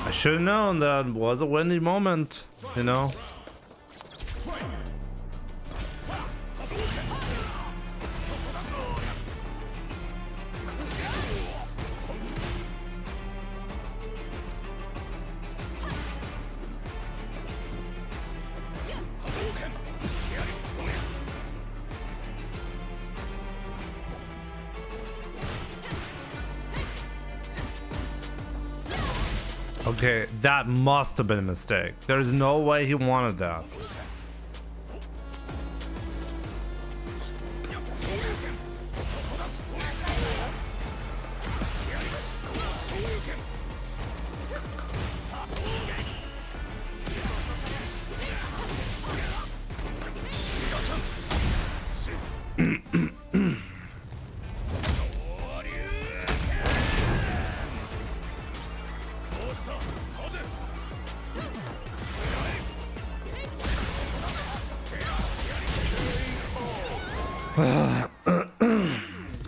I should have known that was a windy moment, you know. Okay, that must have been a mistake. There's no way he wanted that.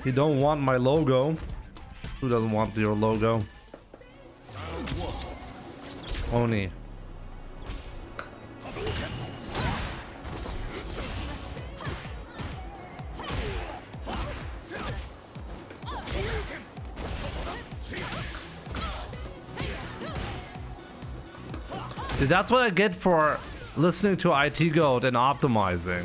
You don't want my logo. Who doesn't want your logo? Oni. See, that's what I get for listening to IT Goat and optimizing.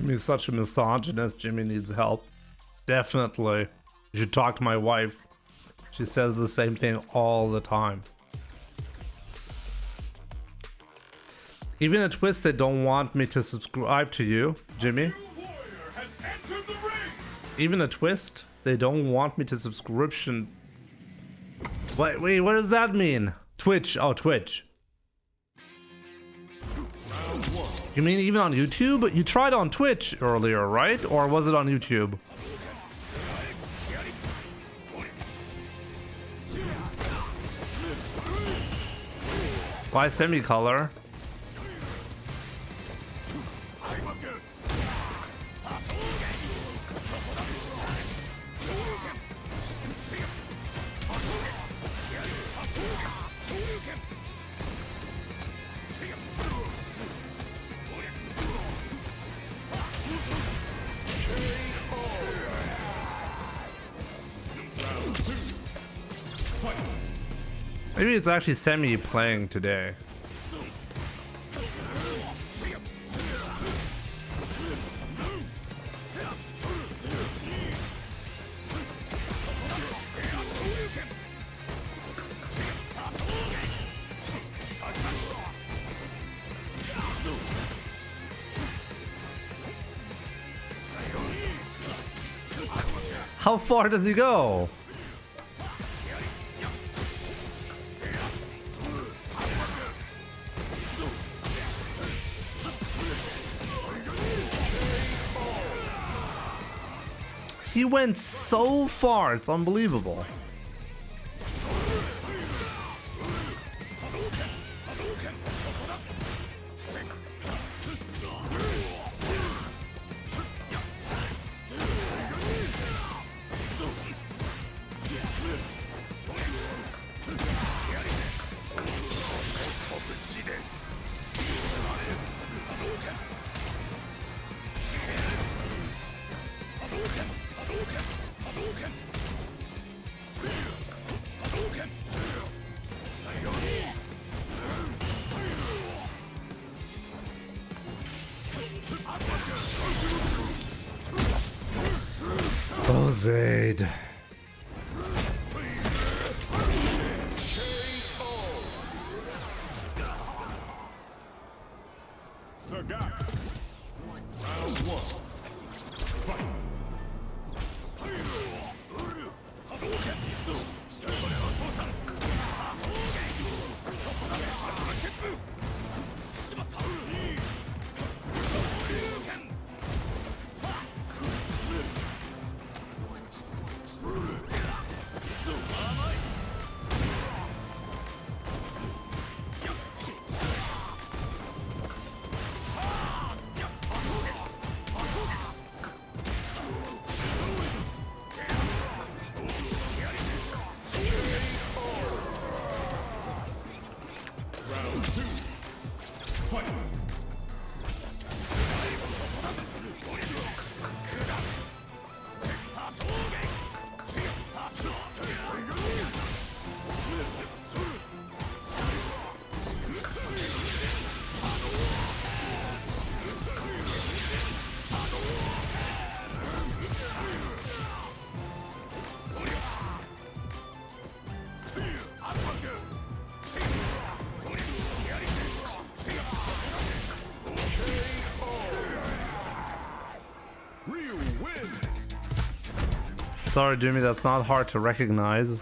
Jimmy's such a misogynist. Jimmy needs help. Definitely. You should talk to my wife. She says the same thing all the time. Even at Twist, they don't want me to subscribe to you, Jimmy. Even at Twist, they don't want me to subscription. Wait, what does that mean? Twitch. Oh, Twitch. You mean even on YouTube? You tried on Twitch earlier, right? Or was it on YouTube? Why semi-color? Maybe it's actually Semi playing today. How far does he go? He went so far, it's unbelievable. Zade. Sagat. Round one. Fight. Sorry, Jimmy, that's not hard to recognize.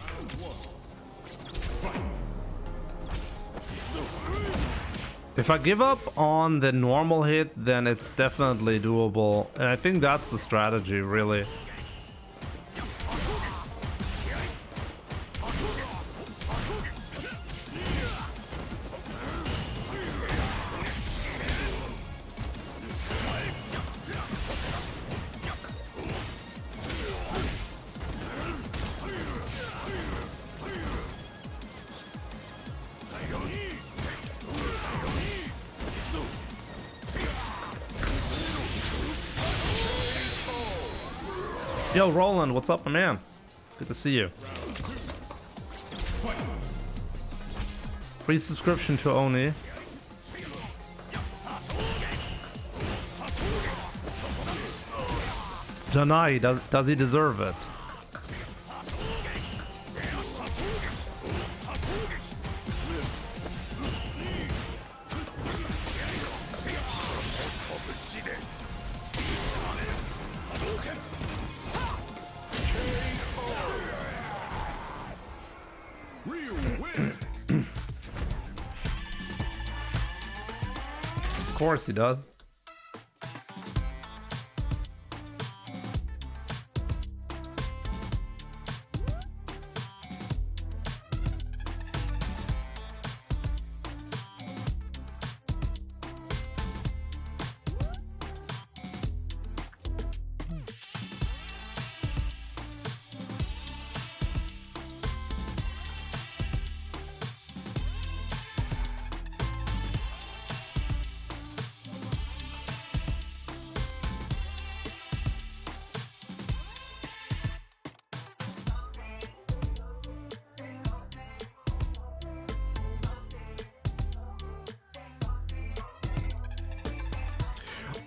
If I give up on the normal hit, then it's definitely doable. And I think that's the strategy, really. Yo, Roland, what's up, my man? Good to see you. Free subscription to Oni. Janai, does he deserve it? Of course he does.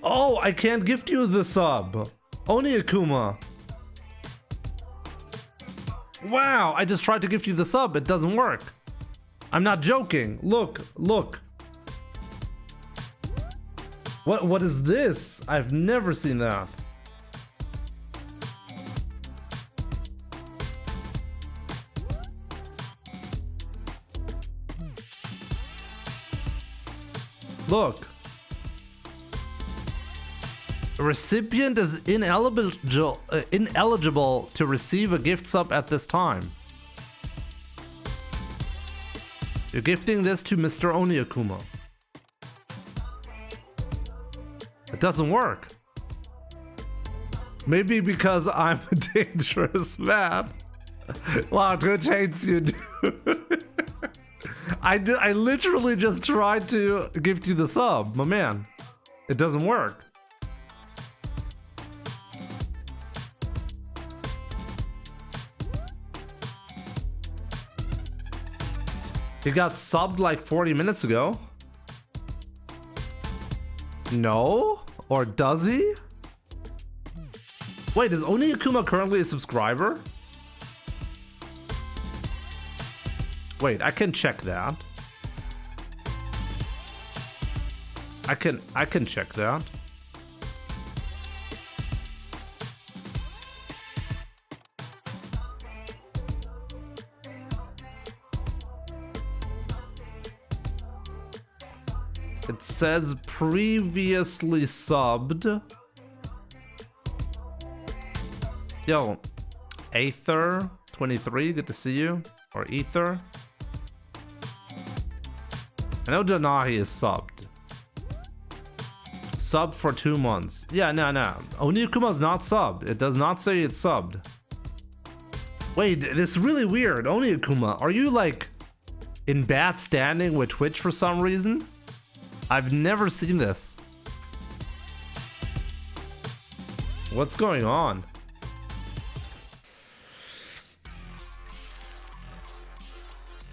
Oh, I can't gift you the sub. Oni Akuma. Wow, I just tried to gift you the sub. It doesn't work. I'm not joking. Look, look. What is this? I've never seen that. Look. The recipient is ineligible to receive a gift sub at this time. You're gifting this to Mr. Oni Akuma. It doesn't work. Maybe because I'm a dangerous man. Wow, Twitch hates you, dude. I literally just tried to gift you the sub, my man. It doesn't work. He got subbed like 40 minutes ago. No? Or does he? Wait, is Oni Akuma currently a subscriber? Wait, I can check that. I can check that. It says previously subbed. Yo, Aether23, good to see you. Or Ether. I know Danahi is subbed. Subbed for 2 months. Yeah, no. Oni Akuma's not subbed. It does not say it's subbed. Wait, it's really weird. Oni Akuma, are you like in bad standing with Twitch for some reason? I've never seen this. What's going on?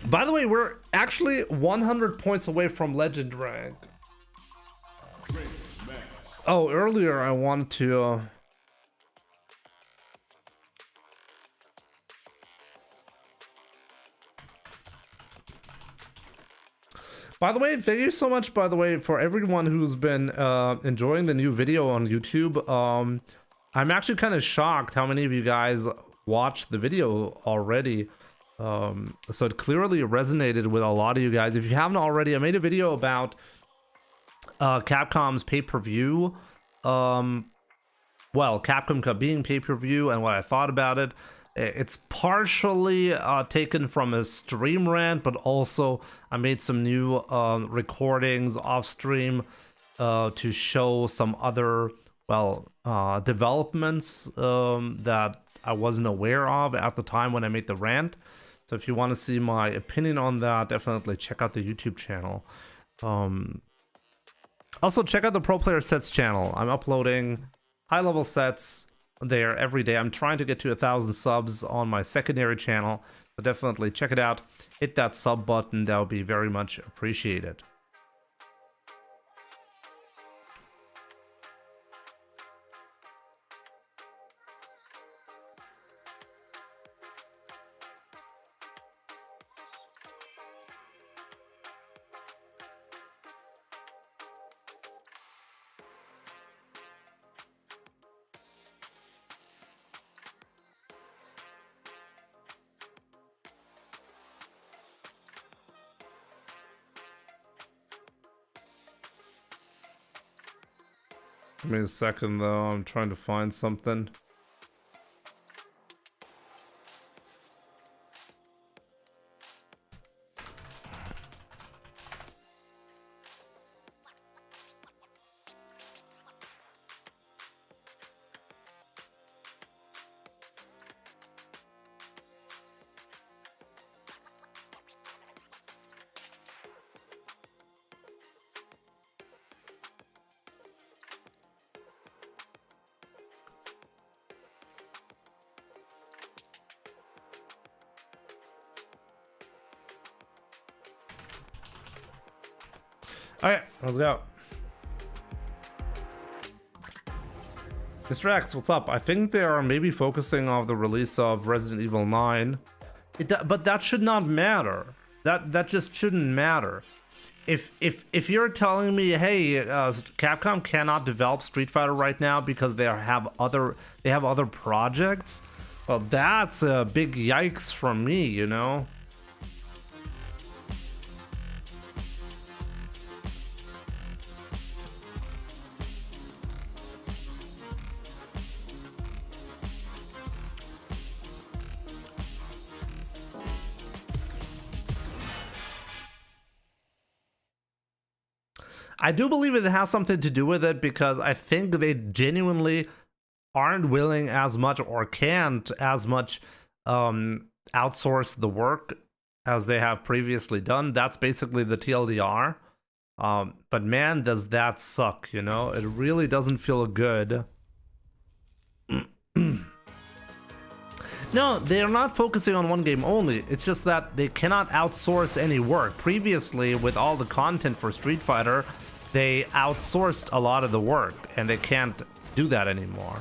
By the way, we're actually 100 points away from Legend rank. Oh, earlier I wanted to... By the way, thank you so much, by the way, for everyone who's been enjoying the new video on YouTube. I'm actually kind of shocked how many of you guys watched the video already. So it clearly resonated with a lot of you guys. If you haven't already, I made a video about Capcom's pay-per-view. Well, Capcom Cup being pay-per-view and what I thought about it. It's partially taken from a stream rant, but also I made some new recordings off stream to show some other, well, developments that I wasn't aware of at the time when I made the rant. So if you want to see my opinion on that, definitely check out the YouTube channel. Also, check out the Pro Player Sets channel. I'm uploading high-level sets there every day. I'm trying to get to 1,000 subs on my secondary channel. So definitely check it out. Hit that sub button. That would be very much appreciated. Give me a second though, I'm trying to find something. Alright, let's go. Mr. X, what's up? I think they are maybe focusing on the release of Resident Evil 9. But that should not matter. That just shouldn't matter. If you're telling me, hey, Capcom cannot develop Street Fighter right now because they have other projects, well, that's a big yikes from me, you know. I do believe it has something to do with it because I think they genuinely aren't willing as much or can't as much outsource the work as they have previously done. That's basically the TLDR. But man, does that suck, you know? It really doesn't feel good. No, they are not focusing on one game only. It's just that they cannot outsource any work. Previously, with all the content for Street Fighter, they outsourced a lot of the work, and they can't do that anymore.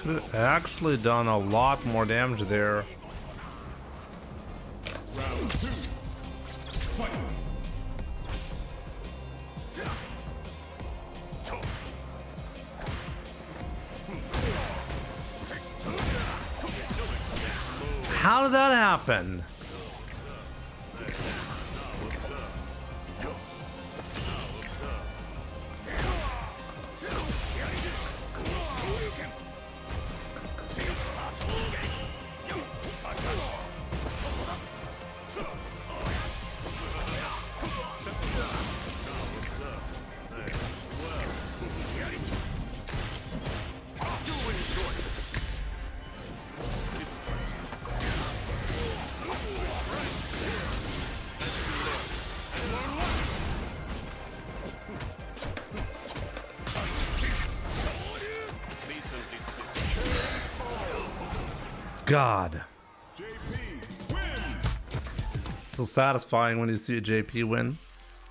Could have actually done a lot more damage there. Round 2. Fight. How did that happen? God. JP wins. It's so satisfying when you see a JP win.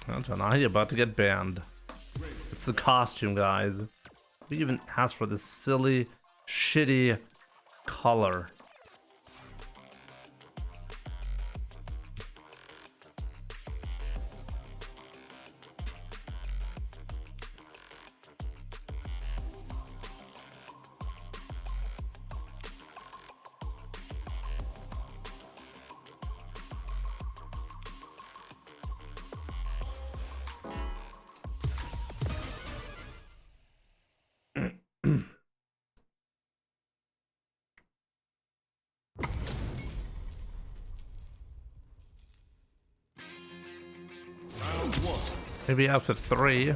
Well, Janai about to get banned. It's the costume, guys. We even asked for this silly, shitty color. Round 1. Maybe after 3.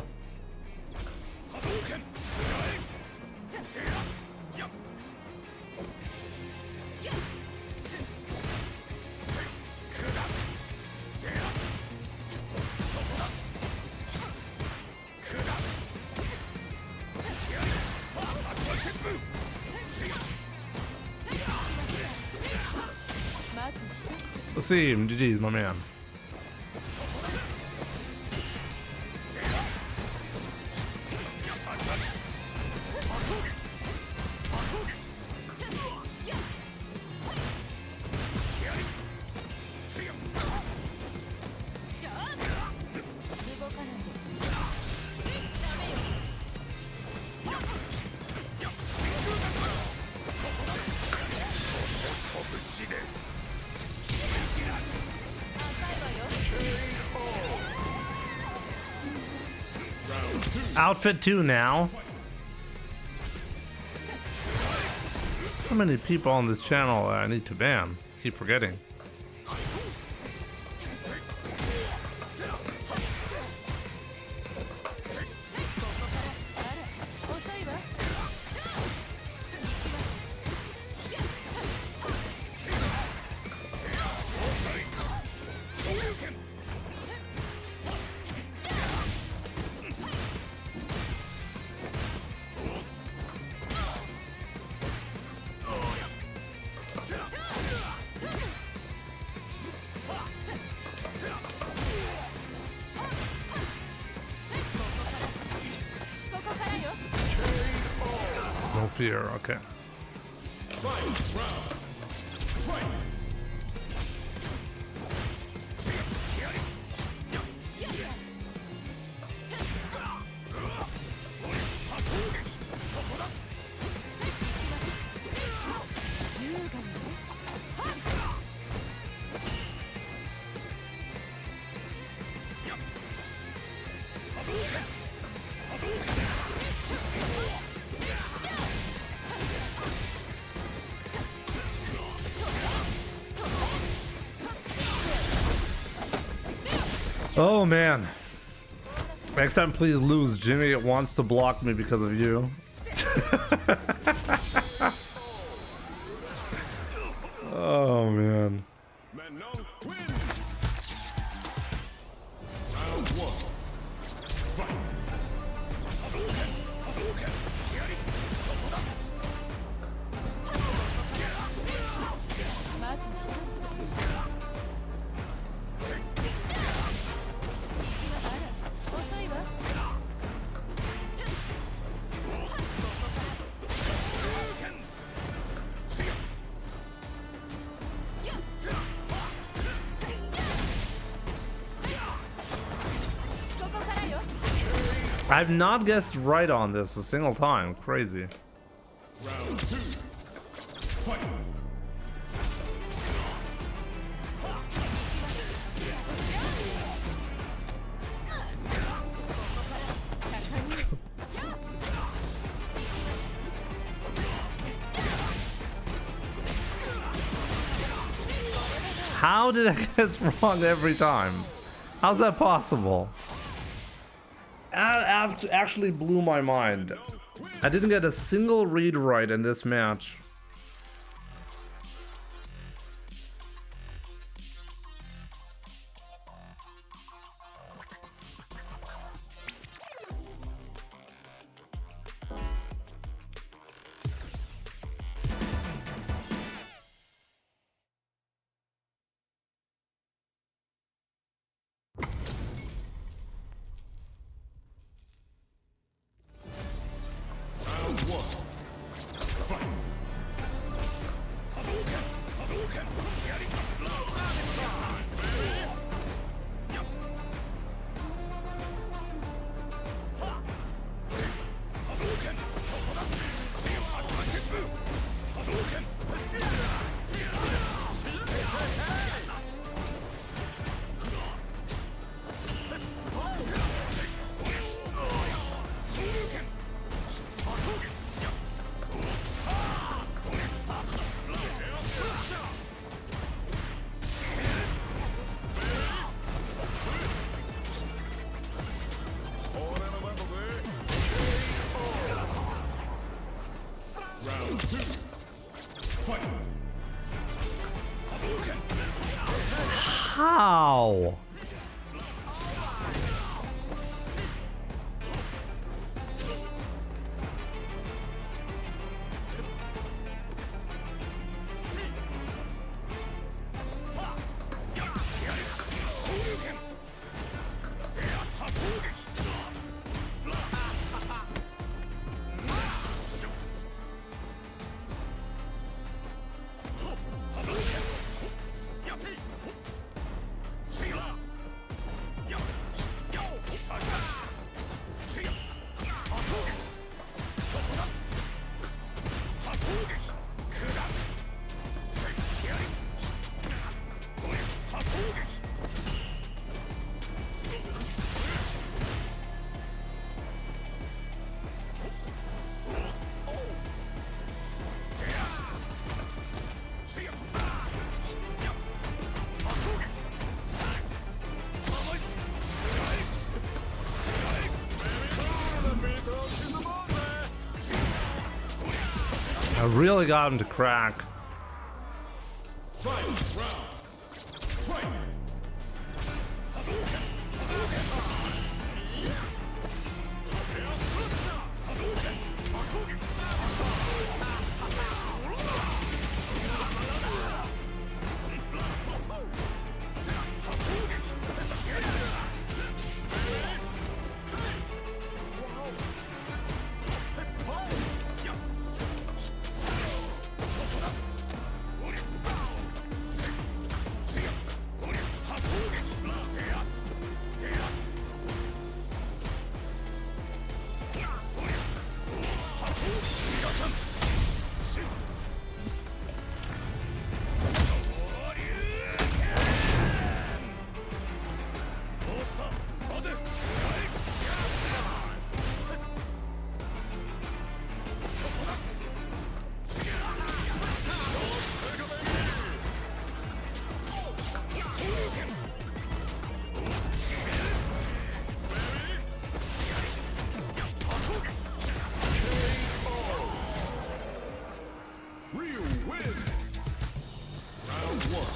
Let's see him. GG's, my man. Outfit 2 now. So many people on this channel I need to ban. Keep forgetting. No fear, okay. Fight. Round. Fight. Oh man. Next time please lose. Jimmy wants to block me because of you. Oh man. Manon wins. Round 1. Fight. I've not guessed right on this a single time. Crazy. Round 2. Fight. How did I guess wrong every time? How's that possible? That actually blew my mind. I didn't get a single read right in this match. Round 1. Fight. Round 2. Fight. How? I really got him to crack. Fight. Round. Fight.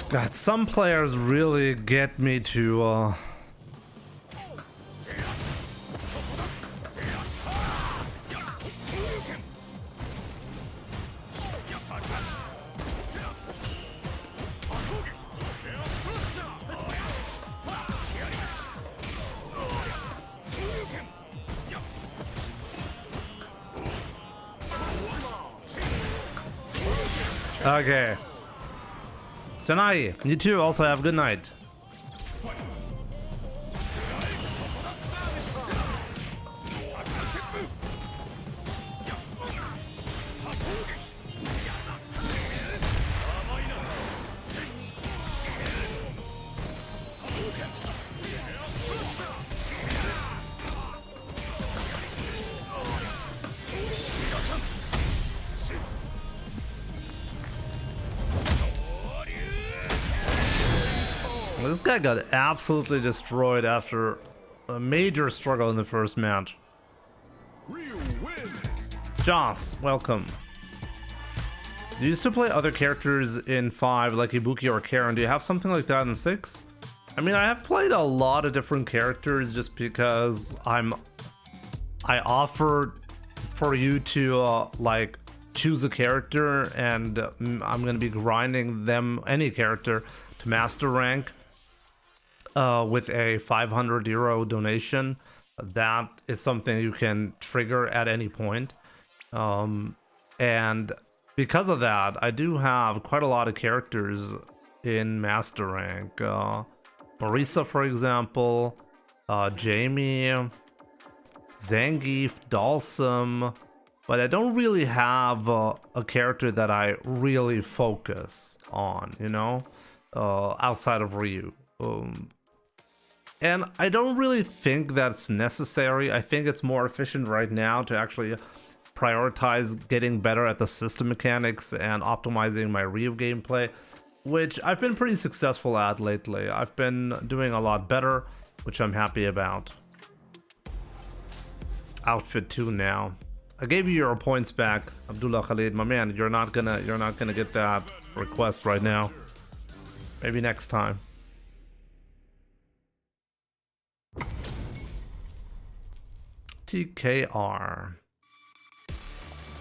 God, some players really get me to Okay. Tanai, you too also have a good night. This guy got absolutely destroyed after a major struggle in the first match. Ryu wins. Joss, welcome. Do you used to play other characters in 5 like Ibuki or Karen? Do you have something like that in 6? I mean, I have played a lot of different characters just because I offered for you to like choose a character, and I'm gonna be grinding them, any character, to master rank with a 500 euro donation. That is something you can trigger at any point. And because of that, I do have quite a lot of characters in master rank. Marisa, for example, Jamie, Zangief, Dalsum, but I don't really have a character that I really focus on, you know, outside of Ryu. And I don't really think that's necessary. I think it's more efficient right now to actually prioritize getting better at the system mechanics and optimizing my Ryu gameplay, which I've been pretty successful at lately. I've been doing a lot better, which I'm happy about. Outfit 2 now. I gave you your points back, Abdullah Khalid. My man, you're not gonna get that request right now. Maybe next time. TKR.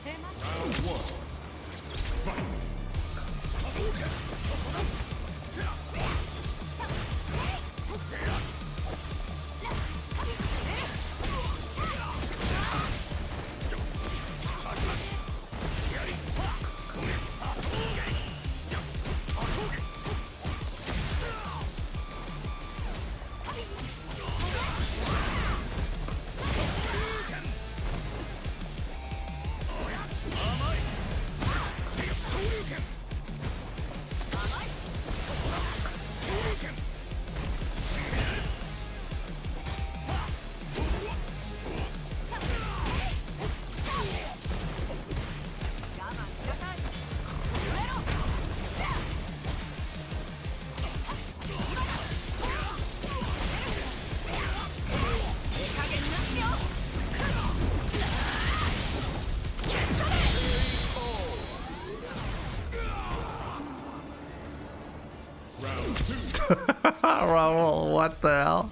Round 1. Fight. Raul, what the hell?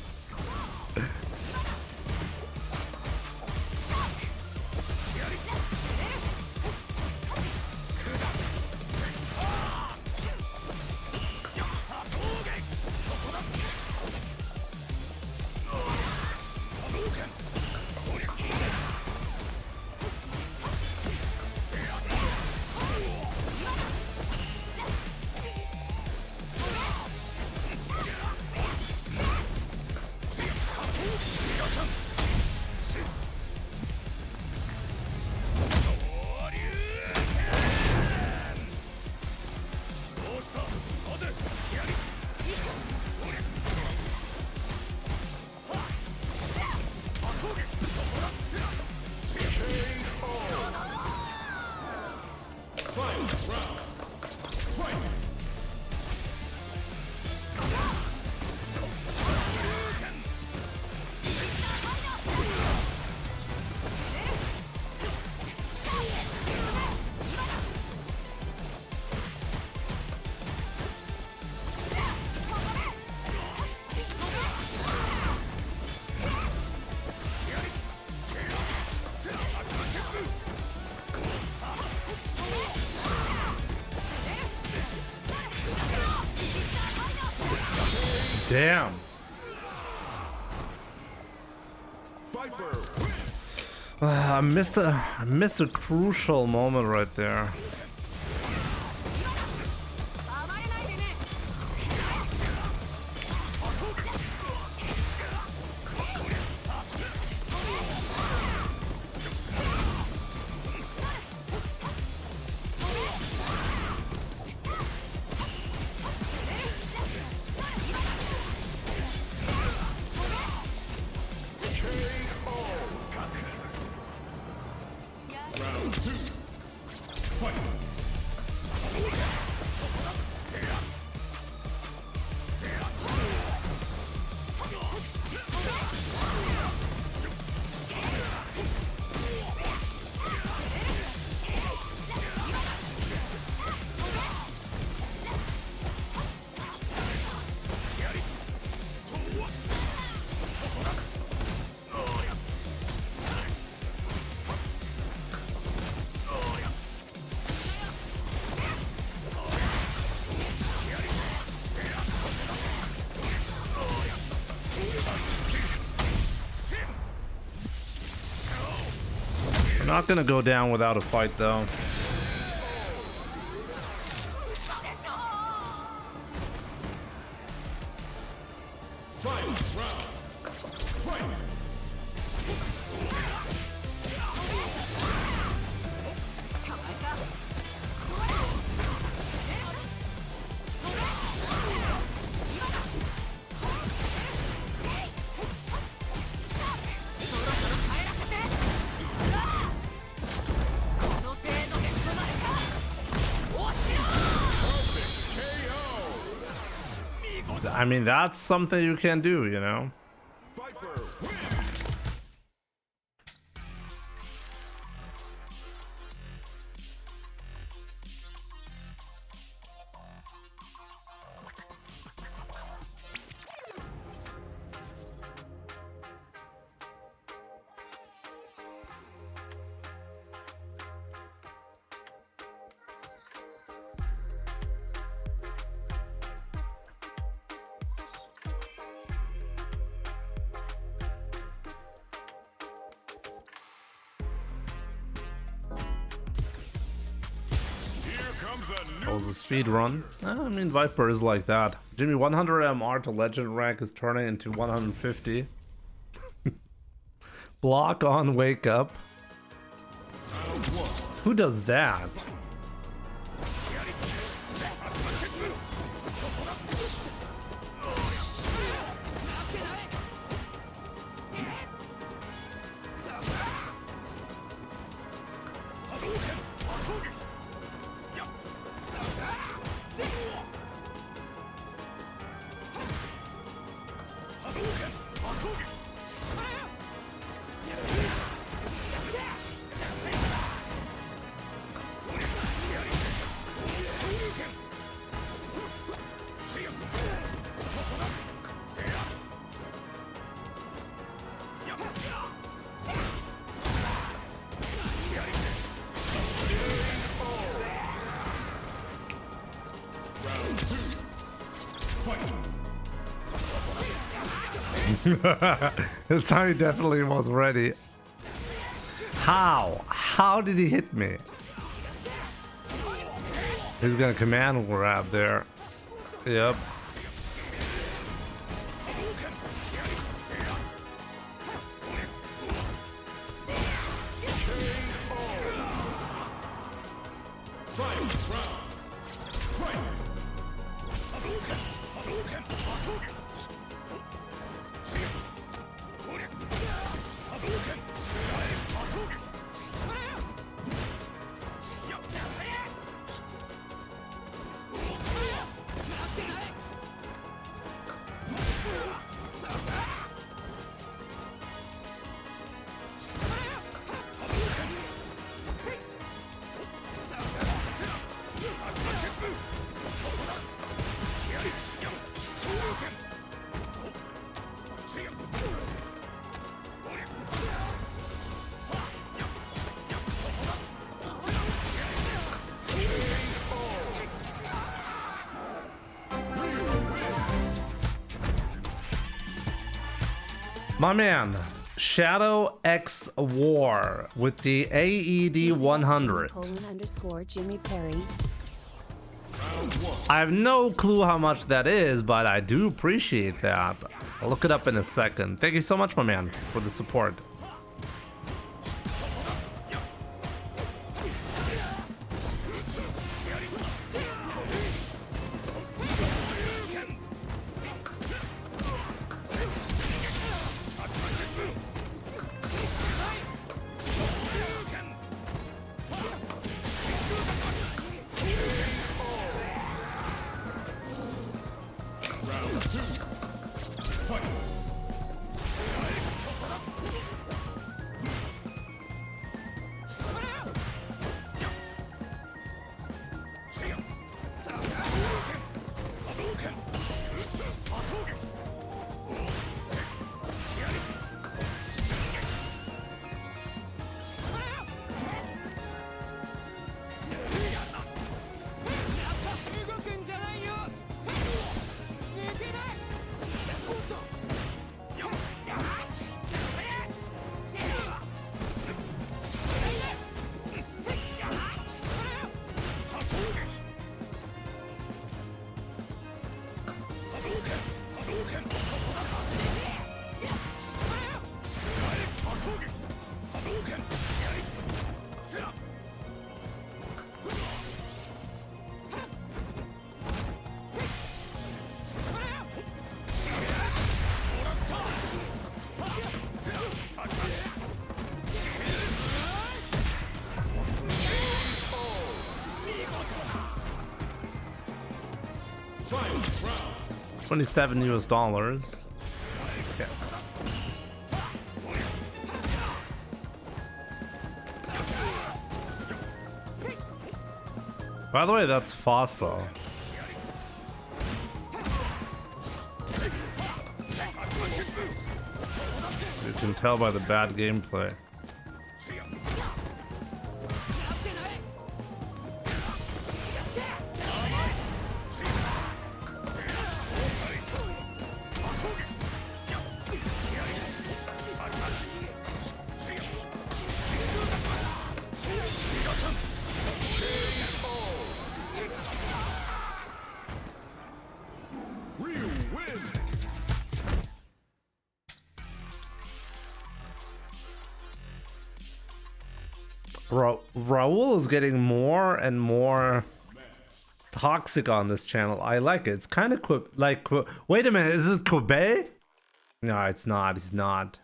Damn. I missed a crucial moment right there. Round 2. Fight. We're not gonna go down without a fight, though. I mean, that's something you can do, you know? Viper wins. That was a speed run. I mean, Viper is like that. Jimmy, 100 MR to legend rank is turning into 150. Block on, wake up. Who does that? This time he definitely was ready. How? How did he hit me? He's gonna command grab there. Yep. My man, Shadow X War with the AED 100. Jimmy Perry. I have no clue how much that is, but I do appreciate that. I'll look it up in a second. Thank you so much, my man, for the support. $27 US. Okay. By the way, that's Fasa. You can tell by the bad gameplay. Ryu wins. Raul is getting more and more toxic on this channel. I like it. It's kind of wait a minute, is it Kobe? No, it's not. He's not.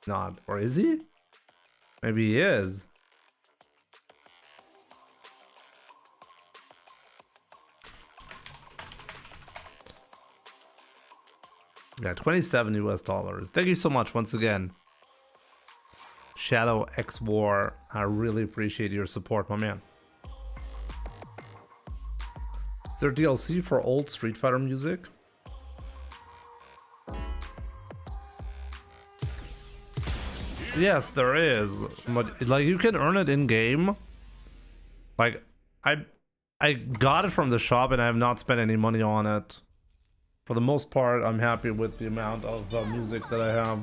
Not. Or is he? Maybe he is. Yeah, $27 US. Thank you so much once again. Shadow X War, I really appreciate your support, my man. Is there DLC for old Street Fighter music? Yes, there is, but like you can earn it in game. Like I got it from the shop and I have not spent any money on it. For the most part, I'm happy with the amount of music that I have.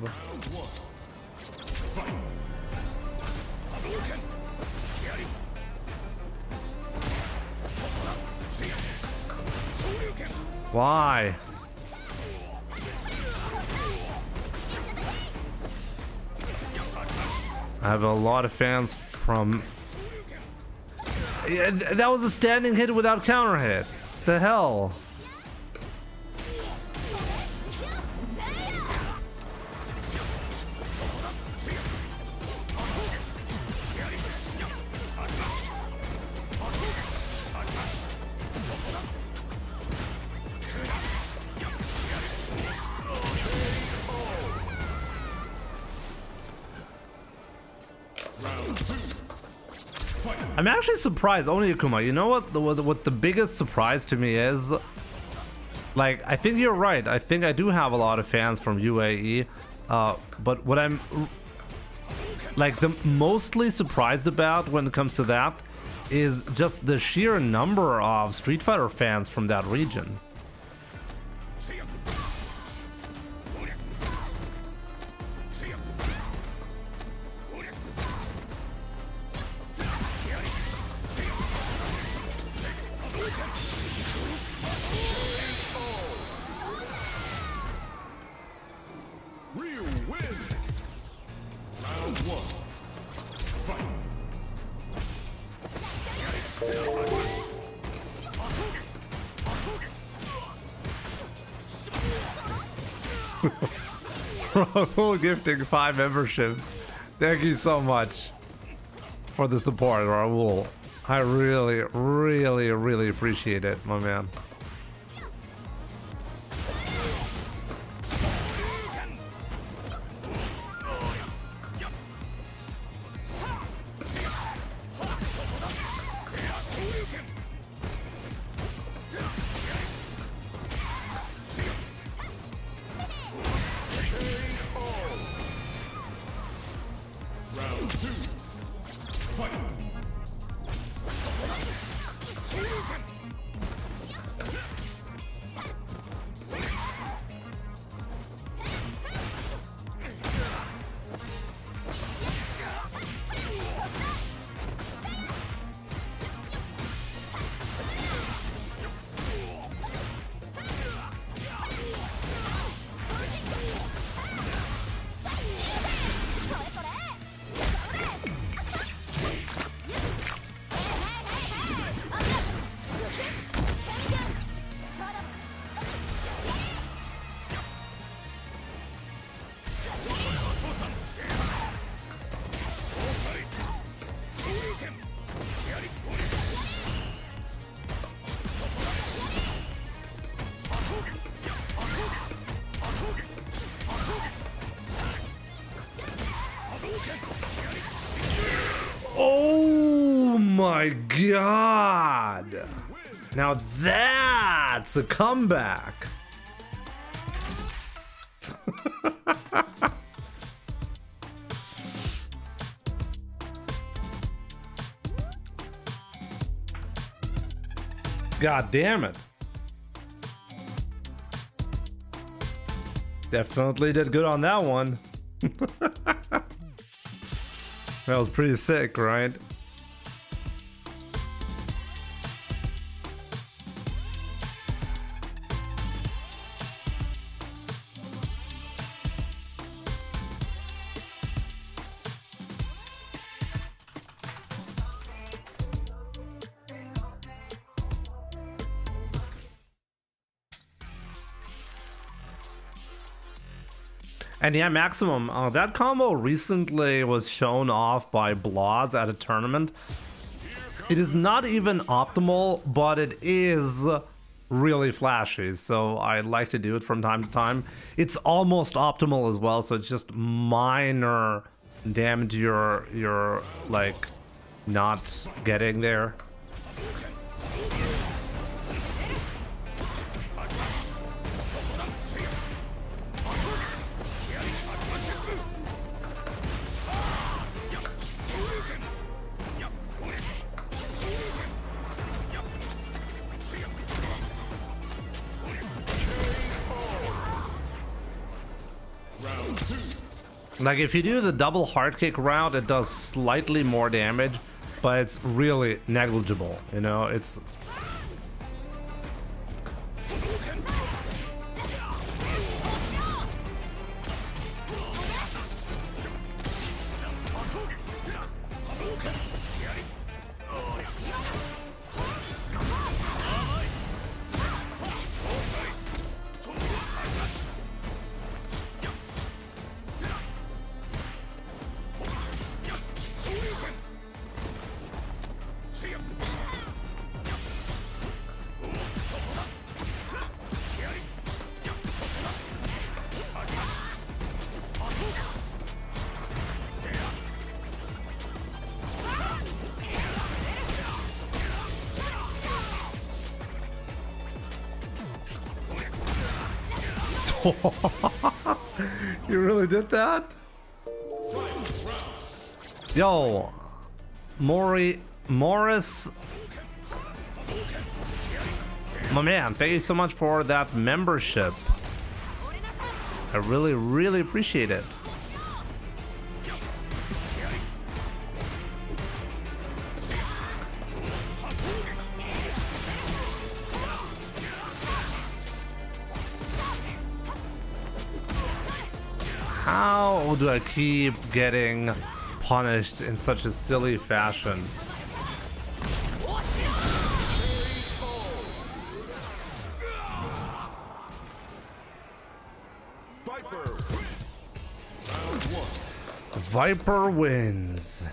Why? I have a lot of fans from... Yeah, that was a standing hit without counter hit. The hell? I'm actually surprised, Oni Akuma. You know what the biggest surprise to me is? Like, I think you're right. I think I do have a lot of fans from UAE. But what I'm like the mostly surprised about when it comes to that is just the sheer number of Street Fighter fans from that region. Ryu wins. Round one. Fight. Raul gifting 5 memberships. Thank you so much for the support, Raul. I really, really, really appreciate it, my man. Round two. Fight. my god! Now that's a comeback! God damn it. Definitely did good on that one. That was pretty sick, right? And yeah, Maximum, that combo recently was shown off by Blaz at a tournament. It is not even optimal, but it is really flashy, so I like to do it from time to time. It's almost optimal as well, so it's just minor damage you're like not getting there. Like, if you do the double hard kick route, it does slightly more damage, but it's really negligible, you know? It's... You really did that? Yo, Morris, my man, thank you so much for that membership. I really appreciate it. How do I keep getting punished in such a silly fashion? Viper wins.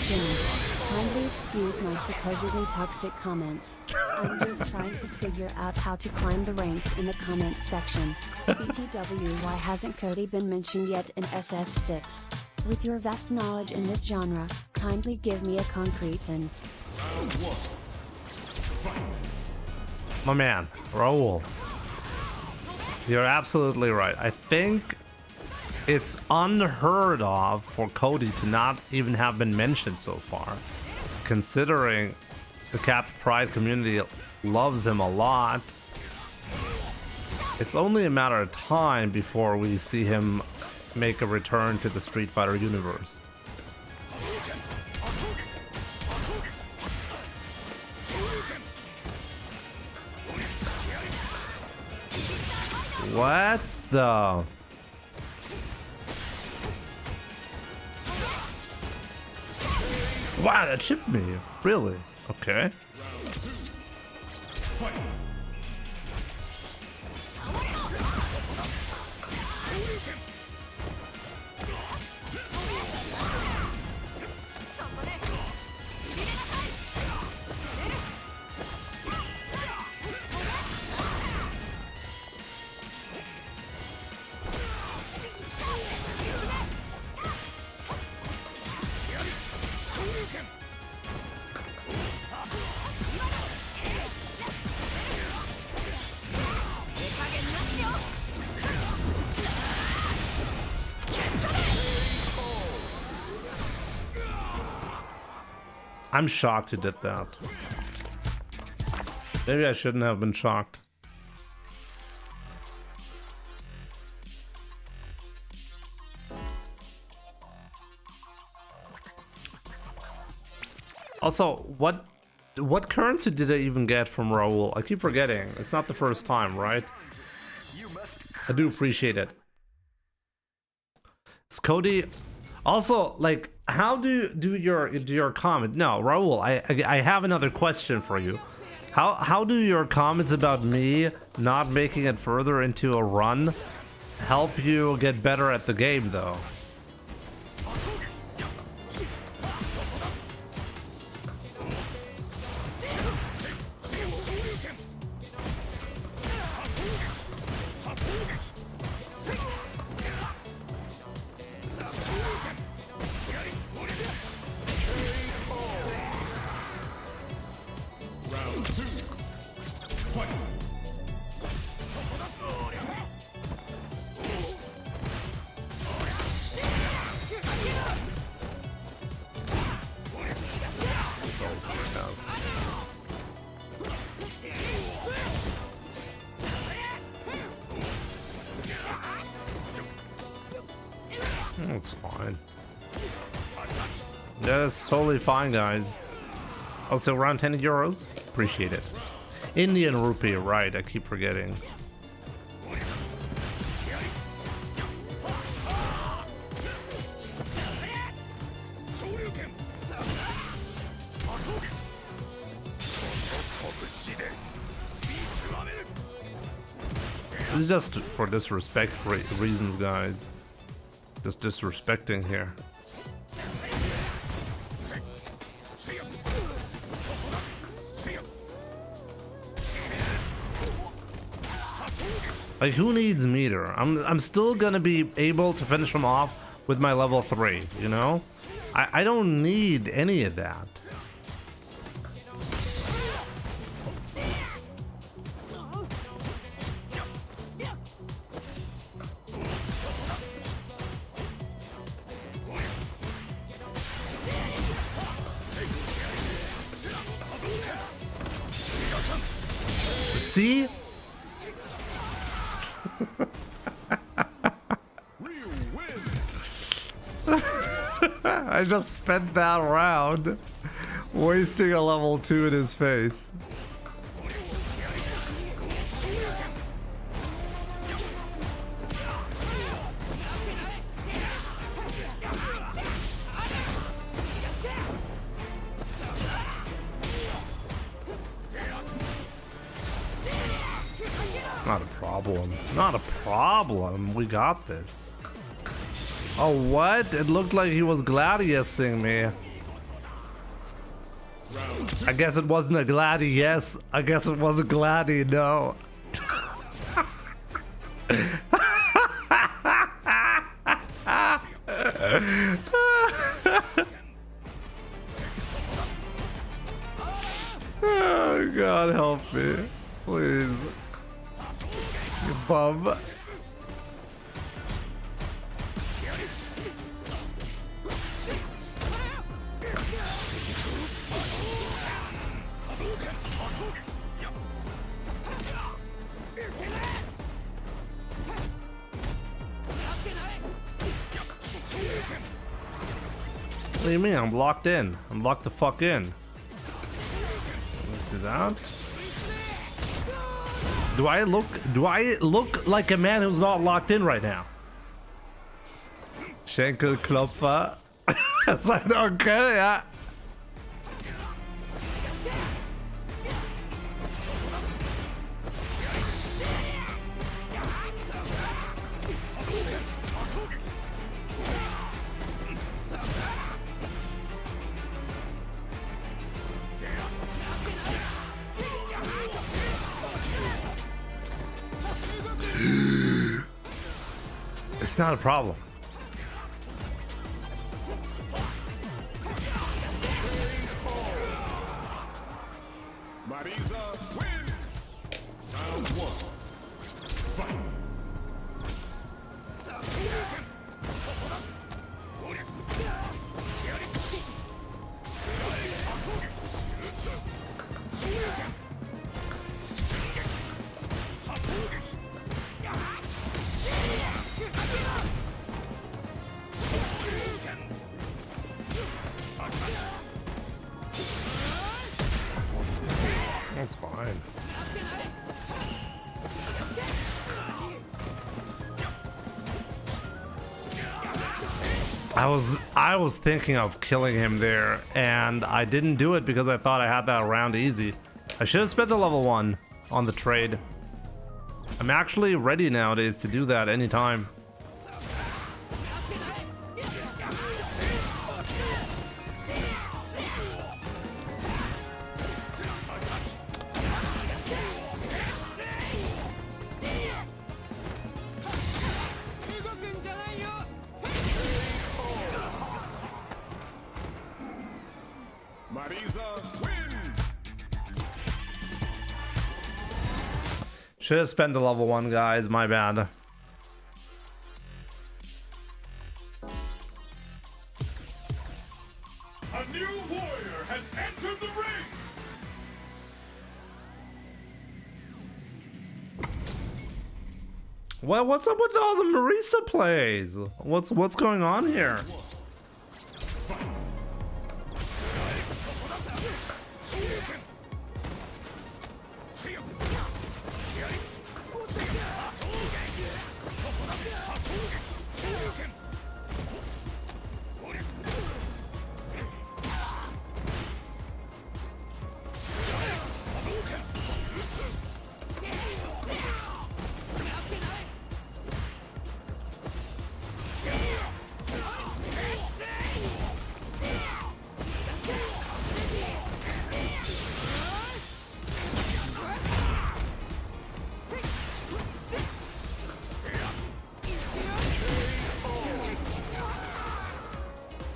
Jimmy, kindly excuse my supposedly toxic comments. I'm just trying to figure out how to climb the ranks in the comments section. BTW, why hasn't Cody been mentioned yet in SF6? With your vast knowledge in this genre, kindly give me a concrete sense. My man, Raul. You're absolutely right. I think it's unheard of for Cody to not even have been mentioned so far, considering the Cap Pride community loves him a lot. It's only a matter of time before we see him make a return to the Street Fighter universe. What the? Wow, that chipped me. Really? Okay. I'm shocked he did that. Maybe I shouldn't have been shocked. Also, what currency did I even get from Raul? I keep forgetting. It's not the first time, right? I do appreciate it. Is Cody also like? How do your comment? No, Raul, I have another question for you. How do your comments about me not making it further into a run help you get better at the game, though? That's fine. That's totally fine, guys. Also, around 10 euros. Appreciate it. Indian rupee, right? I keep forgetting. This is just for disrespect reasons, guys. Just disrespecting here. Like, who needs meter? I'm still gonna be able to finish him off with my level 3, you know? I don't need any of that. See? I just spent that round wasting a level 2 in his face. Not a problem. Not a problem. We got this. Oh, what? It looked like he was gladiusing me. I guess it wasn't a Gladdy, yes. I guess it was a Gladdy, no. Oh, God help me. Please. You bum. What do you mean? I'm locked in. I'm locked the fuck in. Let's see that. Do I look like a man who's not locked in right now? Schenkelklopfer. It's like, okay, yeah. It's not a problem. Marisa wins. Round 1. Fight. That's fine. I was thinking of killing him there, and I didn't do it because I thought I had that round easy. I should have spent the level 1 on the trade. I'm actually ready nowadays to do that anytime. Marisa wins. Should have spent the level 1, guys. My bad. A new warrior has entered the ring. Well, what's up with all the Marisa plays? What's going on here?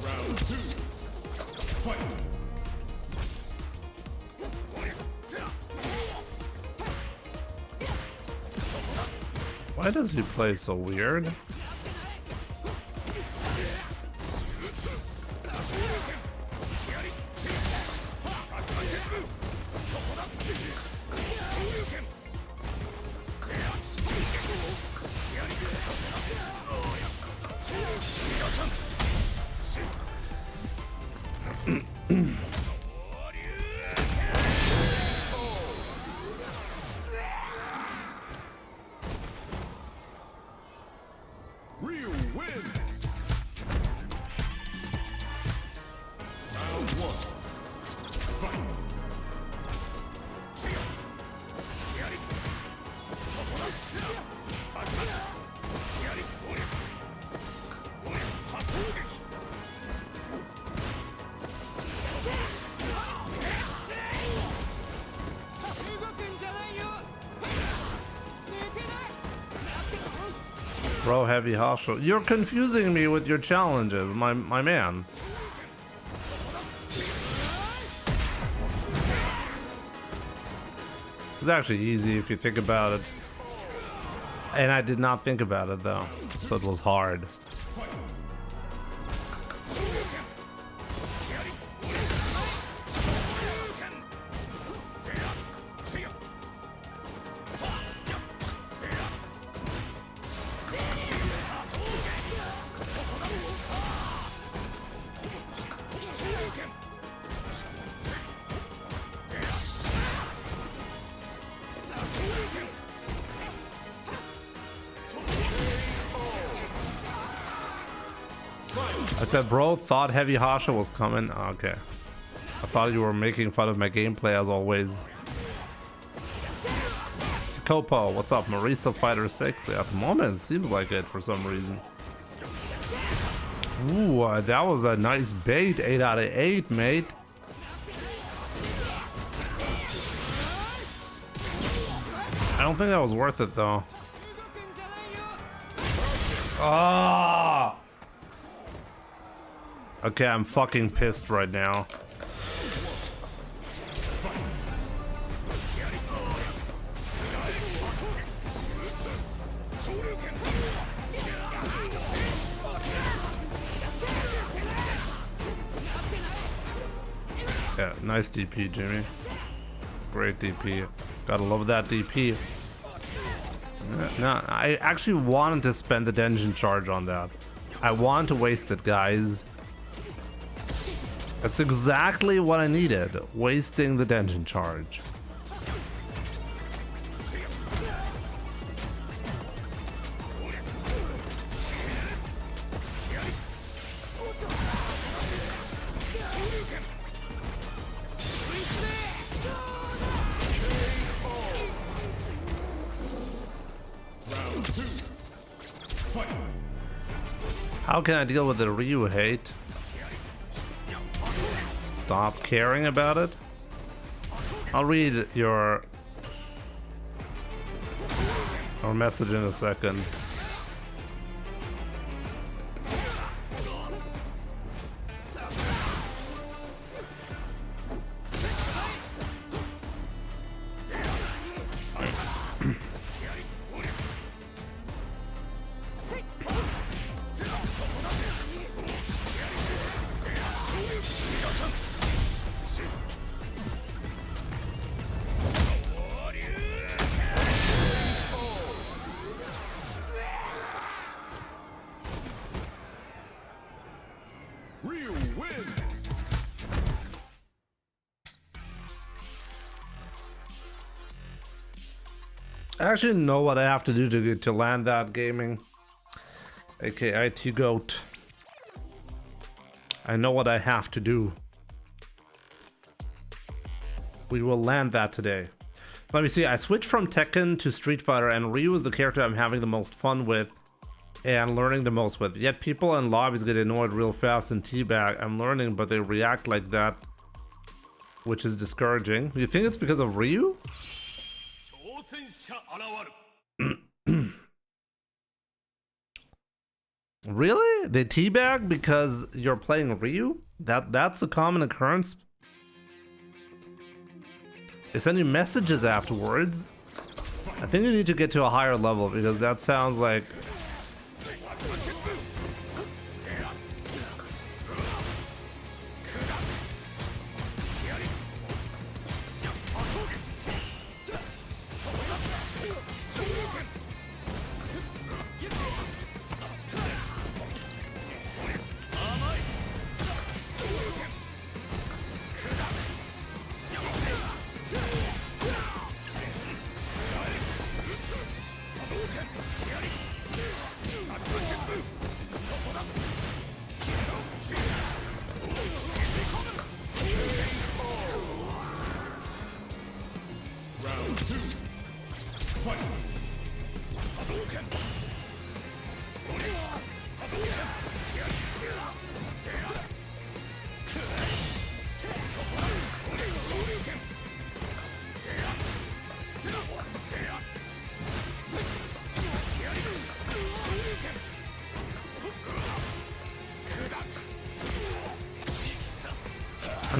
Round 2. Fight. Why does he play so weird? Bro, heavy Hasho. You're confusing me with your challenges, my man. It's actually easy if you think about it. And I did not think about it though, so it was hard. I said, bro, thought heavy Hasha was coming. Oh, okay. I thought you were making fun of my gameplay as always. Copo, what's up? Marisa Fighter 6. At the moment, it seems like it for some reason. Ooh, that was a nice bait. 8 out of 8, mate. I don't think that was worth it, though. Ah! Okay, I'm fucking pissed right now. Yeah, nice DP, Jimmy. Great DP. Gotta love that DP. No, I actually wanted to spend the Denjin charge on that. I wanted to waste it, guys. That's exactly what I needed. Wasting the Denjin charge. How can I deal with the Ryu hate? Stop caring about it? I'll read your message in a second. I actually know what I have to do to land that gaming. AKA T-Goat. I know what I have to do. We will land that today. Let me see, I switched from Tekken to Street Fighter, and Ryu is the character I'm having the most fun with and learning the most with. Yet people in lobbies get annoyed real fast and teabag. I'm learning, but they react like that, which is discouraging. You think it's because of Ryu? Really? They teabag because you're playing Ryu? That's a common occurrence. They send you messages afterwards. I think you need to get to a higher level because that sounds like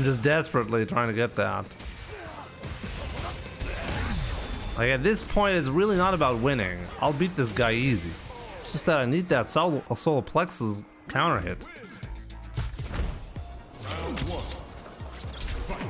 I'm just desperately trying to get that. Like at this point, it's really not about winning. I'll beat this guy easy. It's just that I need that solar plexus counter hit. Round one. Fight.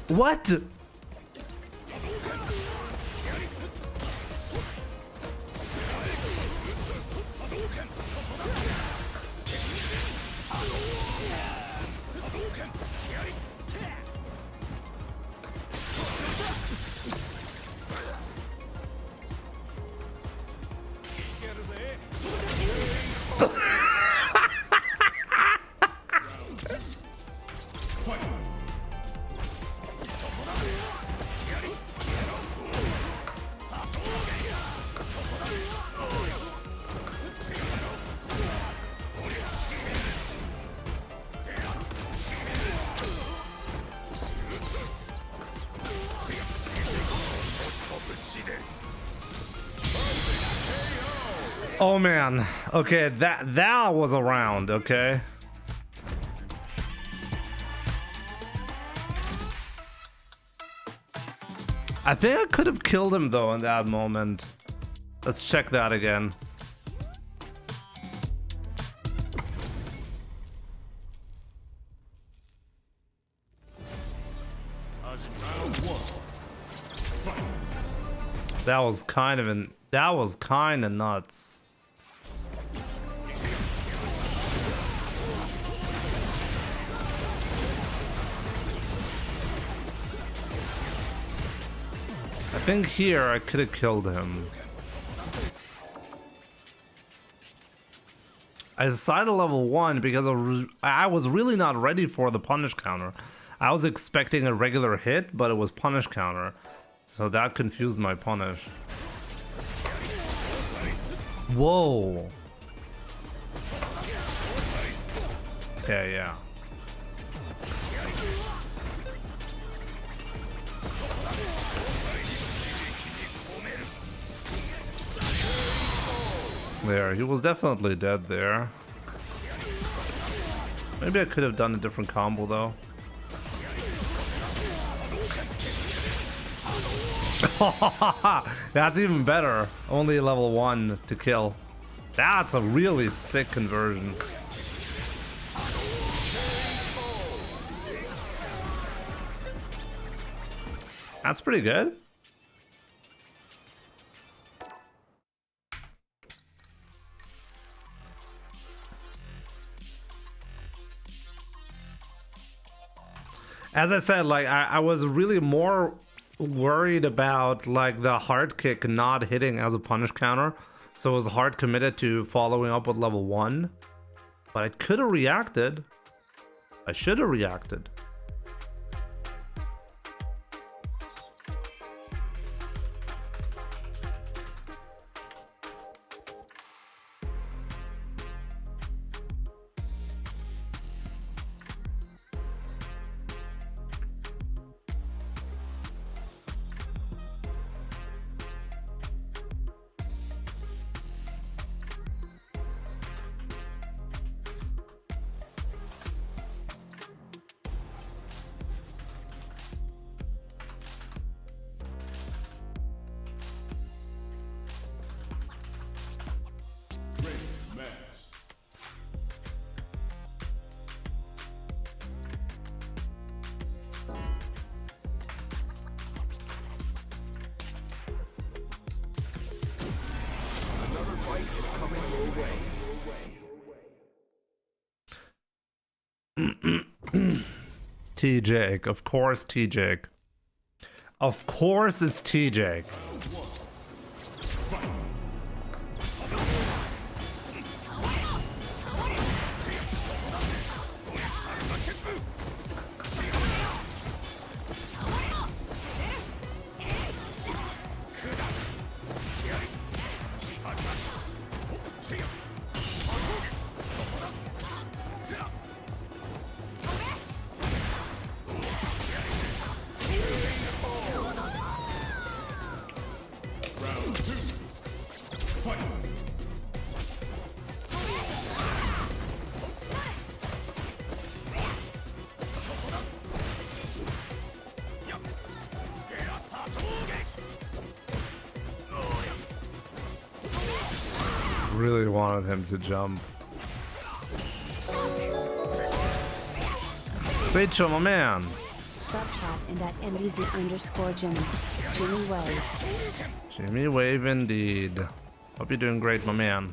What? Oh man. Okay, that was a round, okay? I think I could have killed him though in that moment. Let's check that again. Round one. Fight. That was kind of nuts. I think here I could have killed him. I decided level 1 because I was really not ready for the punish counter. I was expecting a regular hit, but it was punish counter. So that confused my punish. Whoa. Okay, yeah. There, he was definitely dead there. Maybe I could have done a different combo though. That's even better. Only level 1 to kill. That's a really sick conversion. That's pretty good. As I said, like I was really more worried about like the hard kick not hitting as a punish counter, so I was hard committed to following up with level 1, but I could have reacted. I should have reacted. Another fight is coming your way. T-Jake. Of course, T-Jake. Of course it's T-Jake. Really wanted him to jump. Rachel, my man. Sub chat and at NDZ_Jimmy. Jimmy Wave. Jimmy Wave indeed. Hope you're doing great, my man.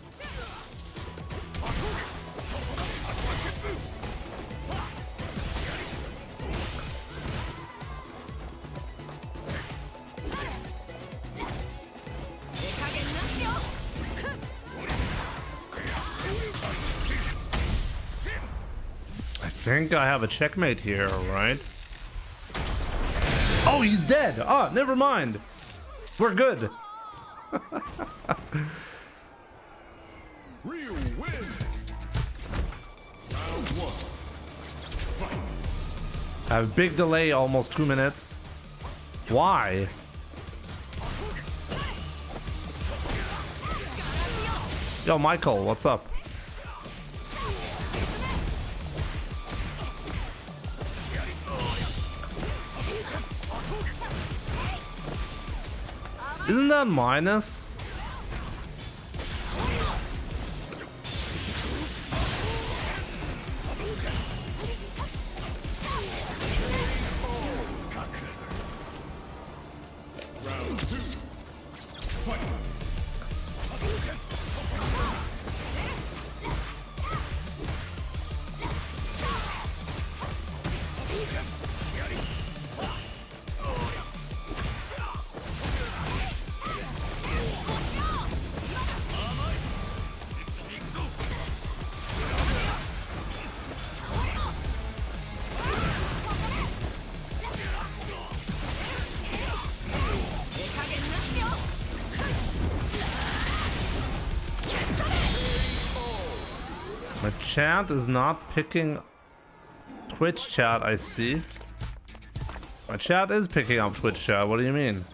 I think I have a checkmate here, right? Oh, he's dead! Ah, never mind! We're good! Ryu wins. Round 1. Fight. I have a big delay, almost 2 minutes. Why? Yo, Michael, what's up? Isn't that minus? Round 2. Fight. My chat is not picking Twitch chat, I see. My chat is picking up Twitch chat, what do you mean?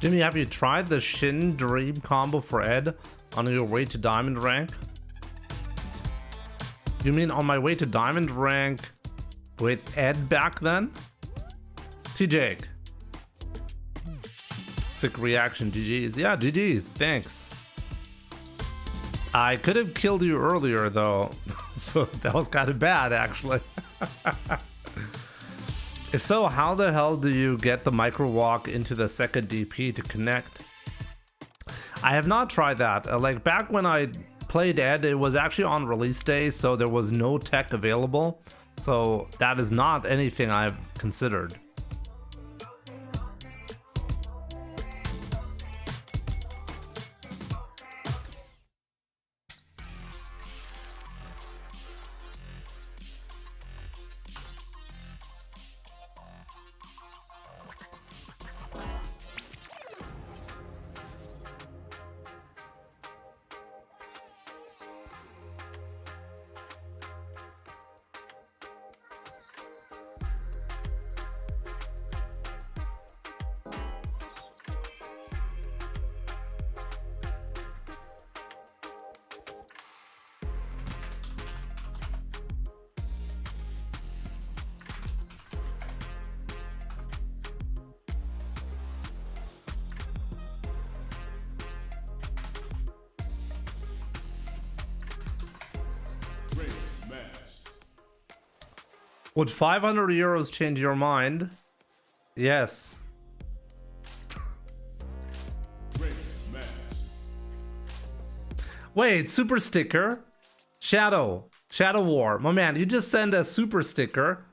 Jimmy, have you tried the Shin Dream combo for Ed on your way to Diamond rank? You mean on my way to Diamond rank with Ed back then? T-Jake. Sick reaction, GG's. Yeah, GG's, thanks. I could have killed you earlier though, so that was kind of bad actually. If so, how the hell do you get the micro walk into the second DP to connect? I have not tried that. Like back when I played Ed, it was actually on release day, so there was no tech available. So that is not anything I've considered. Would 500 euros change your mind? Yes. Wait, super sticker? Shadow War. My man, you just send a super sticker.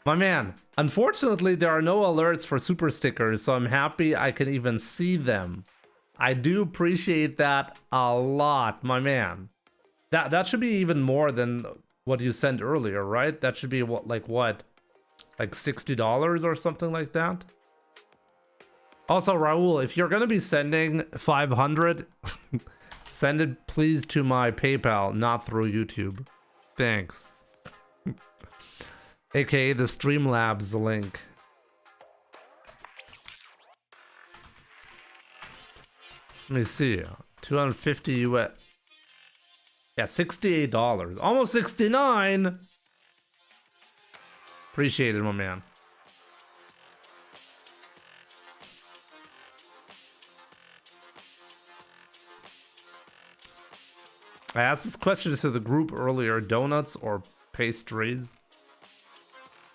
My man, unfortunately there are no alerts for super stickers, so I'm happy I can even see them. I do appreciate that a lot, my man. That should be even more than what you sent earlier, right? That should be what, like $60 or something like that. Also, Raul, if you're gonna be sending 500, send it please to my PayPal, not through YouTube. Thanks. AKA the Streamlabs link. Let me see. 250 US. Yeah, $68. Almost 69. Appreciate it, my man. I asked this question to the group earlier. Donuts or pastries?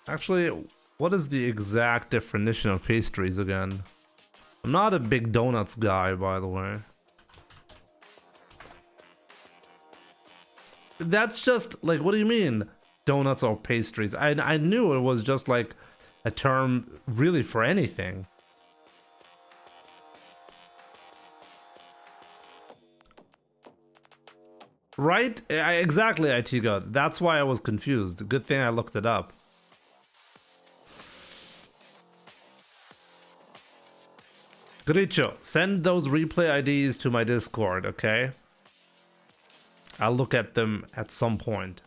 Actually, what is the exact definition of pastries again? I'm not a big donuts guy, by the way. That's just like, what do you mean donuts or pastries? I knew it was just like a term really for anything. Right? Exactly, IT God. That's why I was confused. Good thing I looked it up. Gricho, send those replay IDs to my Discord, okay? I'll look at them at some point.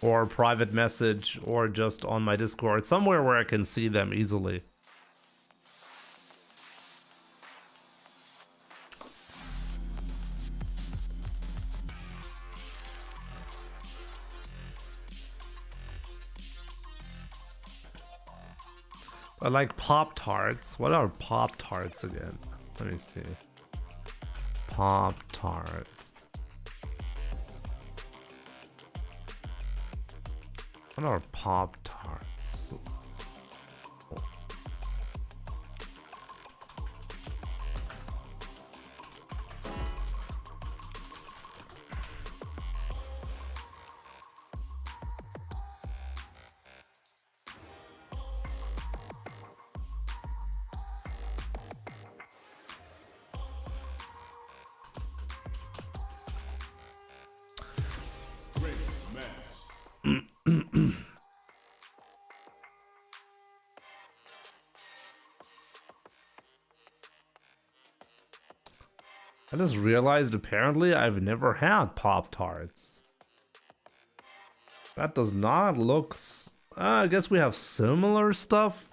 Or private message, or just on my Discord, somewhere where I can see them easily. I like Pop-Tarts. What are Pop-Tarts again? Let me see. Pop-Tarts. What are Pop-Tarts? I just realized apparently I've never had Pop-Tarts. That does not look... I guess we have similar stuff.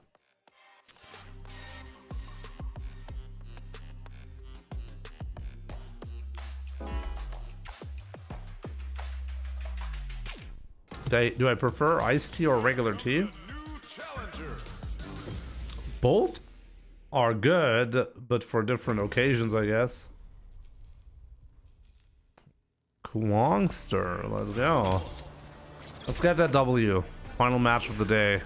Do I prefer iced tea or regular tea? New challenger. Both are good, but for different occasions, I guess. Kwongster, let's go. Let's get that W. Final match of the day.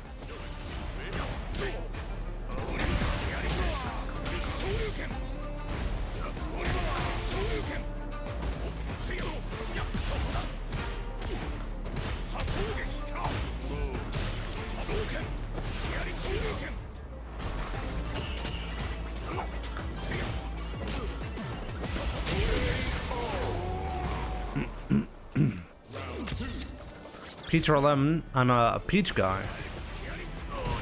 Peach or lemon? I'm a peach guy,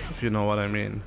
if you know what I mean.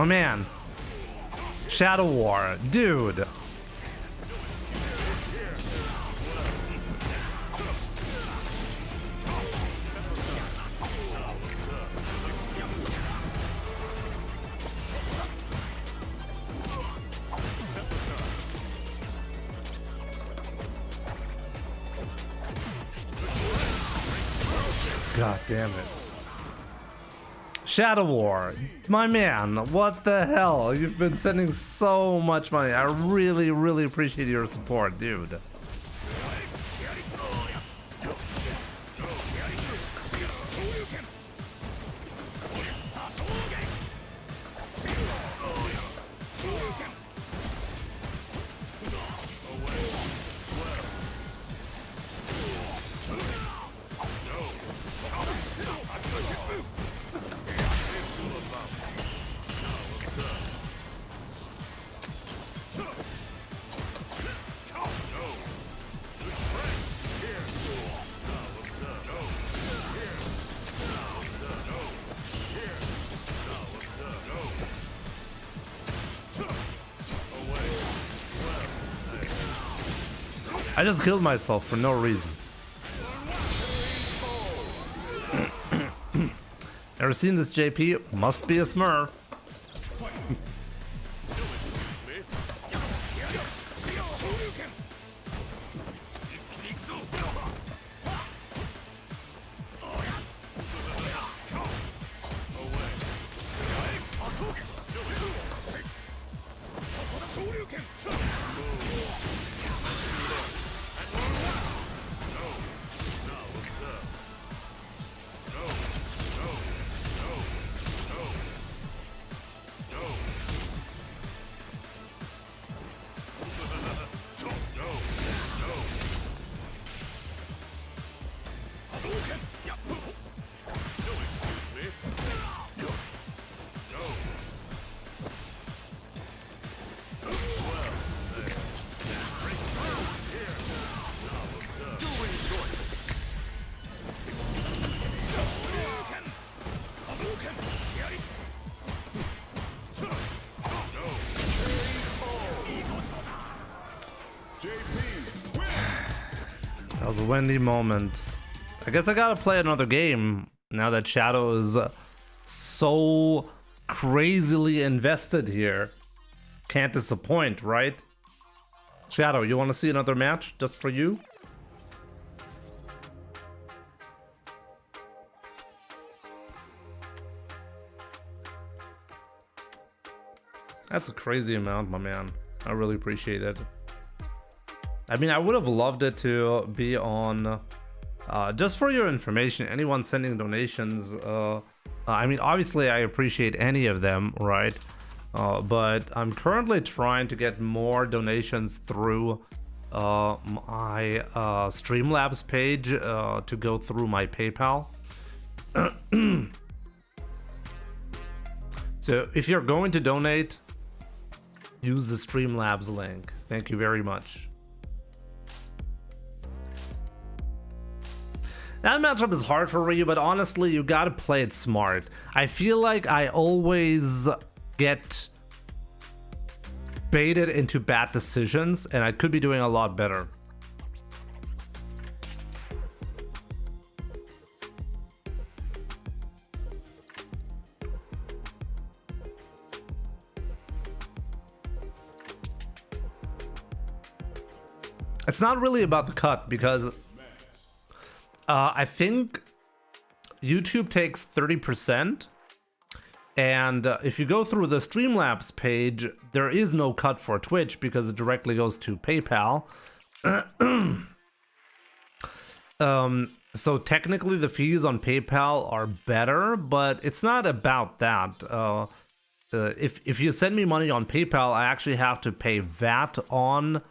Oh man, Shadow War, dude. God damn it. Shadow War, my man, what the hell? You've been sending so much money. I really, really appreciate your support, dude. I just killed myself for no reason. Ever seen this JP? Must be a Smurf. That was a windy moment. I guess I gotta play another game now that Shadow is so crazily invested here. Can't disappoint, right? Shadow, you want to see another match just for you? That's a crazy amount, my man. I really appreciate it. I mean, I would have loved it to be on Just for your information, anyone sending donations, I mean, obviously I appreciate any of them, right? But I'm currently trying to get more donations through my Streamlabs page to go through my PayPal. So if you're going to donate, use the Streamlabs link. Thank you very much. That matchup is hard for Ryu, but honestly, you gotta play it smart. I feel like I always get baited into bad decisions, and I could be doing a lot better. It's not really about the cut because I think YouTube takes 30%, and if you go through the Streamlabs page, there is no cut for Twitch because it directly goes to PayPal. So technically the fees on PayPal are better, but it's not about that. If you send me money on PayPal, I actually have to pay VAT on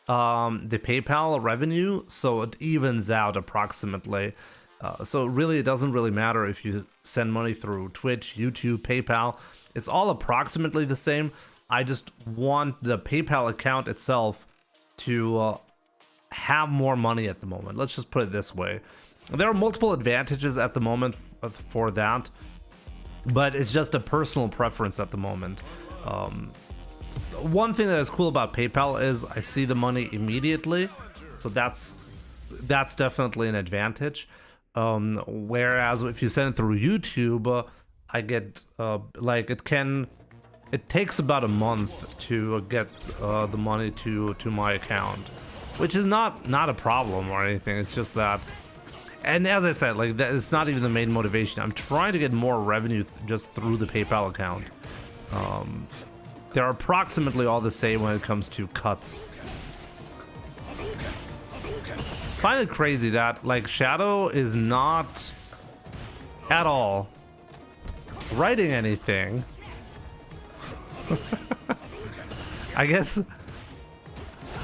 the PayPal revenue, so it evens out approximately. So really, it doesn't really matter if you send money through Twitch, YouTube, PayPal. It's all approximately the same. I just want the PayPal account itself to have more money at the moment. Let's just put it this way. There are multiple advantages at the moment for that, but it's just a personal preference at the moment. One thing that is cool about PayPal is I see the money immediately, so that's definitely an advantage. Whereas if you send it through YouTube, I get like it takes about a month to get the money to my account, which is not a problem or anything. It's just that, and as I said, like that, it's not even the main motivation. I'm trying to get more revenue just through the PayPal account. They're approximately all the same when it comes to cuts. Find it crazy that like Shadow is not at all writing anything. I guess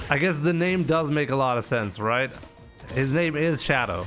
the name does make a lot of sense, right? His name is Shadow.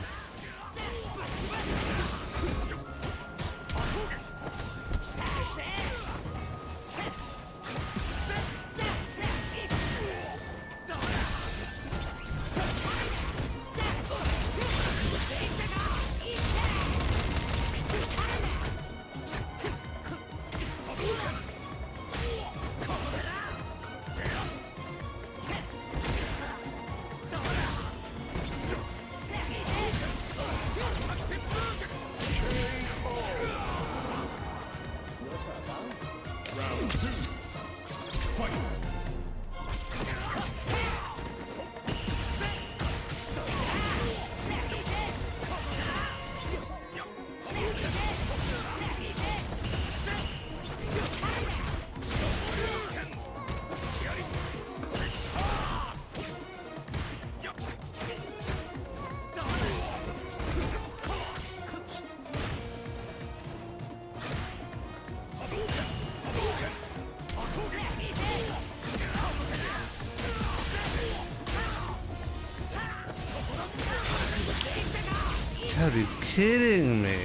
Gotta be kidding me.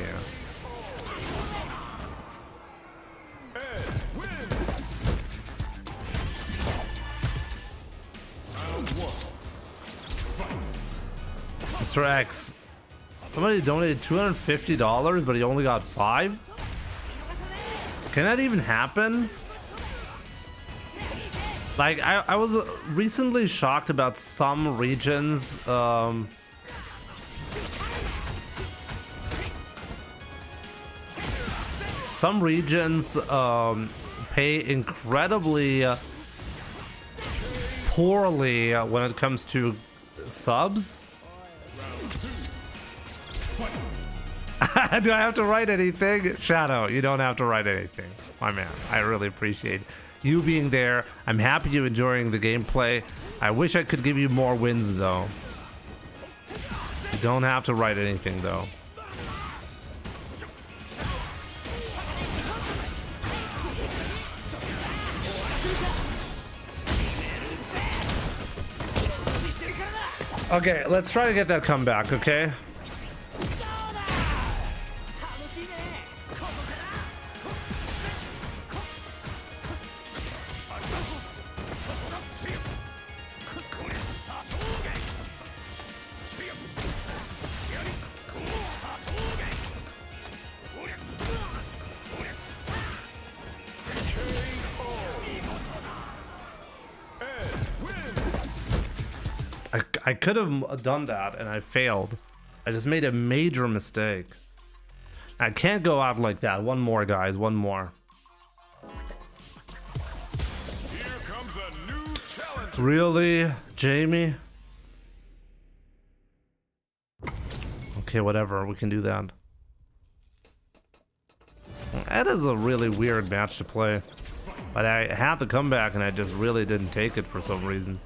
Mr. X, somebody donated $250, but he only got 5? Can that even happen? Like, I was recently shocked about some regions, pay incredibly poorly when it comes to subs. Do I have to write anything? Shadow, you don't have to write anything, my man. I really appreciate you being there. I'm happy you're enjoying the gameplay. I wish I could give you more wins though. don't have to write anything though. Okay, let's try to get that comeback, okay? I could have done that and I failed. I just made a major mistake. I can't go out like that. One more, guys. One more. Here comes a new challenge. Really, Jamie? Okay, whatever. We can do that. That is a really weird match to play. But I had the comeback and I just really didn't take it for some reason.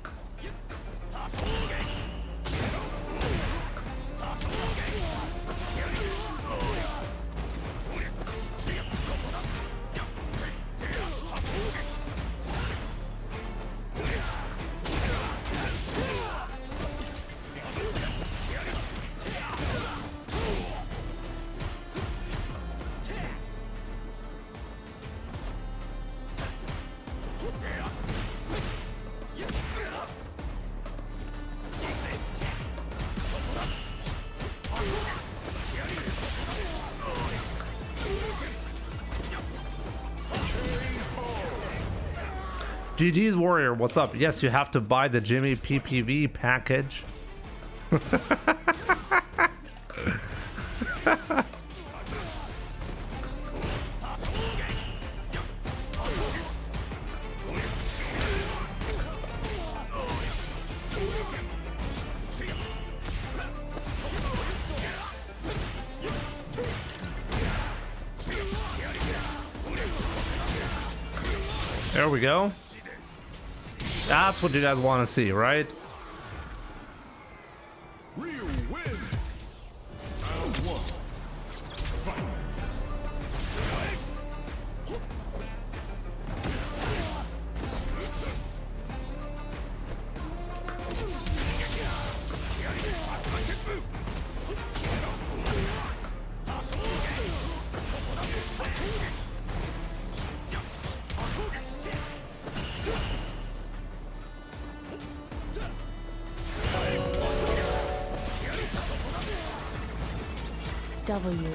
GG's Warrior, what's up? Yes, you have to buy the Jimmy PPV package. There we go. That's what you guys want to see, right? Ryu wins. Round one. Fight. W.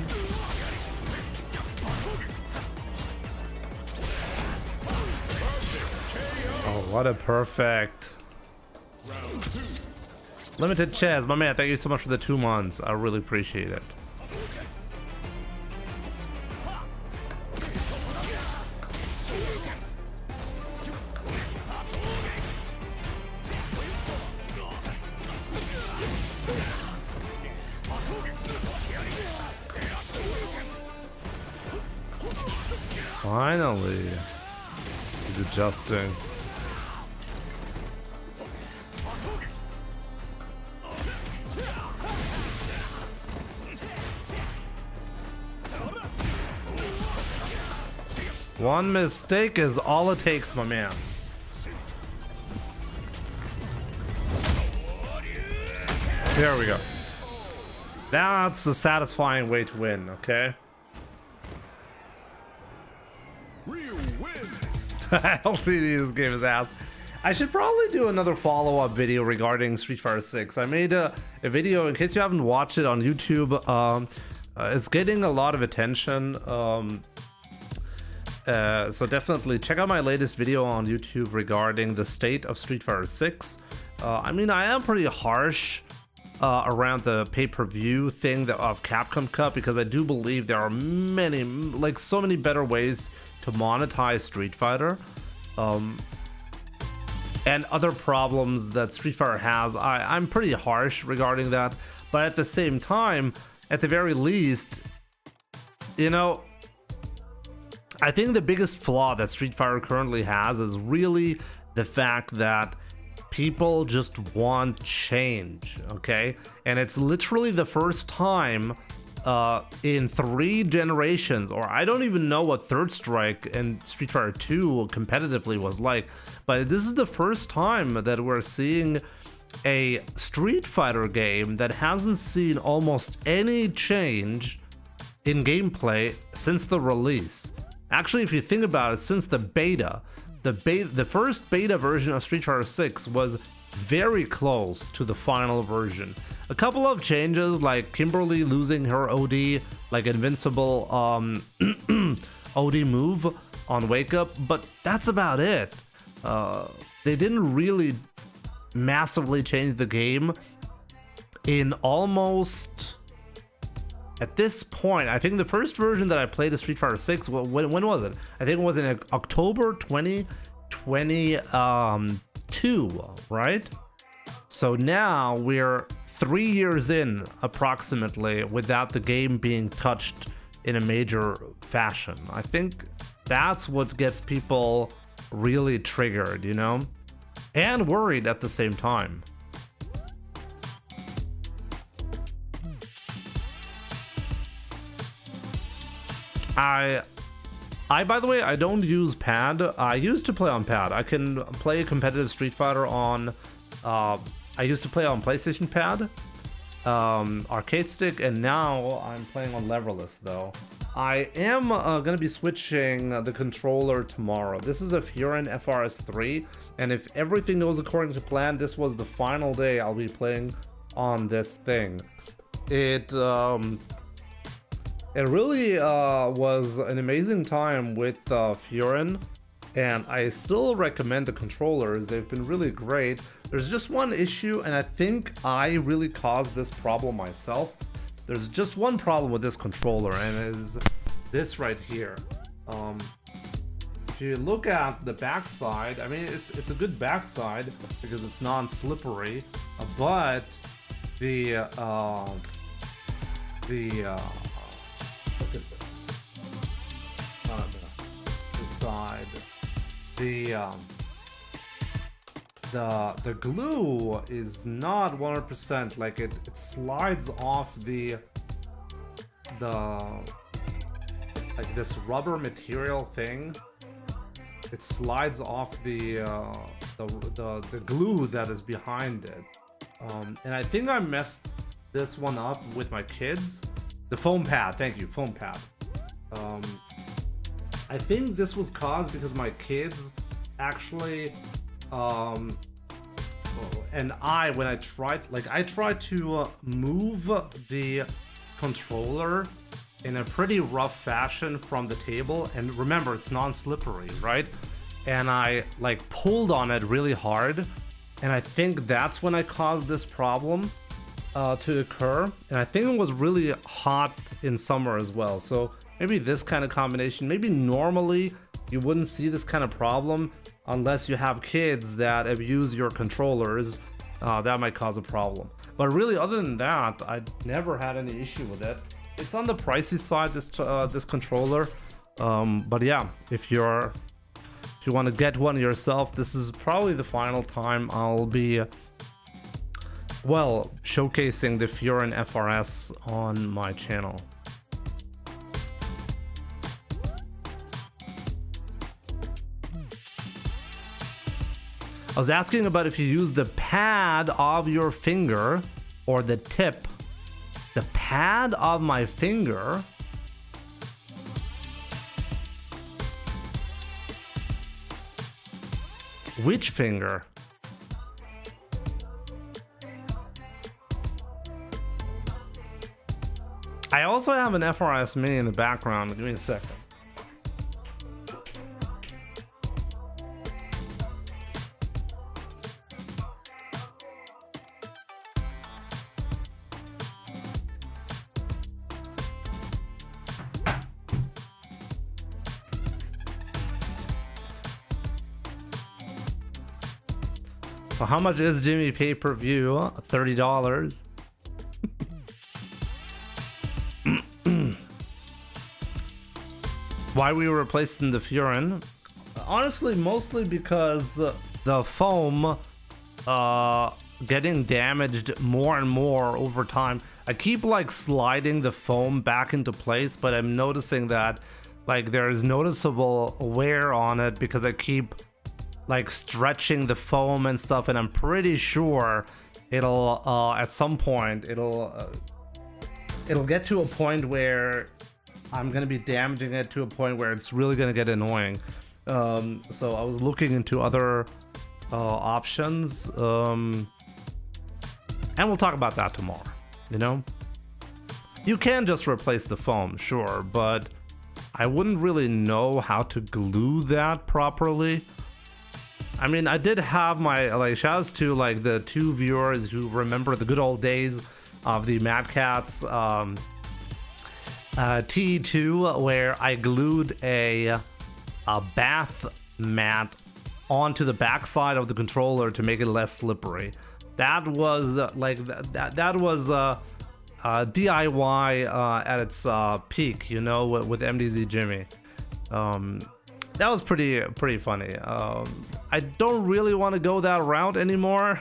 Oh, what a perfect. Limited Chaz, my man, thank you so much for the 2 months. I really appreciate it. Finally, he's adjusting. One mistake is all it takes, my man. There we go. That's a satisfying way to win, okay? Ryu wins. LCD, this game is ass. I should probably do another follow-up video regarding Street Fighter 6. I made a video, in case you haven't watched it, on YouTube. It's getting a lot of attention. So definitely check out my latest video on YouTube regarding the state of Street Fighter 6. I mean, I am pretty harsh around the pay-per-view thing of Capcom Cup, because I do believe there are many, like so many better ways to monetize Street Fighter. And other problems that Street Fighter has, I'm pretty harsh regarding that. But at the same time, at the very least, you know, I think the biggest flaw that Street Fighter currently has is really the fact that people just want change, okay? And it's literally the first time in 3 generations, or I don't even know what Third Strike and Street Fighter 2 competitively was like, but this is the first time that we're seeing a Street Fighter game that hasn't seen almost any change in gameplay since the release. Actually, if you think about it, since the beta, the first beta version of Street Fighter 6 was very close to the final version. A couple of changes, like Kimberly losing her OD, like invincible OD move on Wake Up, but that's about it. They didn't really massively change the game in almost... At this point, I think the first version that I played of Street Fighter 6, when was it? I think it was in October 2022, right? So now we're 3 years in, approximately, without the game being touched in a major fashion. I think that's what gets people really triggered, you know? And worried at the same time. I by the way, I don't use pad. I used to play on pad. I can play competitive Street Fighter on I used to play on PlayStation pad, arcade stick, and now I'm playing on leverless though. I am gonna be switching the controller tomorrow. This is a Furin FRS3, and if everything goes according to plan, this was the final day I'll be playing on this thing. It really was an amazing time with Furin, and I still recommend the controllers. They've been really great. There's just one issue, and I think I really caused this problem myself. There's just one problem with this controller, and it is this right here. If you look at the backside, I mean, it's a good backside because it's non-slippery, but the look at this. The side. The glue is not 100%. Like it slides off the like this rubber material thing. It slides off the glue that is behind it. And I think I messed this one up with my kids. The foam pad, thank you, foam pad. I think this was caused because my kids actually, and when I tried to move the controller in a pretty rough fashion from the table, and remember, it's non-slippery, right? And I like pulled on it really hard, and I think that's when I caused this problem to occur. And I think it was really hot in summer as well, so maybe this kind of combination. Maybe normally you wouldn't see this kind of problem unless you have kids that abuse your controllers. That might cause a problem, but really other than that, I never had any issue with it. It's on the pricey side, this controller, but yeah, if you want to get one yourself, this is probably the final time I'll be showcasing the Furin FRS on my channel. I was asking about if you use the pad of your finger or the tip. The pad of my finger? Which finger? I also have an FRS Mini in the background. Give me a second. Well, how much is Jimmy pay-per-view? $30. Why we were replacing the Furin? Honestly, mostly because the foam getting damaged more and more over time. I keep like sliding the foam back into place, but I'm noticing that like there's noticeable wear on it because I keep like stretching the foam and stuff, and I'm pretty sure it'll at some point it'll get to a point where I'm gonna be damaging it to a point where it's really gonna get annoying. So I was looking into other options, and we'll talk about that tomorrow. You know, you can just replace the foam, sure, but I wouldn't really know how to glue that properly. I mean, I did have my, like, shoutouts to like the 2 viewers who remember the good old days of the Mad Catz TE2, where I glued a bath mat onto the backside of the controller to make it less slippery. That was that was DIY at its peak, you know, with MDZ Jimmy. That was pretty funny. I don't really want to go that route anymore,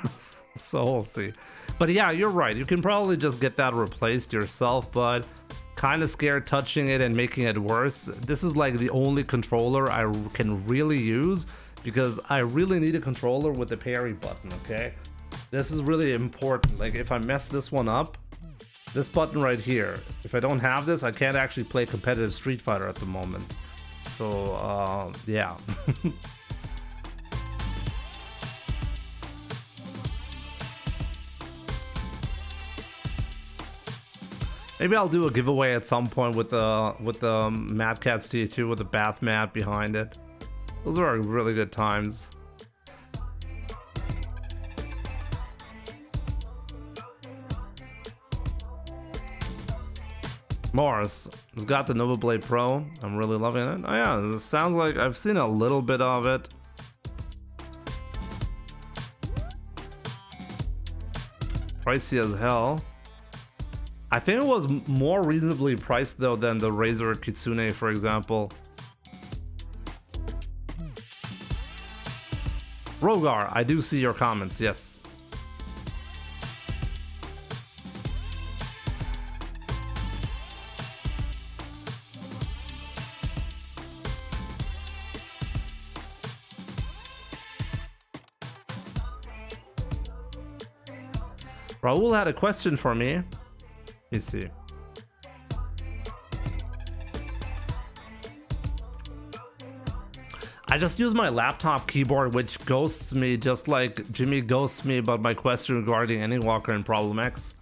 so we'll see. But yeah, you're right. You can probably just get that replaced yourself, but kind of scared touching it and making it worse. This is like the only controller I can really use because I really need a controller with the parry button, okay? This is really important. Like if I mess this one up, this button right here, if I don't have this, I can't actually play competitive Street Fighter at the moment. So yeah. Maybe I'll do a giveaway at some point with the Mad Catz TE2 with the bath mat behind it. Those are really good times. Morris has got the Nova Blade Pro. I'm really loving it. Oh yeah, it sounds like I've seen a little bit of it. Pricey as hell. I think it was more reasonably priced though than the Razer Kitsune, for example. Rogar, I do see your comments, yes. Raul had a question for me. Let me see. I just use my laptop keyboard, which ghosts me just like Jimmy ghosts me about my question regarding Ending-Walker and Problem X.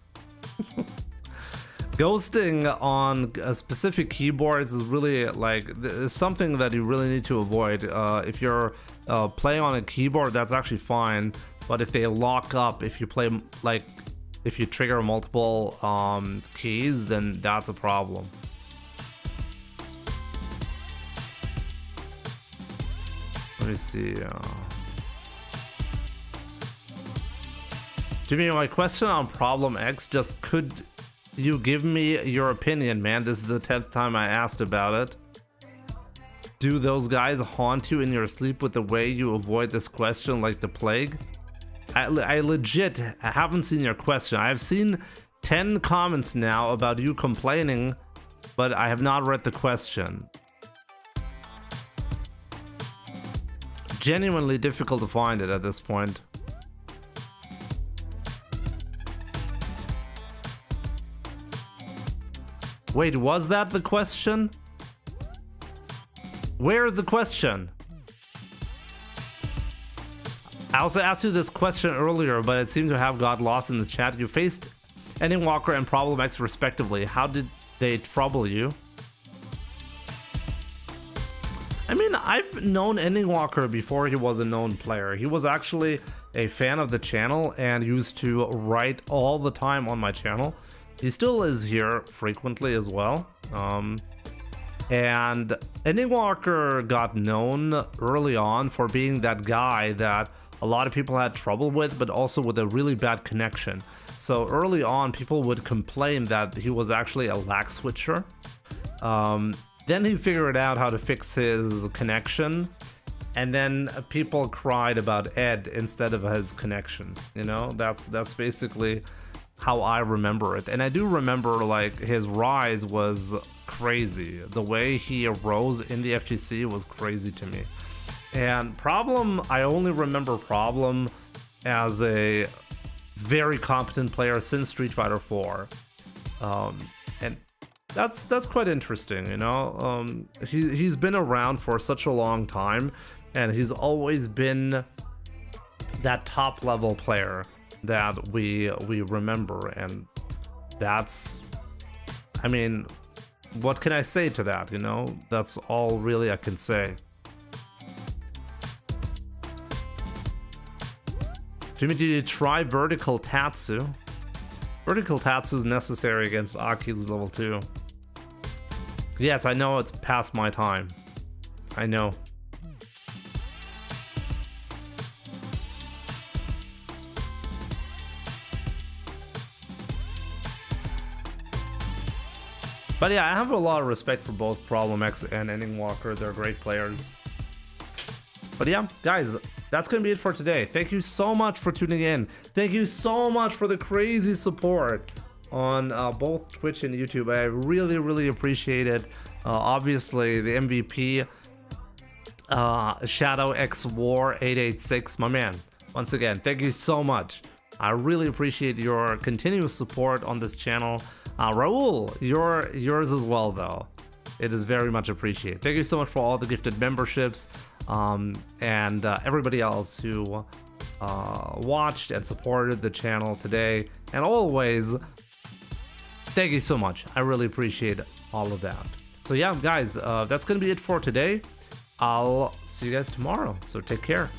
Ghosting on specific keyboards is really like is something that you really need to avoid. If you're playing on a keyboard, that's actually fine, but if they lock up, if you play like if you trigger multiple keys, then that's a problem. Let me see. Jimmy, my question on Problem X, just could you give me your opinion, man? This is the 10th time I asked about it. Do those guys haunt you in your sleep with the way you avoid this question like the plague? I legit haven't seen your question. I've seen 10 comments now about you complaining, but I have not read the question. Genuinely difficult to find it at this point. Wait, was that the question? Where is the question? I also asked you this question earlier, but it seemed to have got lost in the chat. You faced Ending-Walker and Problem X respectively. How did they trouble you? I mean, I've known Ending-Walker before he was a known player. He was actually a fan of the channel and used to write all the time on my channel. He still is here frequently as well. And Ending-Walker got known early on for being that guy that a lot of people had trouble with, but also with a really bad connection. So early on, people would complain that he was actually a lag switcher. Then he figured out how to fix his connection, and then people cried about Ed instead of his connection. You know, that's basically how I remember it. And I do remember like his rise was crazy. The way he arose in the FGC was crazy to me. And Problem, I only remember Problem as a very competent player since Street Fighter 4. And that's quite interesting, you know. He's been around for such a long time, and he's always been that top level player that we remember, and that's, I mean, what can I say to that, you know? That's all really I can say. Jimmy, did you try Vertical Tatsu? Vertical Tatsu is necessary against Aki's level 2. Yes, I know it's past my time. I know. But yeah, I have a lot of respect for both Problem X and Ending Walker. They're great players. But yeah, guys, that's going to be it for today. Thank you so much for tuning in. Thank you so much for the crazy support on both Twitch and YouTube. I really, really appreciate it. Obviously, the MVP, Shadow X War 886, my man. Once again, thank you so much. I really appreciate your continuous support on this channel. Raul, yours as well, though. It is very much appreciated. Thank you so much for all the gifted memberships, and everybody else who watched and supported the channel today. And always, thank you so much. I really appreciate all of that. So yeah, guys, that's going to be it for today. I'll see you guys tomorrow. So take care.